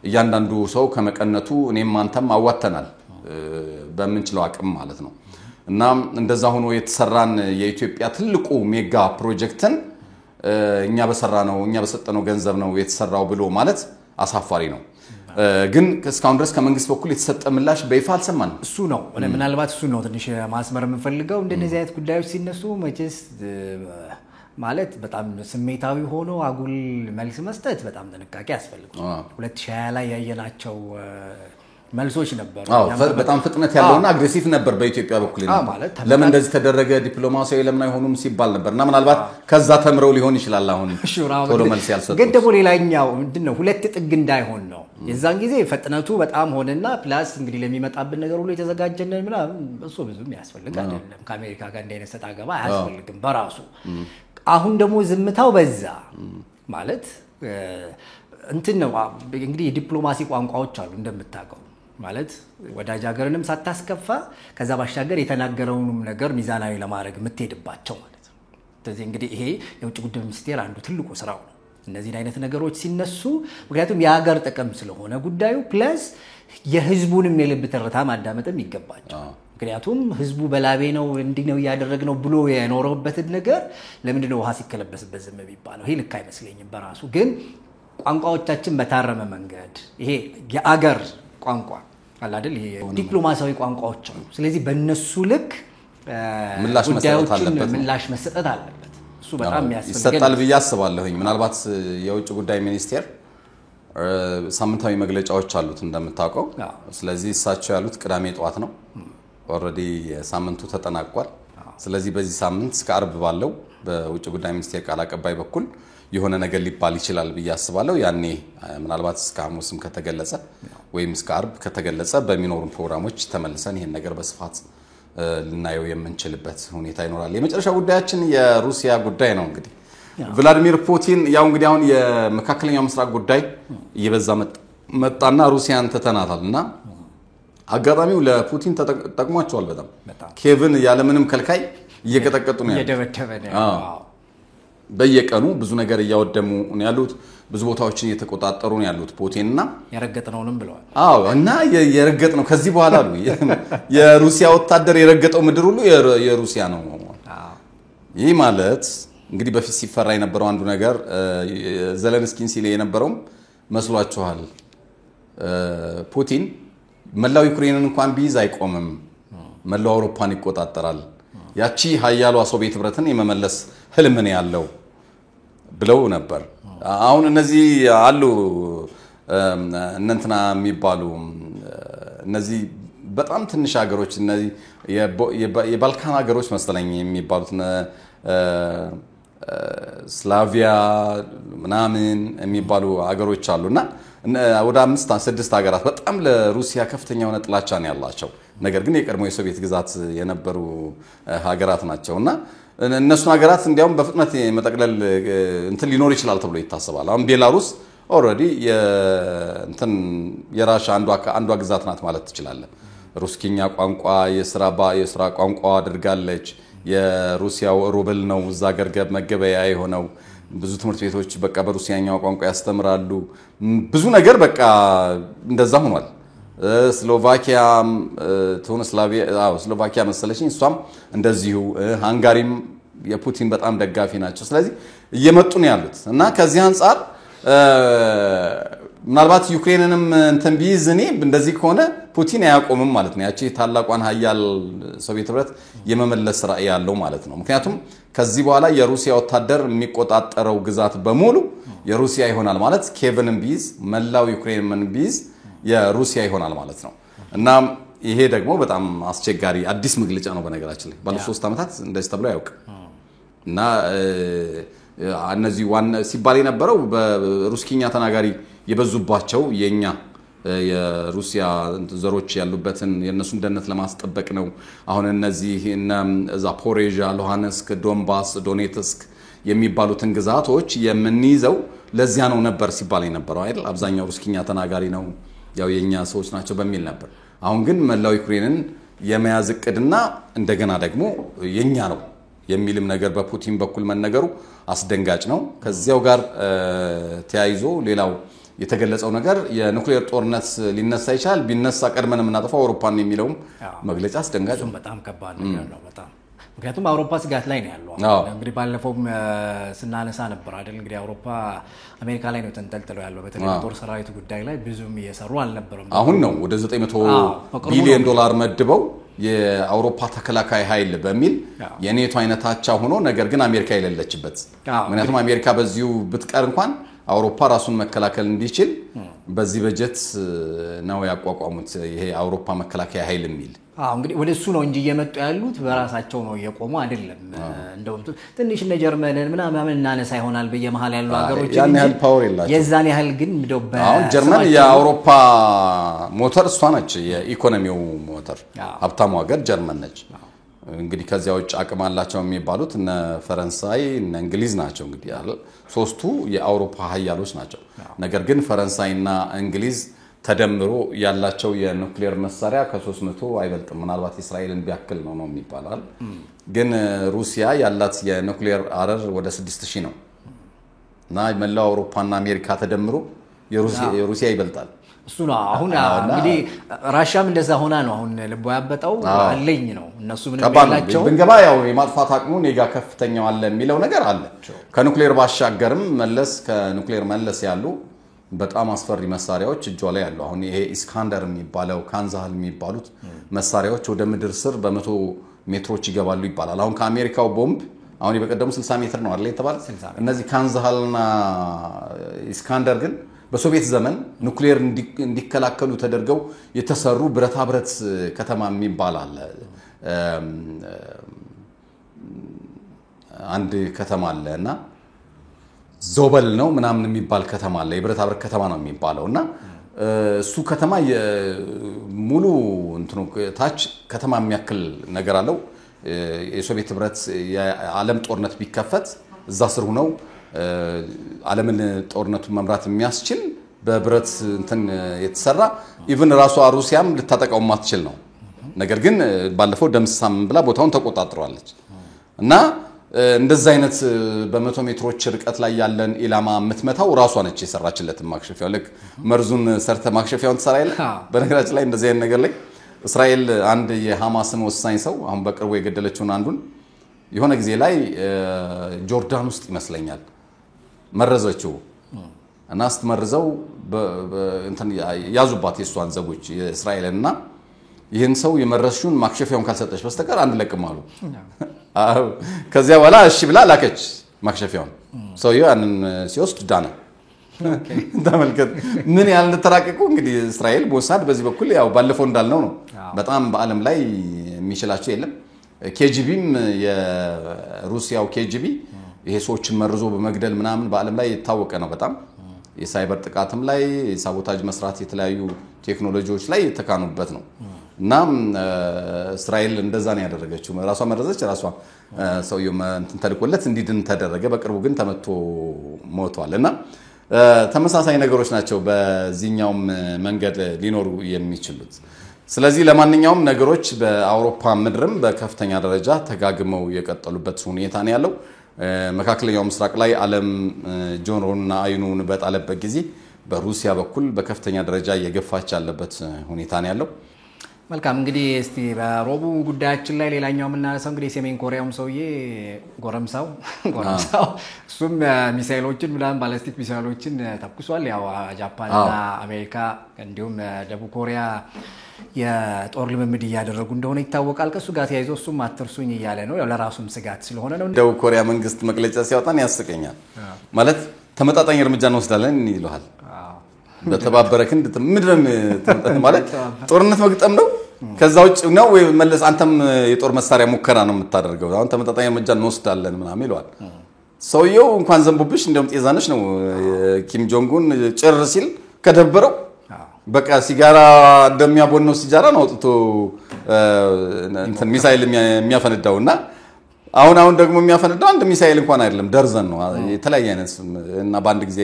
እያንዳንዱ ሰው ከመቀነቱ እኔም አንተም አዋተናል በመንችለው አቅም ማለት ነው እና እንደዛ ሆኖ የተሰራን የኢትዮጵያ ትልቁ ሜጋ ፕሮጀክትን እኛ በሰጠነው ገንዘብ ነው የተሰራው ብሎ ማለት አሳፋሪ ነው ግን እስካሁን ድረስ ከመንግስት በኩል የተሰጠ ምላሽ በይፋ አልሰማንም እሱ ነው ምናልባት እሱ ነው ትንሽ ማስመር የምንፈልገው እንደነዚህ አይነት ጉዳዮች ሲነሱ መቼስ ማለት በጣም ስሜታዊ ሆኖ አጉል መልስ መስጠት በጣም ጥንቃቄ ያስፈልጋል 2020 ላይ ያየናቸው መልሶች ነበሩ በጣም ፍጥነት ያለውና አግሬሲቭ ነበር በኢትዮጵያ በኩል ለምን እንደዚህ ተደረገ ዲፕሎማሲያዊ ለምን አይሆኑም ሲባል ነበርና ምናልባት ከዛ ተምረው ሊሆን ይችላል አሁን ቶሎ መልስ ያልሰጡት ግን ደግሞ ሌላኛው ምንድነው ሁለት ጥግ እንዳይሆን ነው የዛን ጊዜ ፍጥነቱ በጣም ሆነና ፕላስ እንግዲህ ለሚመጣብን ነገር ሁሉ የተዘጋጀነን ምናምን እሱ ብዙም ያስፈልግ አይደለም ከአሜሪካ ጋር እንደነሰጣ ገባ ያስፈልግም በራሱ አሁን ደግሞ ዝምታው በዛ ማለት እንትን ነው እንግዲህ የዲፕሎማሲ ቋንቋዎች አሉ እንደምታውቀው ማለት ወዳጅ ሀገርንም ሳታስከፋ ከዛ ባሻገር የተናገረውንም ነገር ሚዛናዊ ለማድረግ የምትሄድባቸው ማለት ነው ስለዚህ እንግዲህ ይሄ የውጭ ጉዳይ ሚኒስቴር አንዱ ትልቁ ስራው ነው እነዚህ አይነት ነገሮች ሲነሱ ምክንያቱም የሀገር ጥቅም ስለሆነ ጉዳዩ ፕላስ የህዝቡንም የልብ ትርታ ማዳመጥም ይገባቸው ምክንያቱም ህዝቡ በላቤ ነው እንዲህ ነው ያደረግነው ብሎ የኖረበት ነገር ለምንድን ነው ውሃ ሲከለበስበት ዝም ቢባለው ይሄ ልክ አይመስለኝም በራሱ ግን ቋንቋዎቻችን በታረመ መንገድ ይሄ የአገር ቋንቋ አለ አይደል ይሄ ዲፕሎማሲያዊ ቋንቋዎች ነው ስለዚህ በእነሱ ልክ ምላሽ መሰጠት አለበት እሱ በጣም ያስፈልጋል ይሰጣል ብዬ አስባለሁኝ ምናልባት የውጭ ጉዳይ ሚኒስቴር ሳምንታዊ መግለጫዎች አሉት እንደምታውቀው ስለዚህ እሳቸው ያሉት ቅዳሜ ጧት ነው ኦሬዲ ሳምንቱ ተጠናቋል ስለዚህ በዚህ ሳምንት እስከ አርብ ባለው በውጭ ጉዳይ ሚኒስቴር ቃል አቀባይ በኩል የሆነ ነገር ሊባል ይችላል ብዬ አስባለሁ ያኔ ምናልባት እስከ ሐሙስም ከተገለጸ ወይም እስከ አርብ ከተገለጸ በሚኖሩ ፕሮግራሞች ተመልሰን ይሄን ነገር በስፋት ልናየው የምንችልበት ሁኔታ ይኖራል የመጨረሻው ጉዳያችን የሩሲያ ጉዳይ ነው እንግዲህ ቭላዲሚር ፑቲን ያው እንግዲህ አሁን የመካከለኛው ምስራቅ ጉዳይ እየበዛ መጣና ሩሲያን ተተናታልና አጋጣሚው ለፑቲን ተጠቅሟቸዋል በጣም ኬቭን ያለ ምንም ከልካይ እየቀጠቀጡ ነው ያለው በየቀኑ ብዙ ነገር እያወደሙ ነው ያሉት ብዙ ቦታዎችን እየተቆጣጠሩ ነው ያሉት ፑቲንና ያረገጥነውንም ብለዋል እና የረገጥነው ከዚህ በኋላ አሉ የሩሲያ ወታደር የረገጠው ምድር ሁሉ የሩሲያ ነው ይህ ማለት እንግዲህ በፊት ሲፈራ የነበረው አንዱ ነገር ዘለንስኪን ሲል የነበረው መስሏችኋል ፑቲን መላው ዩክሬንን እንኳን ቢይዝ አይቆምም መላው አውሮፓን ይቆጣጠራል ያቺ ሀያሏ ሶቪየት ህብረትን የመመለስ ህልም ነው ያለው ብለው ነበር አሁን እነዚህ አሉ እነንትና የሚባሉ እነዚህ በጣም ትንሽ ሀገሮች እነዚህ የባልካን ሀገሮች መሰለኝ የሚባሉት ስላቪያ ምናምን የሚባሉ ሀገሮች አሉና ወደ 5-6 ሀገራት በጣም ለሩሲያ ከፍተኛ የሆነ ጥላቻ ነው ያላቸው ነገር ግን የቀድሞ የሶቪየት ግዛት የነበሩ ሀገራት ናቸውና እነሱ ሀገራት እንዲያውም በፍጥነት መጠቅለል እንትን ሊኖር ይችላል ተብሎ ይታሰባል አሁን ቤላሩስ ኦሬዲ የራሻ አንዷ ግዛት ናት ማለት ትችላለህ ሩስኪኛ ቋንቋ የስራ ቋንቋ አድርጋለች የሩሲያው ሩብል ነው እዛ ገርገብ መገበያ የሆነው ብዙ ትምህርት ቤቶች በቃ በሩሲያኛው ቋንቋ ያስተምራሉ ብዙ ነገር በቃ እንደዛ ሆኗል ስሎቫኪያ ስሎቫኪያ መሰለሽኝ እሷም እንደዚሁ ሃንጋሪም የፑቲን በጣም ደጋፊ ናቸው ስለዚህ እየመጡ ነው ያሉት እና ከዚህ አንፃር ምናልባት ዩክሬንንም እንትን ቢይዝኔ እንደዚህ ከሆነ ፑቲን አያቆምም ማለት ነው ያቺ ታላቋን ሀያል ሶቪየት ህብረት የመመለስ ራዕይ ያለው ማለት ነው ምክንያቱም ከዚህ በኋላ የሩሲያ ወታደር የሚቆጣጠረው ግዛት በሙሉ የሩሲያ ይሆናል ማለት ኬቭንም ቢይዝ መላው ዩክሬንን ቢይዝ የሩሲያ ይሆናል ማለት ነው እና ይሄ ደግሞ በጣም አስቸጋሪ አዲስ መግለጫ ነው በነገራችን ላይ ባለ 3 አመታት እንደዚህ ተብሎ ያውቅ እና እነዚህ ዋና ሲባል የነበረው በሩስኪኛ ተናጋሪ የበዙባቸው የኛ የሩሲያ ዘሮች ያሉበትን የነሱን ደህንነት ለማስጠበቅ ነው አሁን እነዚህ ዛፖሬዥያ ሉሃንስክ ዶንባስ ዶኔትስክ የሚባሉትን ግዛቶች የምንይዘው ለዚያ ነው ነበር ሲባል የነበረው አይደል አብዛኛው ሩስኪኛ ተናጋሪ ነው ያው የኛ ሰዎች ናቸው በሚል ነበር አሁን ግን መላው ዩክሬንን የመያዝ እቅድና እንደገና ደግሞ የኛ ነው የሚልም ነገር በፑቲን በኩል መነገሩ አስደንጋጭ ነው ከዚያው ጋር ተያይዞ ሌላው የተገለጸው ነገር የኑክሌር ጦርነት ሊነሳ ይችላል ቢነሳ ቀድመን የምናጠፋው አውሮፓን የሚለው መግለጫ አስደንጋጭ ነው በጣም ከባድ ነገር ነው በጣም ምክንያቱም አውሮፓ ስጋት ላይ ነው ያለው እንግዲህ ባለፈውም ስናነሳ ነበር አይደል እንግዲህ አውሮፓ አሜሪካ ላይ ነው ተንጠልጥሎ ያለው በተለይ ጦር ሰራዊት ጉዳይ ላይ ብዙም እየሰሩ አልነበረም አሁን ነው ወደ 900 ቢሊዮን ዶላር መድበው የአውሮፓ ተከላካይ ኃይል በሚል የኔቶ አይነታቻ ሆኖ ነገር ግን አሜሪካ የሌለችበት ምክንያቱም አሜሪካ በዚሁ ብትቀር እንኳን አውሮፓ ራሱን መከላከል እንዲችል በዚህ በጀት ነው ያቋቋሙት ይሄ አውሮፓ መከላከያ ኃይል የሚል እንግዲህ ወደሱ ነው እንጂ እየመጡ ያሉት በራሳቸው ነው እየቆሙ አይደለም እንደውም ትንሽ እንደ ጀርመንን ምናምን እናነሳ ይሆናል በየመሃል ያሉ ሀገሮች ያን ያህል ፓወር የላቸው የዛን ያህል ግን እንደው አሁን ጀርመን የአውሮፓ ሞተር እሷ ነች የኢኮኖሚው ሞተር ሀብታሙ ሀገር ጀርመን ነች እንግዲህ ከዚያው አቅም አላቸው የሚባሉት እነ ፈረንሳይ እነ እንግሊዝ ናቸው እንግዲህ ሶስቱ የአውሮፓ ኃያሎች ናቸው ነገር ግን ፈረንሳይና እንግሊዝ ተደምሮ ያላቸው የኑክሌር መሳሪያ ከ300 አይበልጥም ምናልባት እስራኤልን ቢያክል ነው የሚባላል ግን ሩሲያ ያላት የኑክሌር አረር ወደ 6000 ነው እና መላው አውሮፓና አሜሪካ ተደምሮ የሩሲያ ይበልጣል እሱ ነው አሁን እንግዲህ ራሻም እንደዛ ሆና ነው አሁን ልቦ ያበጣው አለኝ ነው እነሱ ምን የሚላቸው ብንገባ ያው የማጥፋት አቅሙ ኔጋ ከፍተኛው አለ የሚለው ነገር አለ ከኑክሌር ባሻገርም ከኑክሌር መለስ ያሉ በጣም አስፈሪ መሳሪያዎች እጇ ላይ ያሉ አሁን ይሄ ኢስካንደር የሚባለው ካንዛሃል የሚባሉት መሳሪያዎች ወደ ምድር ስር በመቶ ሜትሮች ይገባሉ ይባላል አሁን ከአሜሪካው ቦምብ አሁን በቀደሙ 60 ሜትር ነው አይደል የተባለ እነዚህ ካንዛሃልና ኢስካንደር ግን በሶቪየት ዘመን ኑክሌር እንዲከላከሉ ተደርገው የተሰሩ ብረታ ብረት ከተማ የሚባል አለ አንድ ከተማ አለና ዞበል ነው ምናምን የሚባል ከተማ አለ የብረታ ብረት ከተማ ነው የሚባለውና እሱ ከተማ ሙሉ እንትኑ ታች ከተማ የሚያክል ነገር አለው የሶቪየት ህብረት የዓለም ጦርነት ቢከፈት እዛ ስር ሆነው ዓለምን ጦርነቱን መምራት የሚያስችል በብረት እንትን የተሰራ ኢቭን ራሷ ሩሲያም ልታጠቃው ማትችል ነው ነገር ግን ባለፈው ደምሳም ብላ ቦታውን ተቆጣጥሯለች እና እንደዛ አይነት በ100 ሜትሮች ርቀት ላይ ያለን ኢላማ የምትመታው ራሷ ነች የሰራችለት ማክሸፊያው ለክ መርዙን ሰርተ ማክሸፊያውን ተሰራይለ በነገራችን ላይ እንደዚህ አይነት ነገር ላይ እስራኤል አንድ የሐማስን ወሳኝ ሰው አሁን በቅርቡ የገደለችውን አንዱን የሆነ ጊዜ ላይ ጆርዳን ውስጥ ይመስለኛል መረዘችው እና ስትመርዘው እንትን ያዙባት የሷን ዘጎች የእስራኤልና ይሄን ሰው የመረዝሹን ማክሸፊያውን ካልሰጠች በስተቀር አንድ ለቅማሉ ከዚያ በኋላ እሺ ብላ ላከች ማክሸፊያውን ሰውየው ያንን ሲወስድ ዳነ ተመልከት ምን ያህል ተራቀቁ እንግዲህ እስራኤል ቦሳድ በዚህ በኩል ያው ባለፈው እንዳልነው ነው በጣም በአለም ላይ የሚችላቸው የለም ኬጂቢም የሩሲያው ኬጂቢ ይሄ ሰዎችን መርዞ በመግደል ምናምን በአለም ላይ የታወቀ ነው በጣም የሳይበር ጥቃትም ላይ ሳቦታጅ መስራት የተለያዩ ቴክኖሎጂዎች ላይ የተካኑበት ነው እና እስራኤል እንደዛ ነው ያደረገችው ራሷ መረዘች ራሷ ሰውየው እንትን ተልቆለት እንዲድን ተደረገ በቅርቡ ግን ተመቶ ሞቷልና ተመሳሳይ ነገሮች ናቸው በዚህኛው መንገድ ሊኖሩ የሚችሉት ስለዚህ ለማንኛውም ነገሮች በአውሮፓ ምድርም በከፍተኛ ደረጃ ተጋግመው የቀጠሉበት ሁኔታ ነው ያለው መካከለኛው ምስራቅ ላይ ዓለም ጆሮና አይኑን በጣለበት ጊዜ በሩሲያ በኩል በከፍተኛ ደረጃ የገፋች ያለበት ሁኔታ ነው ያለው መልካም እንግዲህ እስቲ በሮቡ ጉዳያችን ላይ ሌላኛው የምናነሳው እንግዲህ ሰሜን ኮሪያውም ሰውዬ ጎረምሳው እሱም ሚሳኤሎችን ምናምን ባላስቲክ ሚሳኤሎችን ተኩሷል ያው ጃፓንና አሜሪካ እንዲሁም ደቡብ ኮሪያ የጦር ልምምድ እያደረጉ እንደሆነ ይታወቃል ከሱ ጋር ተያይዞ እሱም አትርሱኝ እያለ ነው ያው ለራሱም ስጋት ስለሆነ ነው ደቡብ ኮሪያ መንግስት መግለጫ ሲያወጣን ያስቀኛል ማለት ተመጣጣኝ እርምጃ እንወስዳለን ይልሃል በተባበረ ክንድ ምድረም ማለት ጦርነት መግጠም ነው ከዛ ውጭ ነው ወይ መለስ አንተም የጦር መሳሪያ ሙከራ ነው የምታደርገው አሁን ተመጣጣኝ እርምጃ እንወስዳለን ምናምን ይሏል ሰውየው እንኳን ዘንቡብሽ እንደውም ጤዛነሽ ነው ኪም ጆንጉን ጭር ሲል ከደበረው በቃ ሲጋራ እንደሚያቦነው ሲጋራ ነው አውጥቶ እንትን ሚሳኤል የሚያፈነዳውና አሁን ደግሞ የሚያፈነዳው አንድ ሚሳኤል እንኳን አይደለም ደርዘን ነው የተለያየ አይነት እና በአንድ ጊዜ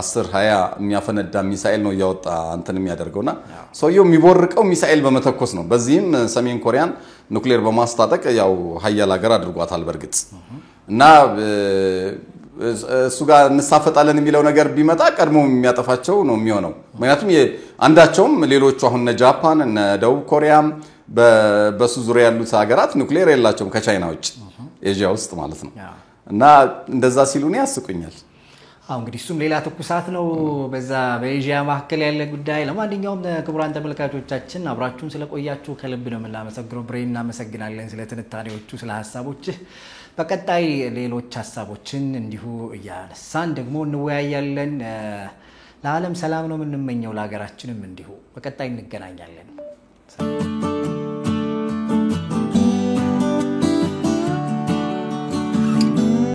10 20 የሚያፈነዳ ሚሳኤል ነው ያወጣ እንትን የሚያደርገውና ሰውየው የሚቦርቀው ሚሳኤል በመተኮስ ነው በዚህም ሰሜን ኮሪያን ኑክሌር በማስታጠቅ ያው ሀያል ሀገር አድርጓታል በርግጥ እና እሱ ጋር እንሳፈጣለን የሚለው ነገር ቢመጣ ቀድሞ የሚያጠፋቸው ነው የሚሆነው ምክንያቱም አንዳቸውም ሌሎቹ አሁን ጃፓን እና ደቡብ ኮሪያም በሱ ዙሪያ ያሉት ሀገራት ኑክሌር የላቸውም ከቻይና ውጭ ኤዥያ ውስጥ ማለት ነው እና እንደዛ ሲሉ ነው ያስቁኛል እንግዲህ እሱም ሌላ ትኩሳት ነው በዛ በኤዥያ መካከል ያለ ጉዳይ። ለማንኛውም ክቡራን ተመልካቾቻችን አብራችሁን ስለቆያችሁ ከልብ ነው የምናመሰግነው። ብሬን እናመሰግናለን ስለ ትንታኔዎቹ፣ ስለ ሀሳቦችህ። በቀጣይ ሌሎች ሀሳቦችን እንዲሁ እያነሳን ደግሞ እንወያያለን። ለዓለም ሰላም ነው የምንመኘው፣ ለሀገራችንም እንዲሁ። በቀጣይ እንገናኛለን።